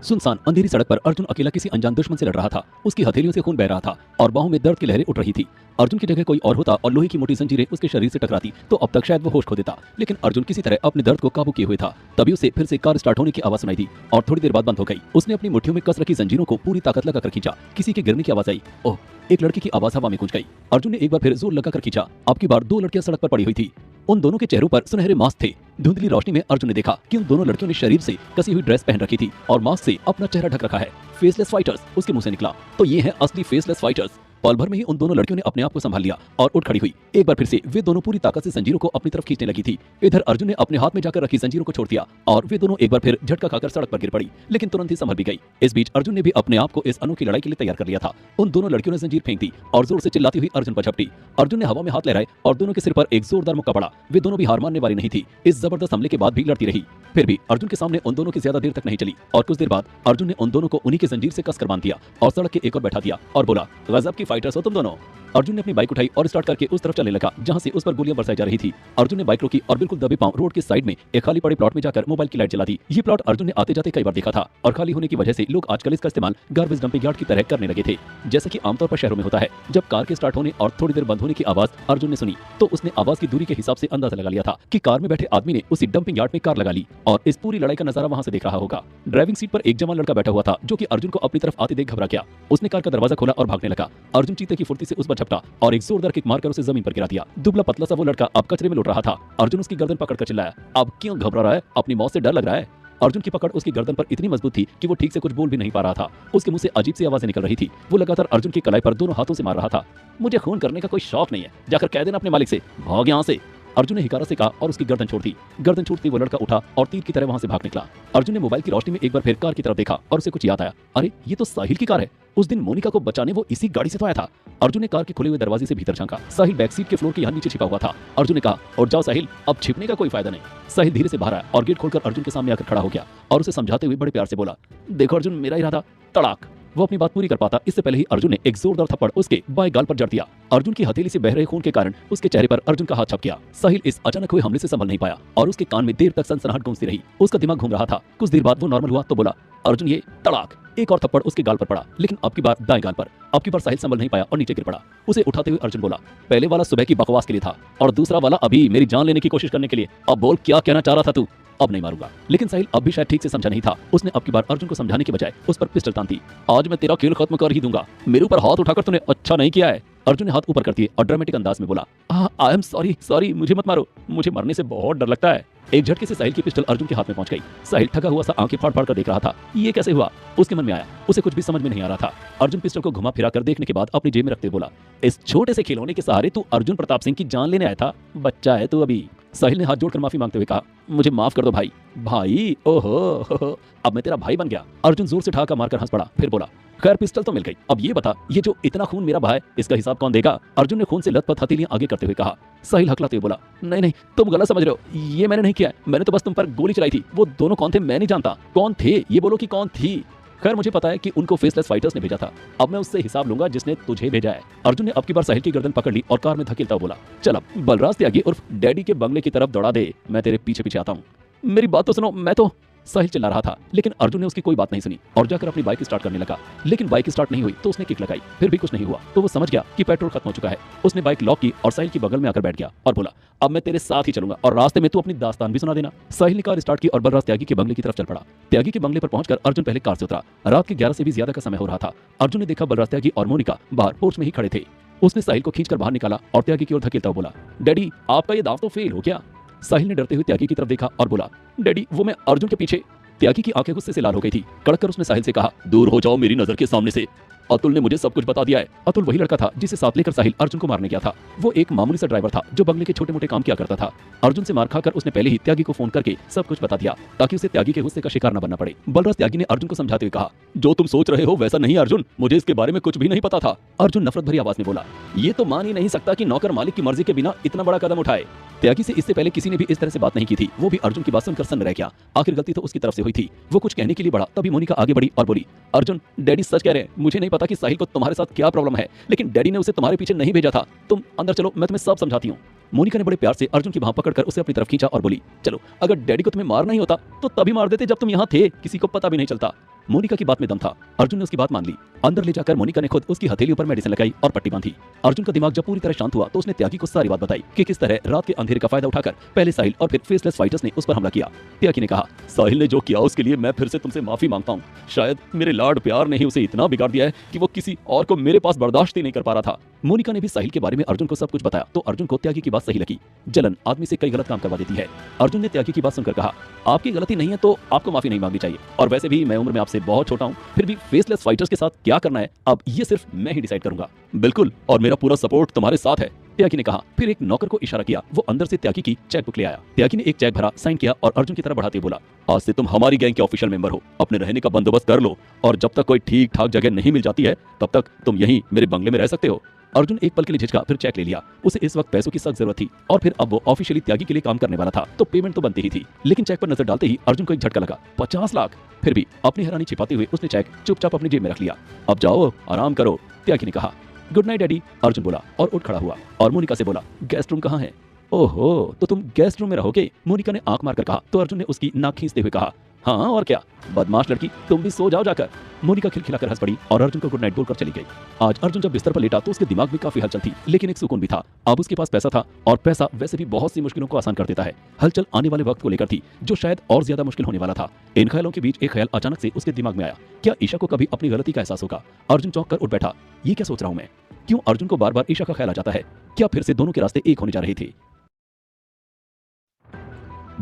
सुनसान अंधेरी सड़क पर अर्जुन अकेला किसी अनजान दुश्मन से लड़ रहा था। उसकी हथेलियों से खून बह रहा था और बाहों में दर्द की लहरें उठ रही थी। अर्जुन की जगह कोई और होता और लोहे की मोटी जंजीरें उसके शरीर से टकराती तो अब तक शायद वो होश खो देता, लेकिन अर्जुन किसी तरह अपने दर्द को काबू किए हुए था। तभी उसे फिर से कार स्टार्ट होने की आवाज सुनाई दी और थोड़ी देर बाद बंद हो गई। उसने अपनी मुट्ठियों में कस रखी जंजीरों को पूरी ताकत लगाकर खींचा। किसी के गिरने की आवाज आई। ओह, एक लड़की की आवाज हवा में गूंज गई। अर्जुन ने एक बार फिर जोर लगाकर खींचा। अब की बार दो लड़कियां सड़क पर पड़ी हुई थी। उन दोनों के चेहरों पर सुनहरे मास्क थे। धुंधली रोशनी में अर्जुन ने देखा कि उन दोनों लड़कियों ने शरीर से कसी हुई ड्रेस पहन रखी थी और मास्क से अपना चेहरा ढक रखा है। फेसलेस फाइटर्स उसके मुंह से निकला। तो ये हैं असली फेसलेस फाइटर्स। पल भर में ही उन दोनों लड़कियों ने अपने आप को संभाल लिया और उठ खड़ी हुई। एक बार फिर से वे दोनों पूरी ताकत से जंजीरों को अपनी तरफ खींचने लगी थी। इधर अर्जुन ने अपने हाथ में जाकर रखी जंजीरों को छोड़ दिया और वे दोनों एक बार फिर झटका खाकर सड़क पर गिर पड़ी, लेकिन तुरंत ही संभल भी गई। इस बीच अर्जुन ने भी अपने आप को इस अनोखी लड़ाई के लिए तैयार कर लिया था। उन दोनों लड़कियों ने जंजीर फेंक दी और जोर से चिल्लाती हुई अर्जुन पर झपटी। अर्जुन ने हवा में हाथ लहराए और दोनों के सिर पर एक जोरदार मुक्का पड़ा। वे दोनों भी हार मानने वाली नहीं थी। इस जबरदस्त हमले के बाद भी लड़ती रही। फिर भी अर्जुन के सामने उन दोनों की ज्यादा देर तक नहीं चली और कुछ देर बाद अर्जुन ने उन दोनों को उन्हीं की जंजीर से कसकर बांध दिया और सड़क के एक और बैठा दिया और बोला, गजब की फाइटर्स हो तुम दोनों। अर्जुन ने अपनी बाइक उठाई और स्टार्ट करके उस तरफ चलने लगा जहां से उस पर गोलियां बरसाई जा रही थी। अर्जुन ने बाइक रोकी और बिल्कुल दबे पांव रोड के साइड में एक खाली पड़े प्लॉट में जाकर मोबाइल की लाइट जला दी। ये प्लॉट अर्जुन ने आते जाते कई बार देखा था और खाली होने की वजह से लोग आजकल इसका इस्तेमाल गार्बेज डंपिंग यार्ड की तरह करने लगे थे, जैसे कि आमतौर पर शहरों में होता है। जब कार के स्टार्ट होने और थोड़ी देर बंद होने की आवाज अर्जुन ने सुनी तो उसने आवाज की दूरी के हिसाब से अंदाजा लगा लिया था कि कार में बैठे आदमी ने उसी डंपिंग यार्ड में कार लगा ली और इस पूरी लड़ाई का नजारा वहां से देख रहा होगा। ड्राइविंग सीट पर एक जवान लड़का बैठा हुआ था जो कि अर्जुन को अपनी तरफ आते देख घबरा गया। उसने कार का दरवाजा खोला और भागने लगा। अर्जुन चीते की फुर्ती से उस पर झपटा और एक जोरदार किक मारकर उसे जमीन पर गिरा दिया। दुबला पतला सा वो लड़का अब कचरे में लौट रहा था। अर्जुन उसकी गर्दन पकड़कर चिल्लाया, अब क्यों घबरा रहा है? अपनी मौत से डर लग रहा है? अर्जुन की पकड़ उसकी गर्दन पर इतनी मजबूत थी कि वो ठीक से कुछ बोल भी नहीं पा रहा था। उसके मुंह से अजीब सी आवाजें निकल रही थी। वो लगातार अर्जुन की कलाई पर दोनों हाथों से मार रहा था। मुझे खून करने का कोई शौक नहीं है, जाकर कह देना अपने मालिक से, भाग यहाँ से। अर्जुन ने हिकारा से कहा और उसकी गर्दन छोड़ दी। गर्दन छूटती वो लड़का उठा और तीर की तरह वहां से भाग निकला। अर्जुन ने मोबाइल की रोशनी में एक बार फिर कार की तरफ देखा और उसे कुछ याद आया। अरे, ये तो साहिल की कार है। उस दिन मोनिका को बचाने वो इसी गाड़ी से तो आया था। अर्जुन ने कार के खुले हुए दरवाजे से भीतर झांका। साहिल बैक सीट के फ्लोर के यहाँ नीचे छिपा हुआ था। अर्जुन ने कहा, और जाओ साहिल, अब छिपने का कोई फायदा नहीं। साहिल धीरे से बाहर आया और गेट खोलकर अर्जुन के सामने आकर खड़ा हो गया और उसे समझाते हुए बड़े प्यार से बोला, देखो अर्जुन, मेरा इरादा। तड़ाक। वो अपनी बात पूरी कर पाता इससे पहले ही अर्जुन ने एक जोरदार थप्पड़ उसके बाएं गाल पर जड़ दिया। अर्जुन की हथेली से बह रहे खून के कारण उसके चेहरे पर अर्जुन का हाथ छप गया। साहिल इस अचानक हुए हमले से संभल नहीं पाया और उसके कान में देर तक सनसनाहट गूंजती रही। उसका दिमाग घूम रहा था। कुछ देर बाद वो नॉर्मल हुआ तो बोला, अर्जुन ये। तड़ाक। एक और थप्पड़ उसके गाल पर पड़ा, लेकिन अब की बार दाएं गाल पर। अब की बार साहिल संभल नहीं पाया और नीचे गिर पड़ा। उसे उठाते हुए अर्जुन बोला, पहले वाला सुबह की बकवास के लिए था और दूसरा वाला अभी मेरी जान लेने की कोशिश करने के लिए। अब बोल, क्या कहना चाह रहा था तू? अब नहीं मारूंगा। लेकिन साहिल अब भी शायद ठीक से समझा नहीं था। उसने अब की बार अर्जुन को समझाने के बजाय उस पर पिस्टल तान दी। आज मैं तेरा खेल खत्म कर ही दूंगा। मेरे ऊपर हाथ उठाकर तूने अच्छा नहीं किया है। अर्जुन ने हाथ ऊपर कर दिए और ड्रामेटिक अंदाज में बोला, आई एम सॉरी, मुझे मत मारो, मुझे मरने से बहुत डर लगता है। एक झटके से साहिल की पिस्टल अर्जुन के हाथ में पहुंच गई। साहिल थका हुआ सा आंखें फाड़ फाड़ कर देख रहा था। ये कैसे हुआ? उसके मन में आया। उसे कुछ भी समझ में नहीं आ रहा था। अर्जुन पिस्टल को घुमा फिरा कर देखने के बाद अपनी जेब में रखते बोला, इस छोटे से खिलौने के सहारे तू अर्जुन प्रताप सिंह की जान लेने आया था? बच्चा है तू अभी। साहिल ने हाथ जोड़कर माफी मांगते हुए कहा, मुझे माफ कर दो भाई। भाई? ओहो, अब मैं तेरा भाई बन गया। अर्जुन जोर से ठहाका मारकर हंस पड़ा, फिर बोला, खैर पिस्टल तो मिल गई। अब ये बता, ये जो इतना खून मेरा बहा है, इसका हिसाब कौन देगा? अर्जुन ने खून से लथपथ हथेलियां आगे करते हुए कहा। साहिल हकलाते हुए बोला, नहीं, तुम गलत समझ रहे हो। ये मैंने नहीं किया, मैंने तो बस तुम पर गोली चलाई थी। वो दोनों कौन थे मैं नहीं जानता। कौन थे ये बोलो कि कौन थी? खैर मुझे पता है कि उनको फेसलेस फाइटर्स ने भेजा था। अब मैं उससे हिसाब लूंगा जिसने तुझे भेजा है। अर्जुन ने अब की बार साहिल की गर्दन पकड़ ली और कार में धकेलता हुआ बोला, चल अब बलराज त्यागी उर्फ डैडी के बंगले की तरफ दौड़ा दे, मैं तेरे पीछे पीछे आता हूँ। मेरी बात तो सुनो, मैं तो। साहिल चिल्ला रहा था, लेकिन अर्जुन ने उसकी कोई बात नहीं सुनी और जाकर अपनी बाइक स्टार्ट करने लगा। लेकिन बाइक स्टार्ट नहीं हुई तो उसने किक लगाई, फिर भी कुछ नहीं हुआ तो वो समझ गया कि पेट्रोल खत्म हो चुका है। उसने बाइक लॉक की और साहिल की बगल में आकर बैठ गया और बोला, अब मैं तेरे साथ ही चलूंगा और रास्ते में तू अपनी दास्तान भी सुना देना। साहिल ने कार स्टार्ट की और बलराज त्यागी के बंगले की तरफ चल पड़ा। त्यागी के बंगले पर पहुंचकर अर्जुन पहले कार से उतरा। रात के 11 से भी ज्यादा का समय हो रहा था। अर्जुन ने देखा बलराज त्यागी और मोनिका बाहर पोर्च में ही खड़े थे। उसने साहिल को खींचकर बाहर निकाला और त्यागी की ओर धकेलता हुआ बोला, डैडी आपका ये दाव तो फेल हो गया। साहिल ने डरते हुए त्यागी की तरफ देखा और बोला, डैडी वो मैं अर्जुन के पीछे। त्यागी की आंखें गुस्से से लाल हो गई थी। कड़क कर उसने साहिल से कहा, दूर हो जाओ मेरी नजर के सामने से। अतुल ने मुझे सब कुछ बता दिया है। अतुल वही लड़का था जिसे साथ लेकर साहिल अर्जुन को मारने गया था। वो एक मामूली सा ड्राइवर था जो बंगले के छोटे मोटे काम किया करता था। अर्जुन से मार खाकर उसने पहले ही त्यागी को फोन करके सब कुछ बता दिया ताकि उसे त्यागी के गुस्से का शिकार न बनना पड़े। बलराज त्यागी ने अर्जुन को समझाते हुए कहा, जो तुम सोच रहे हो वैसा नहीं अर्जुन, मुझे इसके बारे में कुछ भी नहीं पता था। अर्जुन नफरत भरी आवाज में बोला, ये तो मान ही नहीं सकता कि नौकर मालिक की मर्जी के बिना इतना बड़ा कदम उठाए। त्यागी से इससे पहले किसी ने भी इस तरह से बात नहीं की थी। वो भी अर्जुन की बात सुनकर सन्न रह गया। आखिर गलती तो उसकी तरफ से हुई थी। वो कुछ कहने के लिए बढ़ा, तभी मोनिका आगे बढ़ी और बोली, अर्जुन डैडी सच कह रहे हैं, मुझे नहीं पता कि साहिल को तुम्हारे साथ क्या प्रॉब्लम है, लेकिन डैडी ने उसे तुम्हारे पीछे नहीं भेजा था। तुम अंदर चलो, मैं तुम्हें सब समझाती हूँ। मोनिका ने बड़े प्यार से अर्जुन की बांह पकड़कर उसे अपनी तरफ खींचा और बोली, चलो, अगर डैडी को तुम्हें मारना ही होता तो तभी मार देते जब तुम यहाँ थे, किसी को पता भी नहीं चलता। मोनिका की बात में दम था। अर्जुन ने उसकी बात मान ली। अंदर ले जाकर मोनिका ने खुद उसकी हथेली पर मेडिसिन लगाई और पट्टी बांधी। अर्जुन का दिमाग जब पूरी तरह शांत हुआ तो उसने त्यागी को सारी बात बताई कि किस तरह रात के अंधेरे का फायदा उठाकर पहले साहिल और फिर फेसलेस फाइटर्स ने उस पर हमला किया। त्यागी ने कहा, साहिल ने जो किया उसके लिए मैं फिर से तुमसे माफी मांगता हूँ। शायद मेरे लाड प्यार ने ही उसे इतना बिगाड़ दिया है कि वो किसी और को मेरे पास बर्दाश्त ही नहीं कर पा रहा था। मोनिका ने भी साहिल के बारे में अर्जुन को सब कुछ बताया तो अर्जुन को त्यागी की बात सही लगी। जलन आदमी से कई गलत काम करवा देती है। अर्जुन ने त्यागी की बात सुनकर कहा, आपकी गलती नहीं है तो आपको माफी नहीं मांगनी चाहिए, और वैसे भी मैं उम्र में आपसे बहुत छोटा हूँ, फिर भी फेसलेस फाइटर्स के साथ क्या करना है अब ये सिर्फ मैं ही डिसाइड करूंगा। बिल्कुल, और मेरा पूरा सपोर्ट तुम्हारे साथ है, त्यागी ने कहा। फिर एक नौकर को इशारा किया। वो अंदर से त्यागी की चेकबुक ले आया। त्यागी ने एक चेक भरा, साइन किया और अर्जुन की तरफ बढ़ाते बोला, आज से तुम हमारी गैंग के ऑफिशियल मेंबर हो। अपने रहने का बंदोबस्त कर लो, और जब तक कोई ठीक ठाक जगह नहीं मिल जाती है तब तक तुम यहीं मेरे बंगले में रह सकते हो। अर्जुन एक पल के लिए झिझका, फिर चेक ले लिया। उसे इस वक्त पैसों की सख्त जरूरत थी और फिर अब वो ऑफिशियली त्यागी के लिए काम करने वाला था तो पेमेंट तो बनती ही थी। लेकिन चेक पर नजर डालते ही अर्जुन को एक झटका लगा, 50 लाख। फिर भी अपनी हैरानी छिपाते हुए उसने चेक चुपचाप अपनी जेब में रख लिया। अब जाओ, आराम करो, त्यागी ने कहा। गुड नाइट डैडी, अर्जुन बोला और उठ खड़ा हुआ और मोनिका से बोला, गेस्ट रूम कहाँ है? ओहो, तो तुम गेस्ट रूम में रहोगे? मोनिका ने आंख मारकर कहा तो अर्जुन ने उसकी नाक खींचते हुए कहा, हाँ और क्या, बदमाश लड़की, तुम भी सो जाओ जाकर। मोनिका खिलखिलाकर हंस पड़ी और अर्जुन को गुड नाइट बोलकर चली गई। आज अर्जुन जब बिस्तर पर लेटा तो उसके दिमाग में काफी हलचल थी, लेकिन एक सुकून भी था। अब उसके पास पैसा था और पैसा वैसे भी बहुत सी मुश्किलों को आसान कर देता है। हलचल आने वाले वक्त को लेकर थी जो शायद और ज्यादा मुश्किल होने वाला था। इन ख्यालों के बीच एक ख्याल अचानक से उसके दिमाग में आया, क्या ईशा को कभी अपनी गलती का एहसास होगा? अर्जुन चौंक कर उठ बैठा। ये क्या सोच रहा हूं मैं? क्यों अर्जुन को बार बार ईशा का ख्याल आ जाता है? क्या फिर से दोनों के रास्ते एक होने जा रहे थे?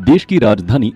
देश की राजधानी